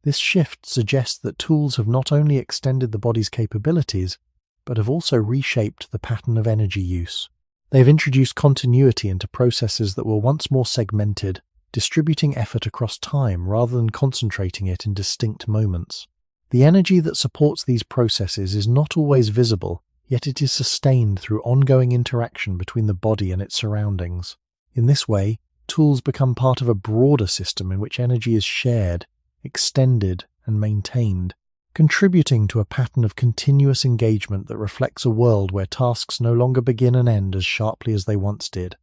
this shift suggests that tools have not only extended the body's capabilities, but have also reshaped the pattern of energy use. They have introduced continuity into processes that were once more segmented, distributing effort across time rather than concentrating it in distinct moments. The energy that supports these processes is not always visible, yet it is sustained through ongoing interaction between the body and its surroundings. In this way, tools become part of a broader system in which energy is shared, extended, and maintained, contributing to a pattern of continuous engagement that reflects a world where tasks no longer begin and end as sharply as they once did.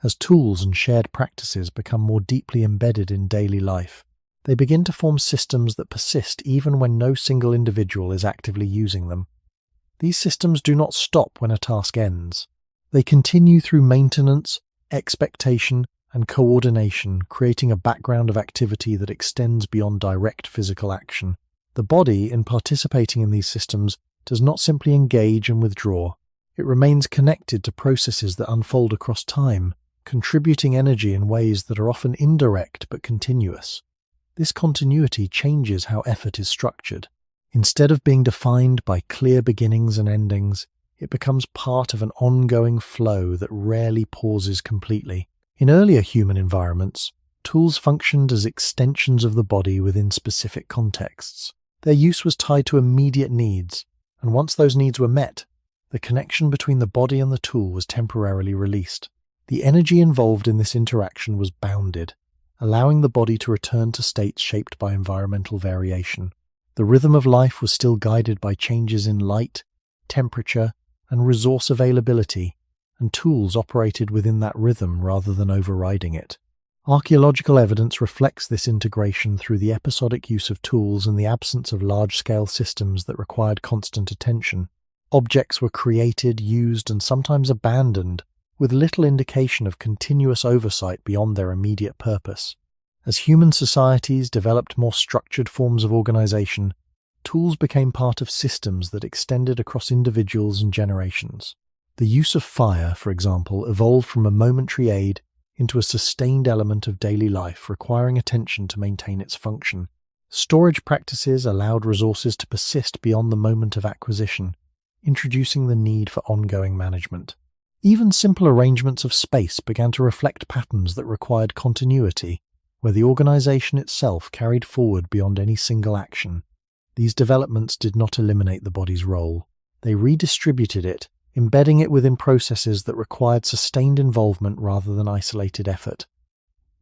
As tools and shared practices become more deeply embedded in daily life, they begin to form systems that persist even when no single individual is actively using them. These systems do not stop when a task ends. They continue through maintenance, expectation, and coordination, creating a background of activity that extends beyond direct physical action. The body, in participating in these systems, does not simply engage and withdraw. It remains connected to processes that unfold across time, contributing energy in ways that are often indirect but continuous. This continuity changes how effort is structured. Instead of being defined by clear beginnings and endings, it becomes part of an ongoing flow that rarely pauses completely. In earlier human environments, tools functioned as extensions of the body within specific contexts. Their use was tied to immediate needs, and once those needs were met, the connection between the body and the tool was temporarily released. The energy involved in this interaction was bounded, allowing the body to return to states shaped by environmental variation. The rhythm of life was still guided by changes in light, temperature, and resource availability, and tools operated within that rhythm rather than overriding it. Archaeological evidence reflects this integration through the episodic use of tools and the absence of large-scale systems that required constant attention. Objects were created, used, and sometimes abandoned, with little indication of continuous oversight beyond their immediate purpose. As human societies developed more structured forms of organization, tools became part of systems that extended across individuals and generations. The use of fire, for example, evolved from a momentary aid into a sustained element of daily life, requiring attention to maintain its function. Storage practices allowed resources to persist beyond the moment of acquisition, introducing the need for ongoing management. Even simple arrangements of space began to reflect patterns that required continuity, where the organization itself carried forward beyond any single action. These developments did not eliminate the body's role. They redistributed it, embedding it within processes that required sustained involvement rather than isolated effort.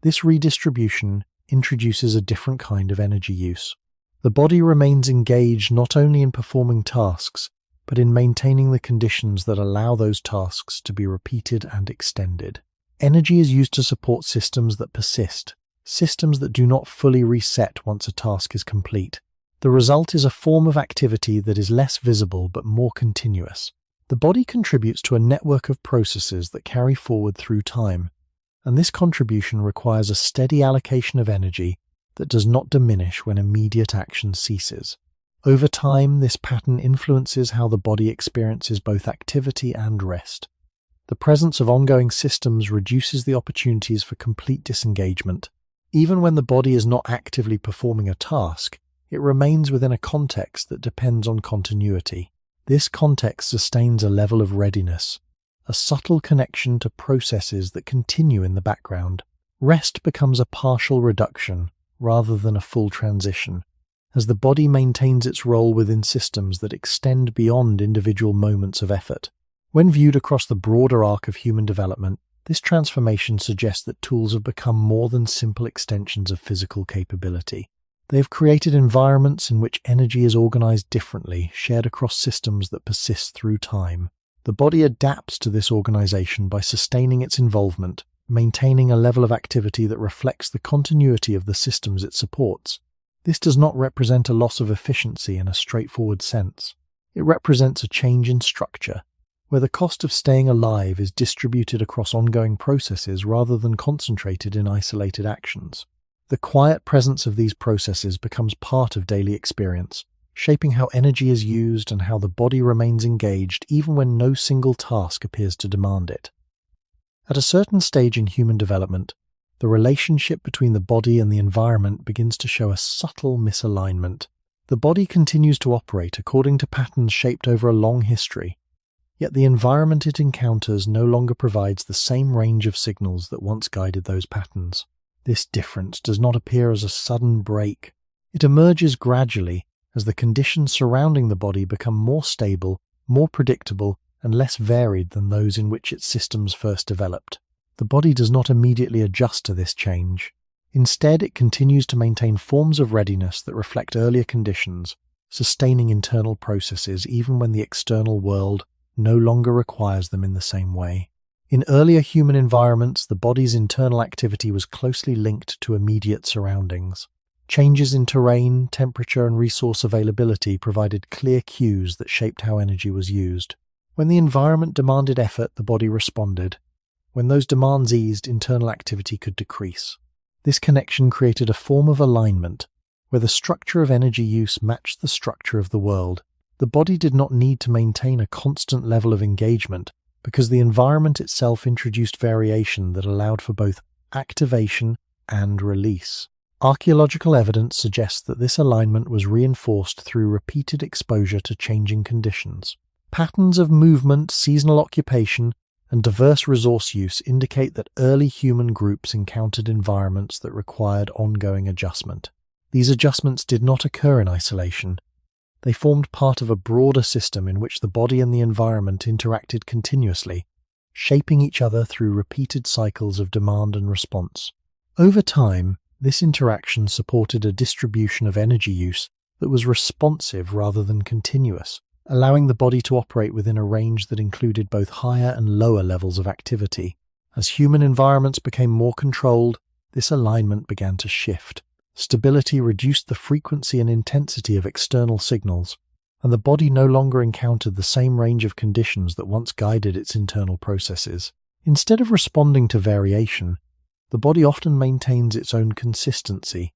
This redistribution introduces a different kind of energy use. The body remains engaged not only in performing tasks, but in maintaining the conditions that allow those tasks to be repeated and extended. Energy is used to support systems that persist, systems that do not fully reset once a task is complete. The result is a form of activity that is less visible but more continuous. The body contributes to a network of processes that carry forward through time, and this contribution requires a steady allocation of energy that does not diminish when immediate action ceases. Over time, this pattern influences how the body experiences both activity and rest. The presence of ongoing systems reduces the opportunities for complete disengagement. Even when the body is not actively performing a task, it remains within a context that depends on continuity. This context sustains a level of readiness, a subtle connection to processes that continue in the background. Rest becomes a partial reduction rather than a full transition, as the body maintains its role within systems that extend beyond individual moments of effort. When viewed across the broader arc of human development, this transformation suggests that tools have become more than simple extensions of physical capability. They have created environments in which energy is organized differently, shared across systems that persist through time. The body adapts to this organization by sustaining its involvement, maintaining a level of activity that reflects the continuity of the systems it supports. This does not represent a loss of efficiency in a straightforward sense. It represents a change in structure, where the cost of staying alive is distributed across ongoing processes rather than concentrated in isolated actions. The quiet presence of these processes becomes part of daily experience, shaping how energy is used and how the body remains engaged even when no single task appears to demand it. At a certain stage in human development, the relationship between the body and the environment begins to show a subtle misalignment. The body continues to operate according to patterns shaped over a long history, yet the environment it encounters no longer provides the same range of signals that once guided those patterns. This difference does not appear as a sudden break. It emerges gradually as the conditions surrounding the body become more stable, more predictable, and less varied than those in which its systems first developed. The body does not immediately adjust to this change. Instead, it continues to maintain forms of readiness that reflect earlier conditions, sustaining internal processes even when the external world no longer requires them in the same way. In earlier human environments, the body's internal activity was closely linked to immediate surroundings. Changes in terrain, temperature, and resource availability provided clear cues that shaped how energy was used. When the environment demanded effort, the body responded. When those demands eased, internal activity could decrease. This connection created a form of alignment, where the structure of energy use matched the structure of the world. The body did not need to maintain a constant level of engagement, because the environment itself introduced variation that allowed for both activation and release. Archaeological evidence suggests that this alignment was reinforced through repeated exposure to changing conditions. Patterns of movement, seasonal occupation, and diverse resource use indicate that early human groups encountered environments that required ongoing adjustment. These adjustments did not occur in isolation. They formed part of a broader system in which the body and the environment interacted continuously, shaping each other through repeated cycles of demand and response. Over time, this interaction supported a distribution of energy use that was responsive rather than continuous. allowing the body to operate within a range that included both higher and lower levels of activity. As human environments became more controlled, this alignment began to shift. Stability reduced the frequency and intensity of external signals, and the body no longer encountered the same range of conditions that once guided its internal processes. Instead of responding to variation, the body often maintains its own consistency,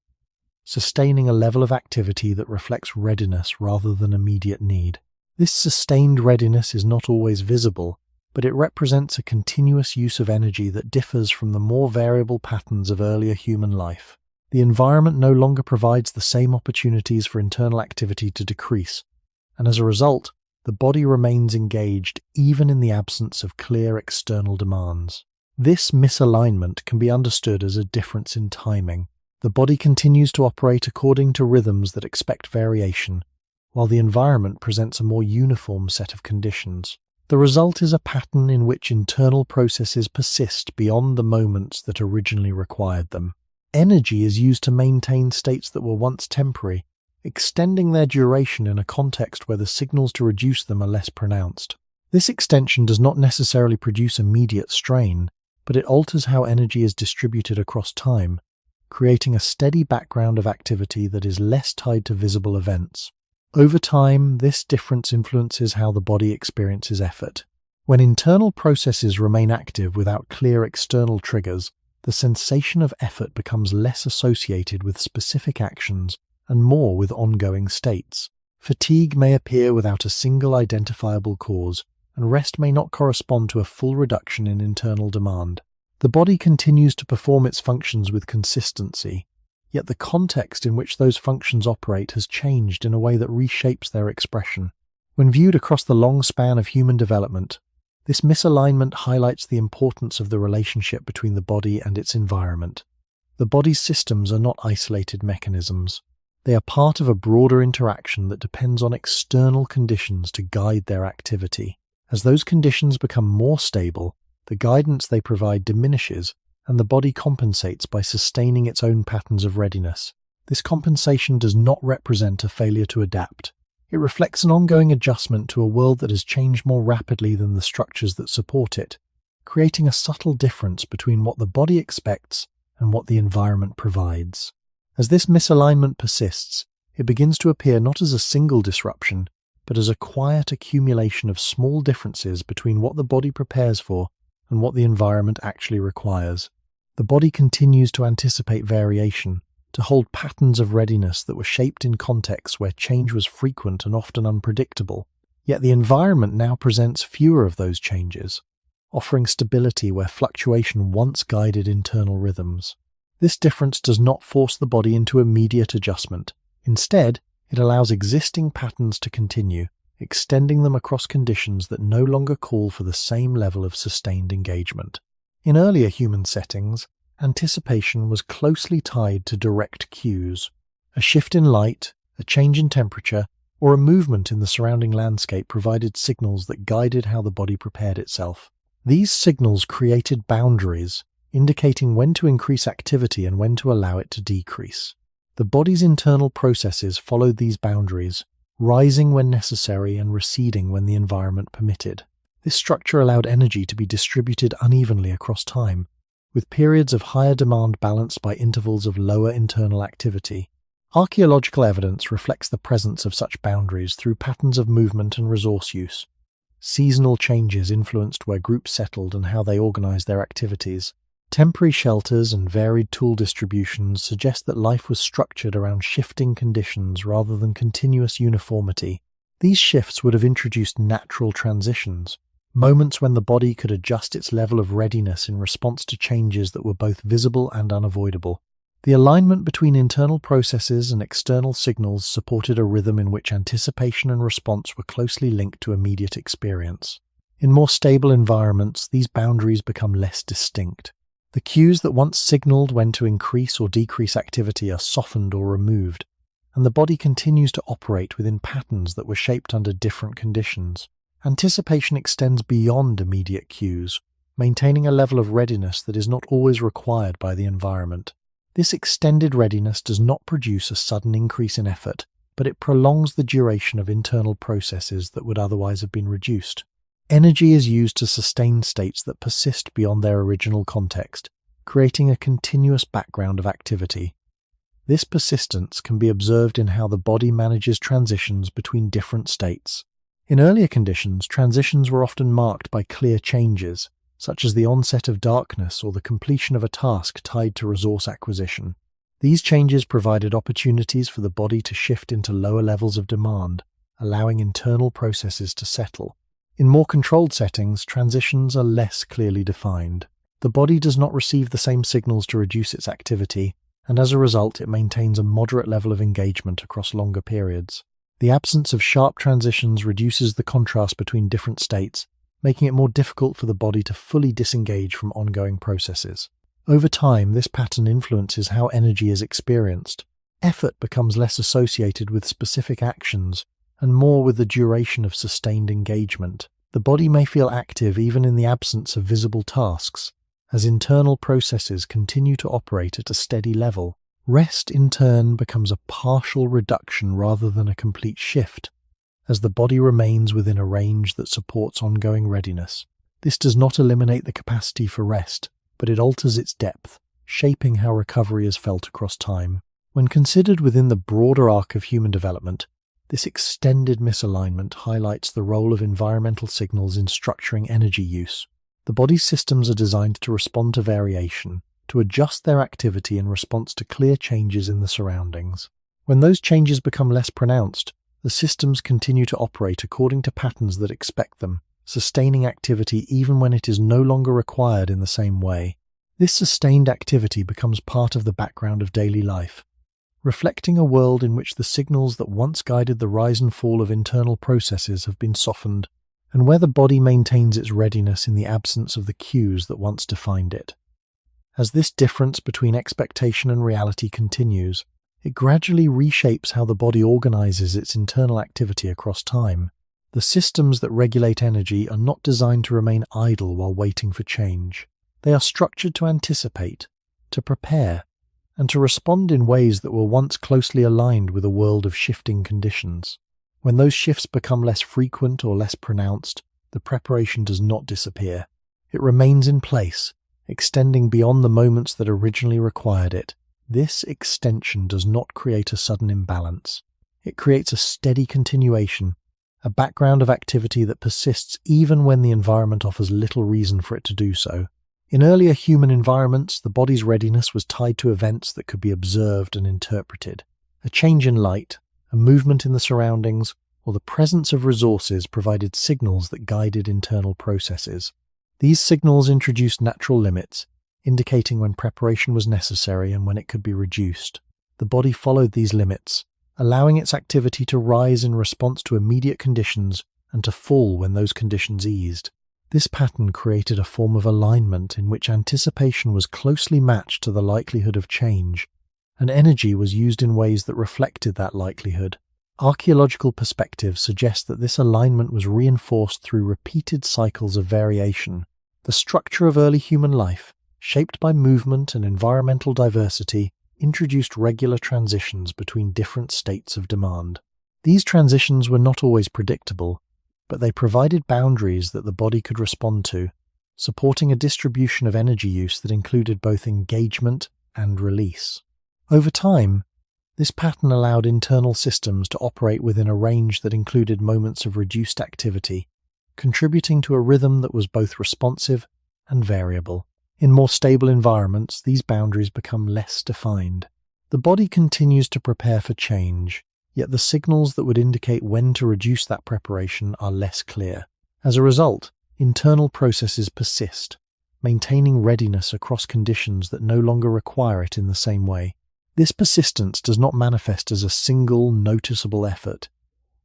sustaining a level of activity that reflects readiness rather than immediate need. This sustained readiness is not always visible, but it represents a continuous use of energy that differs from the more variable patterns of earlier human life. The environment no longer provides the same opportunities for internal activity to decrease, and as a result, the body remains engaged even in the absence of clear external demands. This misalignment can be understood as a difference in timing. The body continues to operate according to rhythms that expect variation, while the environment presents a more uniform set of conditions. The result is a pattern in which internal processes persist beyond the moments that originally required them. Energy is used to maintain states that were once temporary, extending their duration in a context where the signals to reduce them are less pronounced. This extension does not necessarily produce immediate strain, but it alters how energy is distributed across time, creating a steady background of activity that is less tied to visible events. Over time, this difference influences how the body experiences effort. When internal processes remain active without clear external triggers, the sensation of effort becomes less associated with specific actions and more with ongoing states. Fatigue may appear without a single identifiable cause, and rest may not correspond to a full reduction in internal demand. The body continues to perform its functions with consistency, yet the context in which those functions operate has changed in a way that reshapes their expression. When viewed across the long span of human development, this misalignment highlights the importance of the relationship between the body and its environment. The body's systems are not isolated mechanisms. They are part of a broader interaction that depends on external conditions to guide their activity. As those conditions become more stable, the guidance they provide diminishes, and the body compensates by sustaining its own patterns of readiness. This compensation does not represent a failure to adapt. It reflects an ongoing adjustment to a world that has changed more rapidly than the structures that support it, creating a subtle difference between what the body expects and what the environment provides. As this misalignment persists, it begins to appear not as a single disruption, but as a quiet accumulation of small differences between what the body prepares for and what the environment actually requires. The body continues to anticipate variation, to hold patterns of readiness that were shaped in contexts where change was frequent and often unpredictable. Yet the environment now presents fewer of those changes, offering stability where fluctuation once guided internal rhythms. This difference does not force the body into immediate adjustment. Instead, it allows existing patterns to continue, extending them across conditions that no longer call for the same level of sustained engagement. In earlier human settings, anticipation was closely tied to direct cues. A shift in light, a change in temperature, or a movement in the surrounding landscape provided signals that guided how the body prepared itself. These signals created boundaries, indicating when to increase activity and when to allow it to decrease. The body's internal processes followed these boundaries, rising when necessary and receding when the environment permitted. This structure allowed energy to be distributed unevenly across time, with periods of higher demand balanced by intervals of lower internal activity. Archaeological evidence reflects the presence of such boundaries through patterns of movement and resource use. Seasonal changes influenced where groups settled and how they organized their activities. Temporary shelters and varied tool distributions suggest that life was structured around shifting conditions rather than continuous uniformity. These shifts would have introduced natural transitions, moments when the body could adjust its level of readiness in response to changes that were both visible and unavoidable. The alignment between internal processes and external signals supported a rhythm in which anticipation and response were closely linked to immediate experience. In more stable environments, these boundaries become less distinct. The cues that once signaled when to increase or decrease activity are softened or removed, and the body continues to operate within patterns that were shaped under different conditions. Anticipation extends beyond immediate cues, maintaining a level of readiness that is not always required by the environment. This extended readiness does not produce a sudden increase in effort, but it prolongs the duration of internal processes that would otherwise have been reduced. Energy is used to sustain states that persist beyond their original context, creating a continuous background of activity. This persistence can be observed in how the body manages transitions between different states. In earlier conditions, transitions were often marked by clear changes, such as the onset of darkness or the completion of a task tied to resource acquisition. These changes provided opportunities for the body to shift into lower levels of demand, allowing internal processes to settle. In more controlled settings, transitions are less clearly defined. The body does not receive the same signals to reduce its activity, and as a result, it maintains a moderate level of engagement across longer periods. The absence of sharp transitions reduces the contrast between different states, making it more difficult for the body to fully disengage from ongoing processes. Over time, this pattern influences how energy is experienced. Effort becomes less associated with specific actions and more with the duration of sustained engagement. The body may feel active even in the absence of visible tasks, as internal processes continue to operate at a steady level. Rest, in turn, becomes a partial reduction rather than a complete shift, as the body remains within a range that supports ongoing readiness. This does not eliminate the capacity for rest, but it alters its depth, shaping how recovery is felt across time. When considered within the broader arc of human development, this extended misalignment highlights the role of environmental signals in structuring energy use. The body's systems are designed to respond to variation, to adjust their activity in response to clear changes in the surroundings. When those changes become less pronounced, the systems continue to operate according to patterns that expect them, sustaining activity even when it is no longer required in the same way. This sustained activity becomes part of the background of daily life, reflecting a world in which the signals that once guided the rise and fall of internal processes have been softened, and where the body maintains its readiness in the absence of the cues that once defined it. As this difference between expectation and reality continues, it gradually reshapes how the body organizes its internal activity across time. The systems that regulate energy are not designed to remain idle while waiting for change. They are structured to anticipate, to prepare, and to respond in ways that were once closely aligned with a world of shifting conditions. When those shifts become less frequent or less pronounced, the preparation does not disappear. It remains in place, extending beyond the moments that originally required it. This extension does not create a sudden imbalance. It creates a steady continuation, a background of activity that persists even when the environment offers little reason for it to do so. In earlier human environments, the body's readiness was tied to events that could be observed and interpreted. A change in light, a movement in the surroundings, or the presence of resources provided signals that guided internal processes. These signals introduced natural limits, indicating when preparation was necessary and when it could be reduced. The body followed these limits, allowing its activity to rise in response to immediate conditions and to fall when those conditions eased. This pattern created a form of alignment in which anticipation was closely matched to the likelihood of change, and energy was used in ways that reflected that likelihood. Archaeological perspectives suggest that this alignment was reinforced through repeated cycles of variation. The structure of early human life, shaped by movement and environmental diversity, introduced regular transitions between different states of demand. These transitions were not always predictable, but they provided boundaries that the body could respond to, supporting a distribution of energy use that included both engagement and release. Over time, this pattern allowed internal systems to operate within a range that included moments of reduced activity, contributing to a rhythm that was both responsive and variable. In more stable environments, these boundaries become less defined. The body continues to prepare for change, yet the signals that would indicate when to reduce that preparation are less clear. As a result, internal processes persist, maintaining readiness across conditions that no longer require it in the same way. This persistence does not manifest as a single, noticeable effort.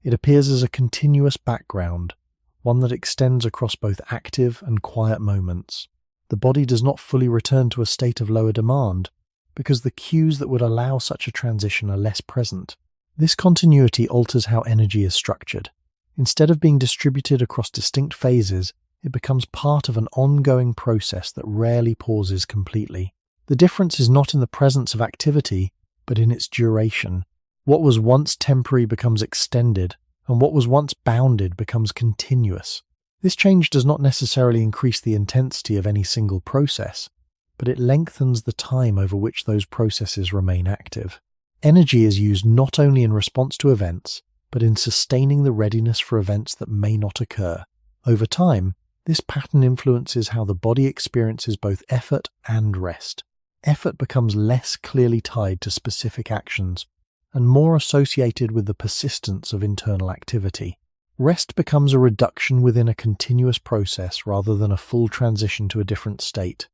It appears as a continuous background, one that extends across both active and quiet moments. The body does not fully return to a state of lower demand, because the cues that would allow such a transition are less present. This continuity alters how energy is structured. Instead of being distributed across distinct phases, it becomes part of an ongoing process that rarely pauses completely. The difference is not in the presence of activity, but in its duration. What was once temporary becomes extended, and what was once bounded becomes continuous. This change does not necessarily increase the intensity of any single process, but it lengthens the time over which those processes remain active. Energy is used not only in response to events, but in sustaining the readiness for events that may not occur. Over time, this pattern influences how the body experiences both effort and rest. Effort becomes less clearly tied to specific actions and more associated with the persistence of internal activity. Rest becomes a reduction within a continuous process rather than a full transition to a different state.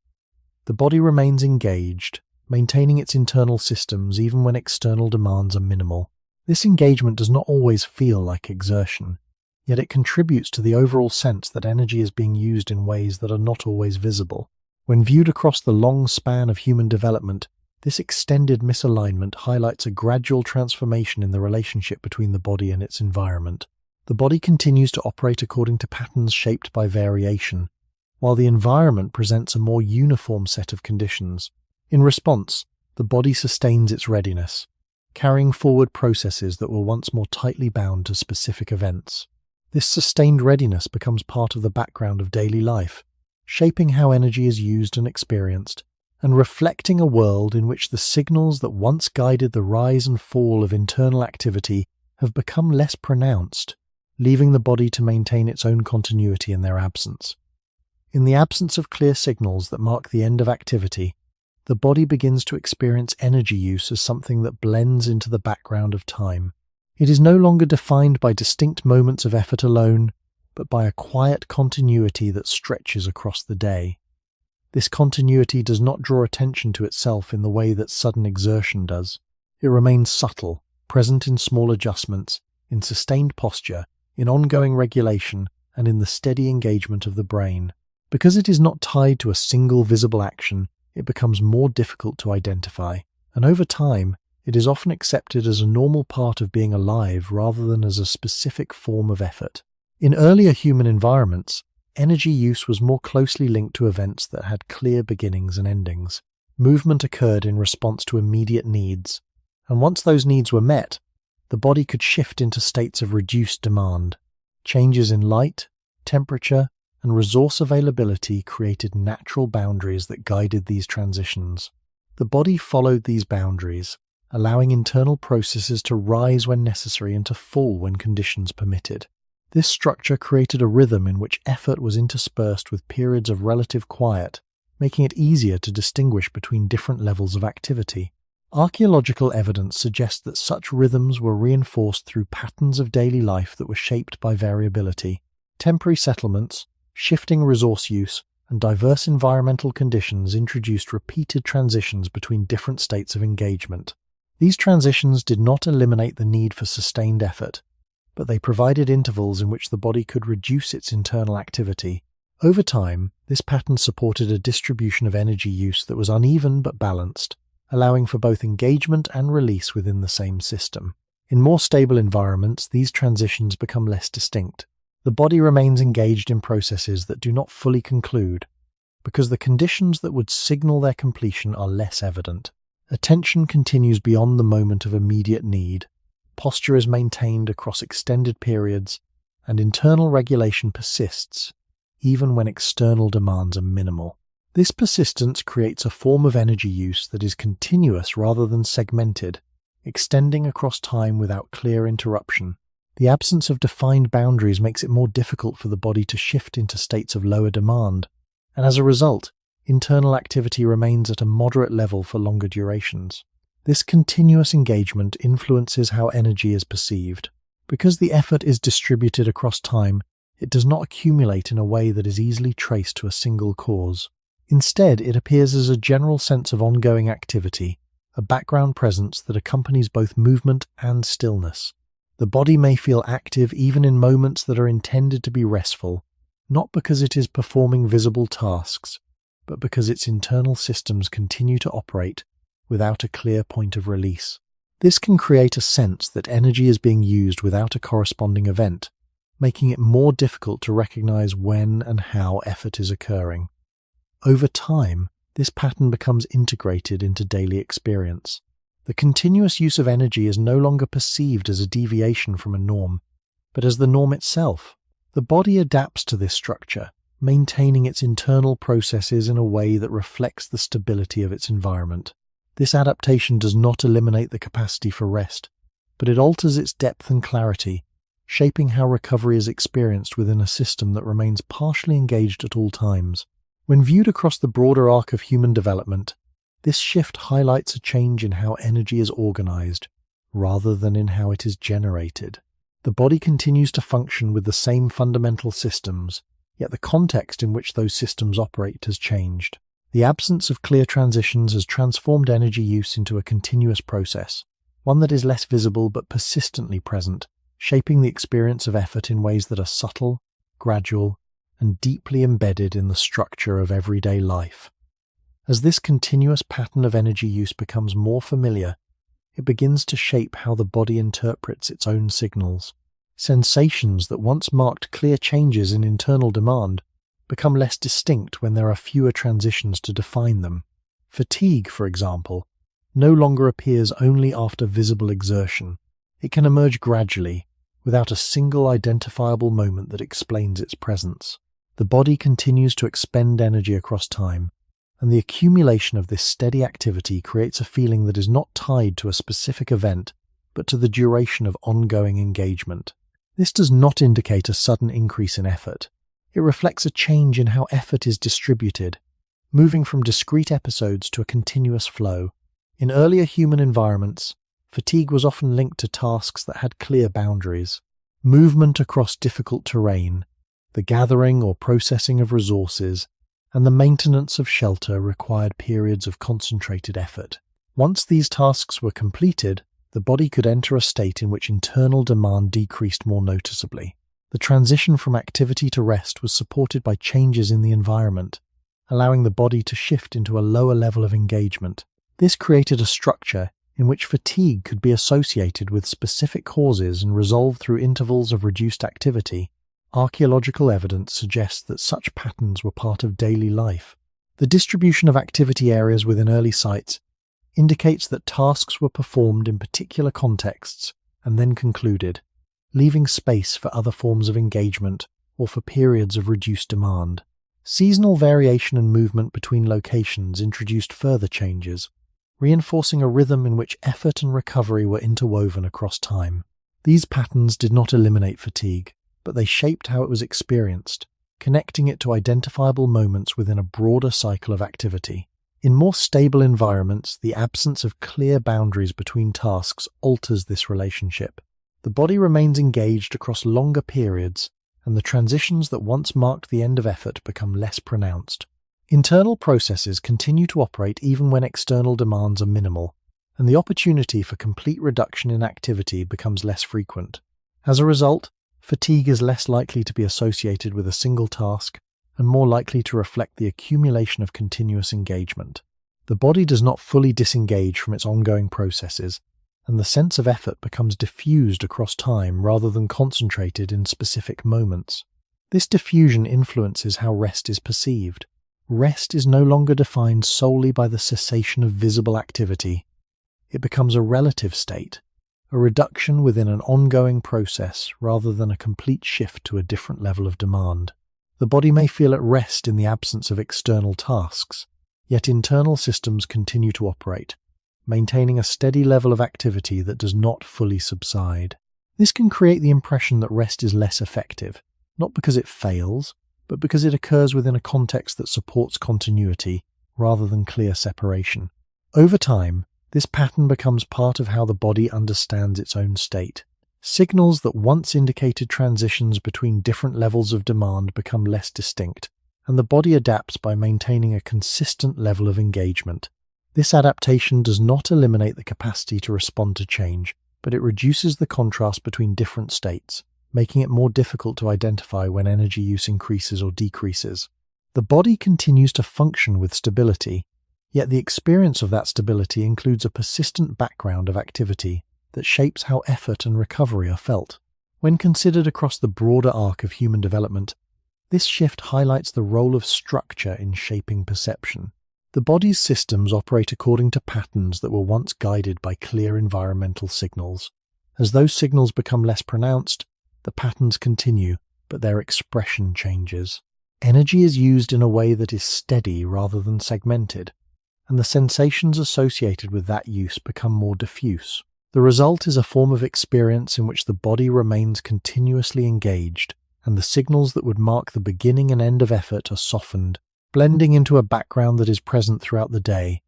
The body remains engaged, maintaining its internal systems even when external demands are minimal. This engagement does not always feel like exertion, yet it contributes to the overall sense that energy is being used in ways that are not always visible. When viewed across the long span of human development, this extended misalignment highlights a gradual transformation in the relationship between the body and its environment. The body continues to operate according to patterns shaped by variation, while the environment presents a more uniform set of conditions. In response, the body sustains its readiness, carrying forward processes that were once more tightly bound to specific events. This sustained readiness becomes part of the background of daily life, shaping how energy is used and experienced, and reflecting a world in which the signals that once guided the rise and fall of internal activity have become less pronounced, leaving the body to maintain its own continuity in their absence. In the absence of clear signals that mark the end of activity, the body begins to experience energy use as something that blends into the background of time. It is no longer defined by distinct moments of effort alone, but by a quiet continuity that stretches across the day. This continuity does not draw attention to itself in the way that sudden exertion does. It remains subtle, present in small adjustments, in sustained posture, in ongoing regulation, and in the steady engagement of the brain. Because it is not tied to a single visible action, it becomes more difficult to identify, and over time, it is often accepted as a normal part of being alive rather than as a specific form of effort. In earlier human environments, energy use was more closely linked to events that had clear beginnings and endings. Movement occurred in response to immediate needs, and once those needs were met, the body could shift into states of reduced demand. Changes in light, temperature, and resource availability created natural boundaries that guided these transitions. The body followed these boundaries, allowing internal processes to rise when necessary and to fall when conditions permitted. This structure created a rhythm in which effort was interspersed with periods of relative quiet, making it easier to distinguish between different levels of activity. Archaeological evidence suggests that such rhythms were reinforced through patterns of daily life that were shaped by variability. Temporary settlements, shifting resource use, and diverse environmental conditions introduced repeated transitions between different states of engagement. These transitions did not eliminate the need for sustained effort, but they provided intervals in which the body could reduce its internal activity. Over time, this pattern supported a distribution of energy use that was uneven but balanced, allowing for both engagement and release within the same system. In more stable environments, these transitions become less distinct. The body remains engaged in processes that do not fully conclude, because the conditions that would signal their completion are less evident. Attention continues beyond the moment of immediate need. Posture is maintained across extended periods, and internal regulation persists, even when external demands are minimal. This persistence creates a form of energy use that is continuous rather than segmented, extending across time without clear interruption. The absence of defined boundaries makes it more difficult for the body to shift into states of lower demand, and as a result, internal activity remains at a moderate level for longer durations. This continuous engagement influences how energy is perceived. Because the effort is distributed across time, it does not accumulate in a way that is easily traced to a single cause. Instead, it appears as a general sense of ongoing activity, a background presence that accompanies both movement and stillness. The body may feel active even in moments that are intended to be restful, not because it is performing visible tasks, but because its internal systems continue to operate without a clear point of release. This can create a sense that energy is being used without a corresponding event, making it more difficult to recognize when and how effort is occurring. Over time, this pattern becomes integrated into daily experience. The continuous use of energy is no longer perceived as a deviation from a norm, but as the norm itself. The body adapts to this structure, maintaining its internal processes in a way that reflects the stability of its environment. This adaptation does not eliminate the capacity for rest, but it alters its depth and clarity, shaping how recovery is experienced within a system that remains partially engaged at all times. When viewed across the broader arc of human development, this shift highlights a change in how energy is organized, rather than in how it is generated. The body continues to function with the same fundamental systems, yet the context in which those systems operate has changed. The absence of clear transitions has transformed energy use into a continuous process, one that is less visible but persistently present, shaping the experience of effort in ways that are subtle, gradual, and deeply embedded in the structure of everyday life. As this continuous pattern of energy use becomes more familiar, it begins to shape how the body interprets its own signals. Sensations that once marked clear changes in internal demand become less distinct when there are fewer transitions to define them. Fatigue, for example, no longer appears only after visible exertion. It can emerge gradually, without a single identifiable moment that explains its presence. The body continues to expend energy across time, and the accumulation of this steady activity creates a feeling that is not tied to a specific event, but to the duration of ongoing engagement. This does not indicate a sudden increase in effort. It reflects a change in how effort is distributed, moving from discrete episodes to a continuous flow. In earlier human environments, fatigue was often linked to tasks that had clear boundaries. Movement across difficult terrain, the gathering or processing of resources, and the maintenance of shelter required periods of concentrated effort. Once these tasks were completed, the body could enter a state in which internal demand decreased more noticeably. The transition from activity to rest was supported by changes in the environment, allowing the body to shift into a lower level of engagement. This created a structure in which fatigue could be associated with specific causes and resolved through intervals of reduced activity. Archaeological evidence suggests that such patterns were part of daily life. The distribution of activity areas within early sites indicates that tasks were performed in particular contexts and then concluded, leaving space for other forms of engagement or for periods of reduced demand. Seasonal variation and movement between locations introduced further changes, reinforcing a rhythm in which effort and recovery were interwoven across time. These patterns did not eliminate fatigue, but they shaped how it was experienced, connecting it to identifiable moments within a broader cycle of activity. In more stable environments, the absence of clear boundaries between tasks alters this relationship. The body remains engaged across longer periods, and the transitions that once marked the end of effort become less pronounced. Internal processes continue to operate even when external demands are minimal, and the opportunity for complete reduction in activity becomes less frequent. As a result, fatigue is less likely to be associated with a single task and more likely to reflect the accumulation of continuous engagement. The body does not fully disengage from its ongoing processes, and the sense of effort becomes diffused across time rather than concentrated in specific moments. This diffusion influences how rest is perceived. Rest is no longer defined solely by the cessation of visible activity. It becomes a relative state, a reduction within an ongoing process rather than a complete shift to a different level of demand. The body may feel at rest in the absence of external tasks, yet internal systems continue to operate, maintaining a steady level of activity that does not fully subside. This can create the impression that rest is less effective, not because it fails, but because it occurs within a context that supports continuity rather than clear separation. Over time, this pattern becomes part of how the body understands its own state. Signals that once indicated transitions between different levels of demand become less distinct, and the body adapts by maintaining a consistent level of engagement. This adaptation does not eliminate the capacity to respond to change, but it reduces the contrast between different states, making it more difficult to identify when energy use increases or decreases. The body continues to function with stability, yet the experience of that stability includes a persistent background of activity that shapes how effort and recovery are felt. When considered across the broader arc of human development, this shift highlights the role of structure in shaping perception. The body's systems operate according to patterns that were once guided by clear environmental signals. As those signals become less pronounced, the patterns continue, but their expression changes. Energy is used in a way that is steady rather than segmented, and the sensations associated with that use become more diffuse. The result is a form of experience in which the body remains continuously engaged, and the signals that would mark the beginning and end of effort are softened, blending into a background that is present throughout the day.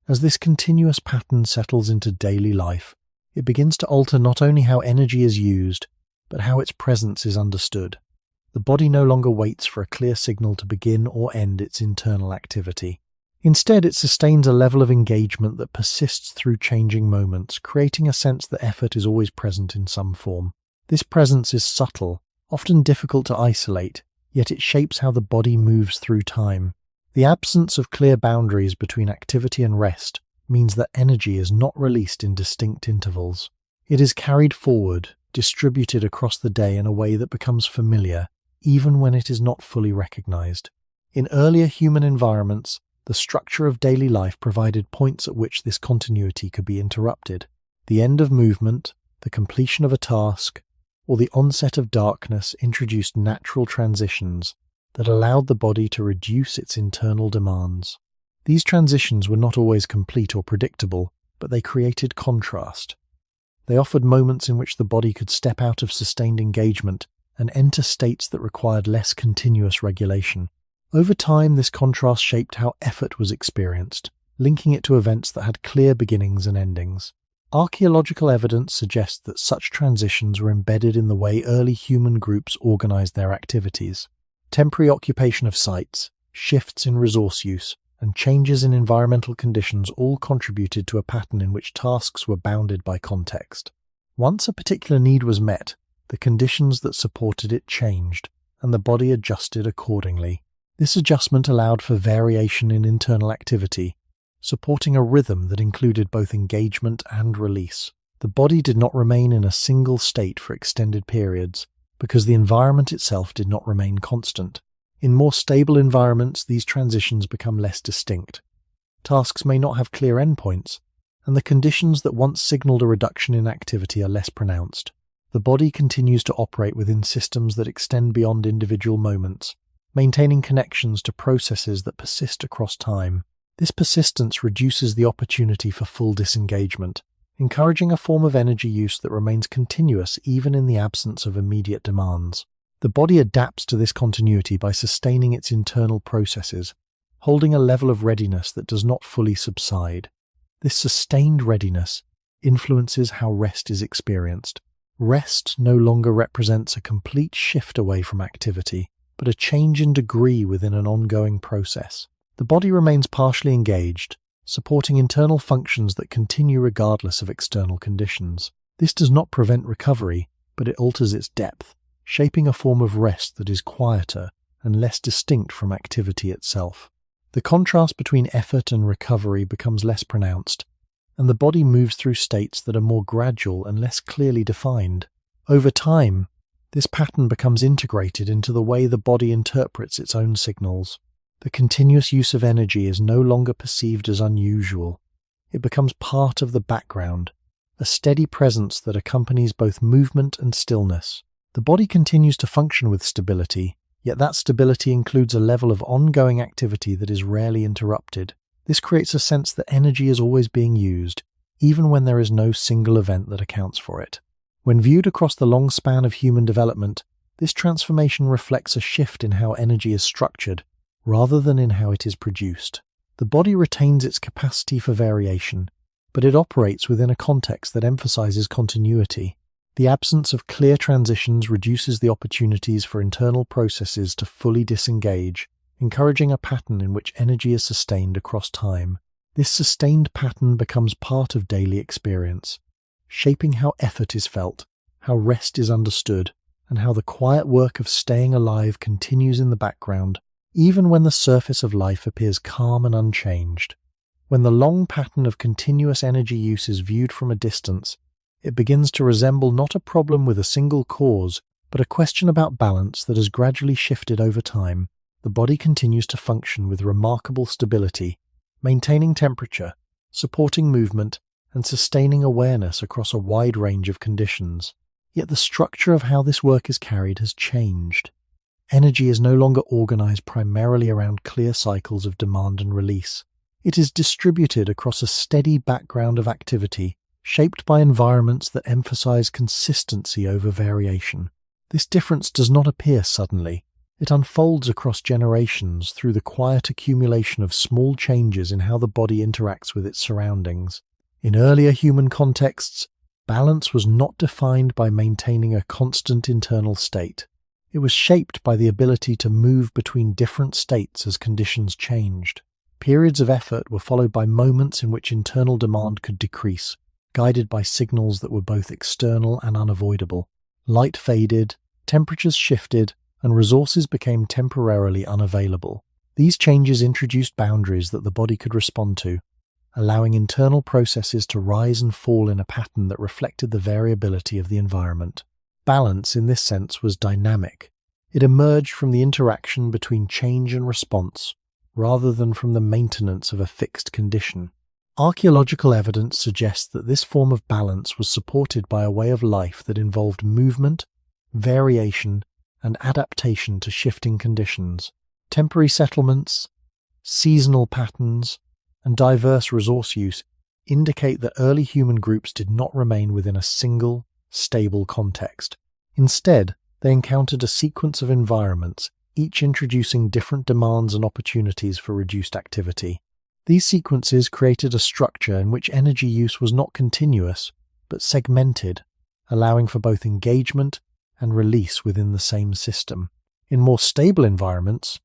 As this continuous pattern settles into daily life, it begins to alter not only how energy is used, but how its presence is understood. The body no longer waits for a clear signal to begin or end its internal activity. Instead, it sustains a level of engagement that persists through changing moments, creating a sense that effort is always present in some form. This presence is subtle, often difficult to isolate, yet it shapes how the body moves through time. The absence of clear boundaries between activity and rest means that energy is not released in distinct intervals. It is carried forward, distributed across the day in a way that becomes familiar, even when it is not fully recognized. In earlier human environments, the structure of daily life provided points at which this continuity could be interrupted. The end of movement, the completion of a task, or the onset of darkness introduced natural transitions that allowed the body to reduce its internal demands. These transitions were not always complete or predictable, but they created contrast. They offered moments in which the body could step out of sustained engagement and enter states that required less continuous regulation. Over time, this contrast shaped how effort was experienced, linking it to events that had clear beginnings and endings. Archaeological evidence suggests that such transitions were embedded in the way early human groups organized their activities. Temporary occupation of sites, shifts in resource use, and changes in environmental conditions all contributed to a pattern in which tasks were bounded by context. Once a particular need was met, the conditions that supported it changed, and the body adjusted accordingly. This adjustment allowed for variation in internal activity, supporting a rhythm that included both engagement and release. The body did not remain in a single state for extended periods, because the environment itself did not remain constant. In more stable environments, these transitions become less distinct. Tasks may not have clear endpoints, and the conditions that once signaled a reduction in activity are less pronounced. The body continues to operate within systems that extend beyond individual moments, maintaining connections to processes that persist across time. This persistence reduces the opportunity for full disengagement, encouraging a form of energy use that remains continuous even in the absence of immediate demands. The body adapts to this continuity by sustaining its internal processes, holding a level of readiness that does not fully subside. This sustained readiness influences how rest is experienced. Rest no longer represents a complete shift away from activity, but a change in degree within an ongoing process. The body remains partially engaged, supporting internal functions that continue regardless of external conditions. This does not prevent recovery, but it alters its depth, shaping a form of rest that is quieter and less distinct from activity itself. The contrast between effort and recovery becomes less pronounced, and the body moves through states that are more gradual and less clearly defined. Over time, this pattern becomes integrated into the way the body interprets its own signals. The continuous use of energy is no longer perceived as unusual. It becomes part of the background, a steady presence that accompanies both movement and stillness. The body continues to function with stability, yet that stability includes a level of ongoing activity that is rarely interrupted. This creates a sense that energy is always being used, even when there is no single event that accounts for it. When viewed across the long span of human development, this transformation reflects a shift in how energy is structured, rather than in how it is produced. The body retains its capacity for variation, but it operates within a context that emphasizes continuity. The absence of clear transitions reduces the opportunities for internal processes to fully disengage, encouraging a pattern in which energy is sustained across time. This sustained pattern becomes part of daily experience, shaping how effort is felt, how rest is understood, and how the quiet work of staying alive continues in the background, even when the surface of life appears calm and unchanged. When the long pattern of continuous energy use is viewed from a distance, it begins to resemble not a problem with a single cause, but a question about balance that has gradually shifted over time. The body continues to function with remarkable stability, maintaining temperature, supporting movement, and sustaining awareness across a wide range of conditions. Yet the structure of how this work is carried has changed. Energy is no longer organized primarily around clear cycles of demand and release. It is distributed across a steady background of activity, shaped by environments that emphasize consistency over variation. This difference does not appear suddenly. It unfolds across generations through the quiet accumulation of small changes in how the body interacts with its surroundings. In earlier human contexts, balance was not defined by maintaining a constant internal state. It was shaped by the ability to move between different states as conditions changed. Periods of effort were followed by moments in which internal demand could decrease, guided by signals that were both external and unavoidable. Light faded, temperatures shifted, and resources became temporarily unavailable. These changes introduced boundaries that the body could respond to, allowing internal processes to rise and fall in a pattern that reflected the variability of the environment. Balance, in this sense, was dynamic. It emerged from the interaction between change and response, rather than from the maintenance of a fixed condition. Archaeological evidence suggests that this form of balance was supported by a way of life that involved movement, variation, and adaptation to shifting conditions. Temporary settlements, seasonal patterns, and diverse resource use indicate that early human groups did not remain within a single, stable context. Instead, they encountered a sequence of environments, each introducing different demands and opportunities for reduced activity. These sequences created a structure in which energy use was not continuous, but segmented, allowing for both engagement and release within the same system. In more stable environments,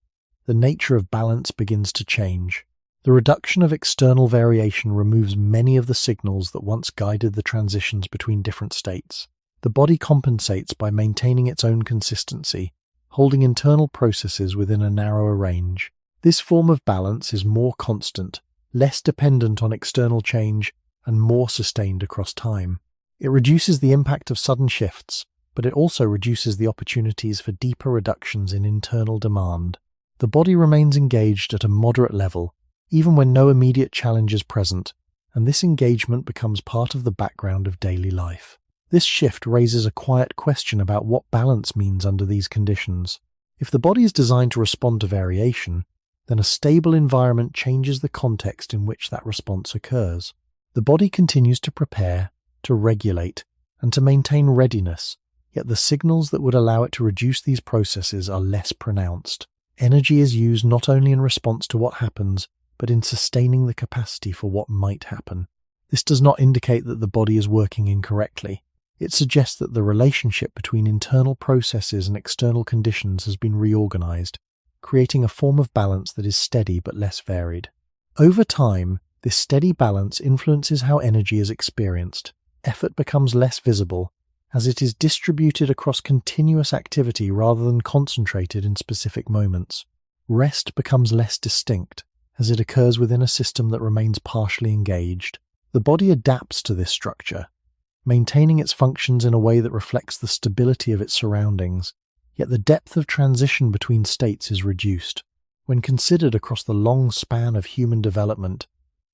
the nature of balance begins to change. The reduction of external variation removes many of the signals that once guided the transitions between different states. The body compensates by maintaining its own consistency, holding internal processes within a narrower range. This form of balance is more constant, less dependent on external change, and more sustained across time. It reduces the impact of sudden shifts, but it also reduces the opportunities for deeper reductions in internal demand. The body remains engaged at a moderate level, even when no immediate challenge is present, and this engagement becomes part of the background of daily life. This shift raises a quiet question about what balance means under these conditions. If the body is designed to respond to variation, then a stable environment changes the context in which that response occurs. The body continues to prepare, to regulate, and to maintain readiness, yet the signals that would allow it to reduce these processes are less pronounced. Energy is used not only in response to what happens, but in sustaining the capacity for what might happen. This does not indicate that the body is working incorrectly. It suggests that the relationship between internal processes and external conditions has been reorganized, creating a form of balance that is steady but less varied. Over time, this steady balance influences how energy is experienced. Effort becomes less visible, as it is distributed across continuous activity rather than concentrated in specific moments. Rest becomes less distinct, as it occurs within a system that remains partially engaged. The body adapts to this structure, maintaining its functions in a way that reflects the stability of its surroundings, yet the depth of transition between states is reduced. When considered across the long span of human development,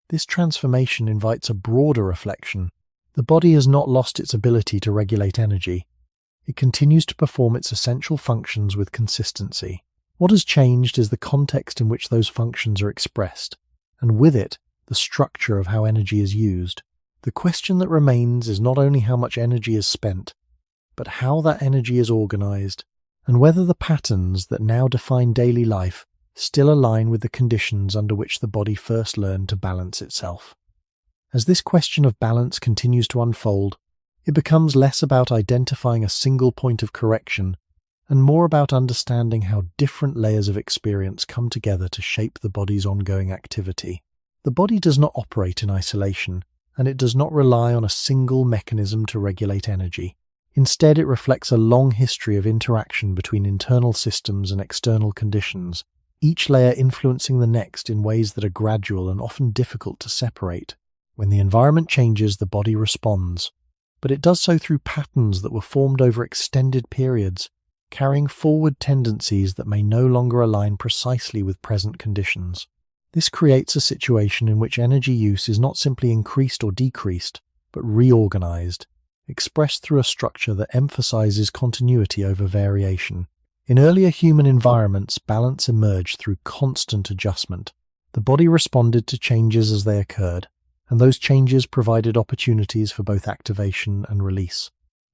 this transformation invites a broader reflection. The body has not lost its ability to regulate energy. It continues to perform its essential functions with consistency. What has changed is the context in which those functions are expressed, and with it, the structure of how energy is used. The question that remains is not only how much energy is spent, but how that energy is organized, and whether the patterns that now define daily life still align with the conditions under which the body first learned to balance itself. As this question of balance continues to unfold, it becomes less about identifying a single point of correction and more about understanding how different layers of experience come together to shape the body's ongoing activity. The body does not operate in isolation, and it does not rely on a single mechanism to regulate energy. Instead, it reflects a long history of interaction between internal systems and external conditions, each layer influencing the next in ways that are gradual and often difficult to separate. When the environment changes, the body responds, but it does so through patterns that were formed over extended periods, carrying forward tendencies that may no longer align precisely with present conditions. This creates a situation in which energy use is not simply increased or decreased, but reorganized, expressed through a structure that emphasizes continuity over variation. In earlier human environments, balance emerged through constant adjustment. The body responded to changes as they occurred, and those changes provided opportunities for both activation and release.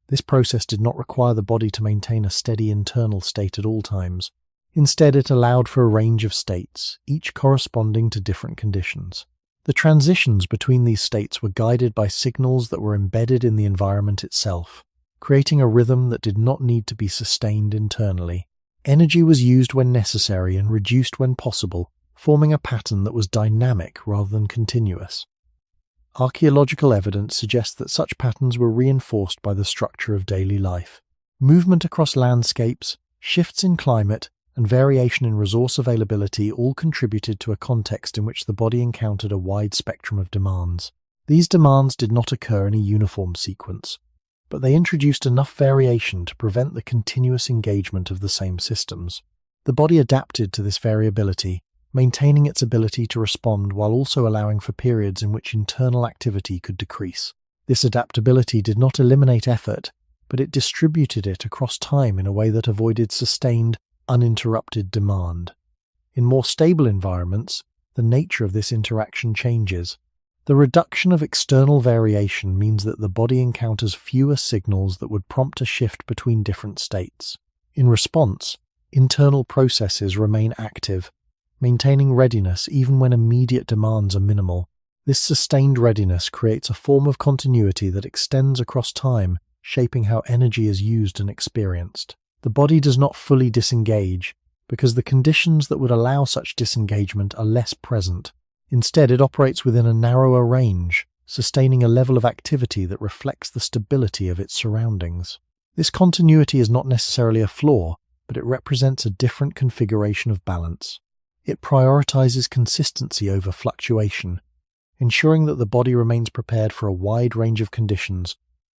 This process did not require the body to maintain a steady internal state at all times. Instead, it allowed for a range of states, each corresponding to different conditions. The transitions between these states were guided by signals that were embedded in the environment itself, creating a rhythm that did not need to be sustained internally. Energy was used when necessary and reduced when possible, forming a pattern that was dynamic rather than continuous. Archaeological evidence suggests that such patterns were reinforced by the structure of daily life. Movement across landscapes, shifts in climate, and variation in resource availability all contributed to a context in which the body encountered a wide spectrum of demands. These demands did not occur in a uniform sequence, but they introduced enough variation to prevent the continuous engagement of the same systems. The body adapted to this variability, maintaining its ability to respond while also allowing for periods in which internal activity could decrease. This adaptability did not eliminate effort, but it distributed it across time in a way that avoided sustained, uninterrupted demand. In more stable environments, the nature of this interaction changes. The reduction of external variation means that the body encounters fewer signals that would prompt a shift between different states. In response, internal processes remain active, maintaining readiness even when immediate demands are minimal. This sustained readiness creates a form of continuity that extends across time, shaping how energy is used and experienced. The body does not fully disengage, because the conditions that would allow such disengagement are less present. Instead, it operates within a narrower range, sustaining a level of activity that reflects the stability of its surroundings. This continuity is not necessarily a flaw, but it represents a different configuration of balance. It prioritizes consistency over fluctuation, ensuring that the body remains prepared for a wide range of conditions,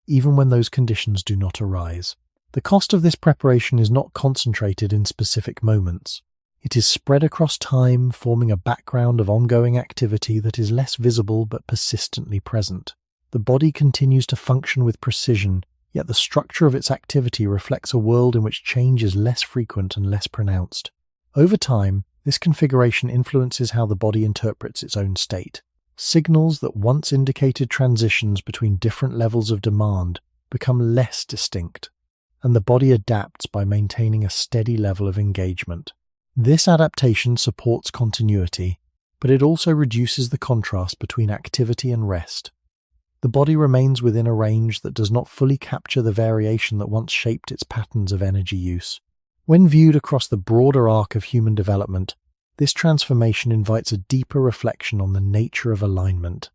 even when those conditions do not arise. The cost of this preparation is not concentrated in specific moments. It is spread across time, forming a background of ongoing activity that is less visible but persistently present. The body continues to function with precision, yet the structure of its activity reflects a world in which change is less frequent and less pronounced. Over time, this configuration influences how the body interprets its own state. Signals that once indicated transitions between different levels of demand become less distinct, and the body adapts by maintaining a steady level of engagement. This adaptation supports continuity, but it also reduces the contrast between activity and rest. The body remains within a range that does not fully capture the variation that once shaped its patterns of energy use. When viewed across the broader arc of human development, this transformation invites a deeper reflection on the nature of alignment.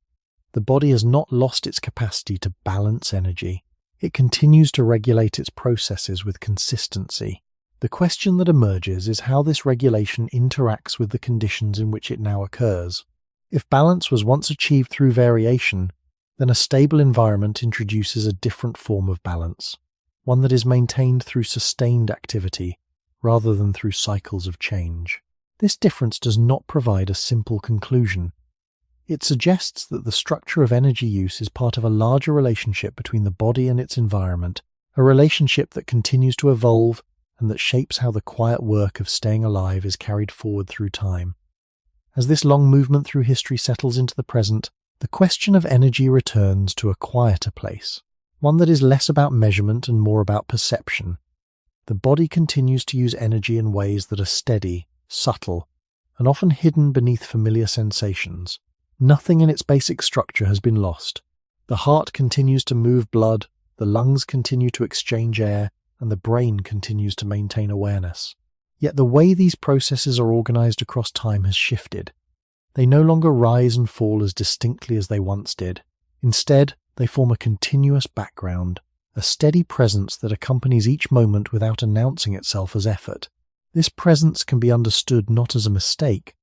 The body has not lost its capacity to balance energy. It continues to regulate its processes with consistency. The question that emerges is how this regulation interacts with the conditions in which it now occurs. If balance was once achieved through variation, then a stable environment introduces a different form of balance, one that is maintained through sustained activity, rather than through cycles of change. This difference does not provide a simple conclusion. It suggests that the structure of energy use is part of a larger relationship between the body and its environment, a relationship that continues to evolve and that shapes how the quiet work of staying alive is carried forward through time. As this long movement through history settles into the present, the question of energy returns to a quieter place, one that is less about measurement and more about perception. The body continues to use energy in ways that are steady, subtle, and often hidden beneath familiar sensations. Nothing in its basic structure has been lost. The heart continues to move blood, the lungs continue to exchange air, and the brain continues to maintain awareness. Yet the way these processes are organized across time has shifted. They no longer rise and fall as distinctly as they once did. Instead, they form a continuous background, a steady presence that accompanies each moment without announcing itself as effort. This presence can be understood not as a mistake,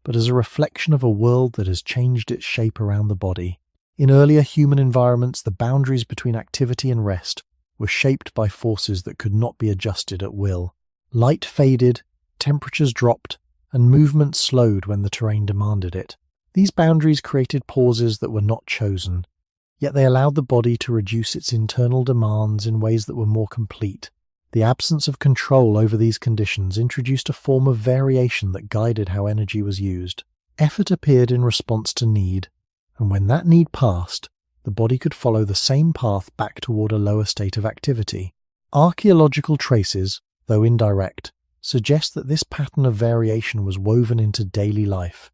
but as a reflection of a world that has changed its shape around the body. In earlier human environments, the boundaries between activity and rest were shaped by forces that could not be adjusted at will. Light faded, temperatures dropped, and movement slowed when the terrain demanded it. These boundaries created pauses that were not chosen, yet they allowed the body to reduce its internal demands in ways that were more complete. The absence of control over these conditions introduced a form of variation that guided how energy was used. Effort appeared in response to need, and when that need passed, the body could follow the same path back toward a lower state of activity. Archaeological traces, though indirect, suggest that this pattern of variation was woven into daily life.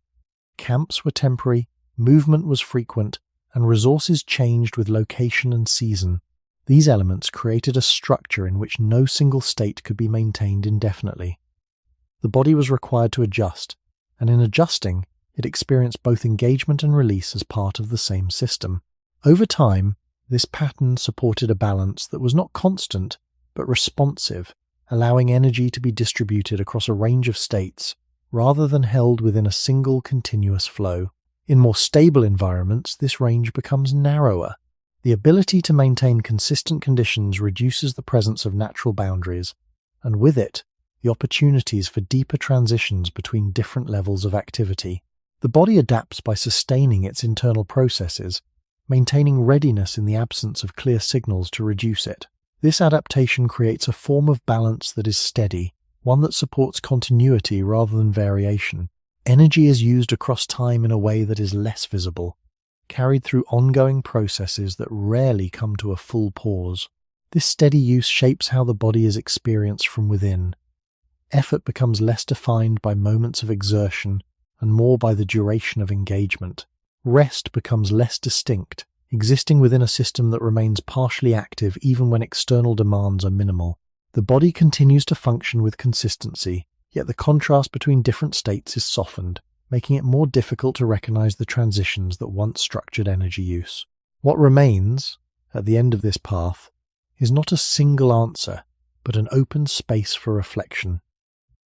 Camps were temporary, movement was frequent, and resources changed with location and season. These elements created a structure in which no single state could be maintained indefinitely. The body was required to adjust, and in adjusting, it experienced both engagement and release as part of the same system. Over time, this pattern supported a balance that was not constant, but responsive, allowing energy to be distributed across a range of states, rather than held within a single continuous flow. In more stable environments, this range becomes narrower. The ability to maintain consistent conditions reduces the presence of natural boundaries, and with it, the opportunities for deeper transitions between different levels of activity. The body adapts by sustaining its internal processes, maintaining readiness in the absence of clear signals to reduce it. This adaptation creates a form of balance that is steady, one that supports continuity rather than variation. Energy is used across time in a way that is less visible, carried through ongoing processes that rarely come to a full pause. This steady use shapes how the body is experienced from within. Effort becomes less defined by moments of exertion and more by the duration of engagement. Rest becomes less distinct, existing within a system that remains partially active even when external demands are minimal. The body continues to function with consistency, yet the contrast between different states is softened, making it more difficult to recognize the transitions that once structured energy use. What remains, at the end of this path, is not a single answer, but an open space for reflection.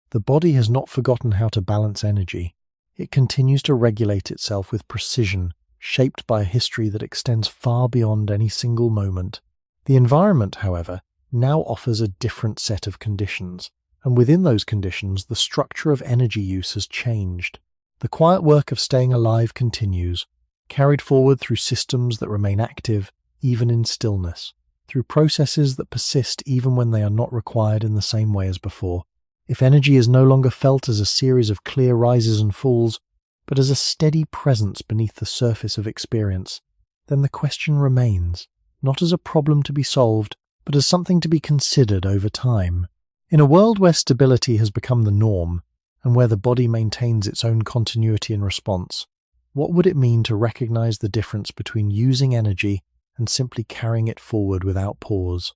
The body has not forgotten how to balance energy. It continues to regulate itself with precision, shaped by a history that extends far beyond any single moment. The environment, however, now offers a different set of conditions, and within those conditions, the structure of energy use has changed. The quiet work of staying alive continues, carried forward through systems that remain active even in stillness, through processes that persist even when they are not required in the same way as before. If energy is no longer felt as a series of clear rises and falls, but as a steady presence beneath the surface of experience, then the question remains, not as a problem to be solved, but as something to be considered over time. In a world where stability has become the norm, and where the body maintains its own continuity and response, what would it mean to recognize the difference between using energy and simply carrying it forward without pause?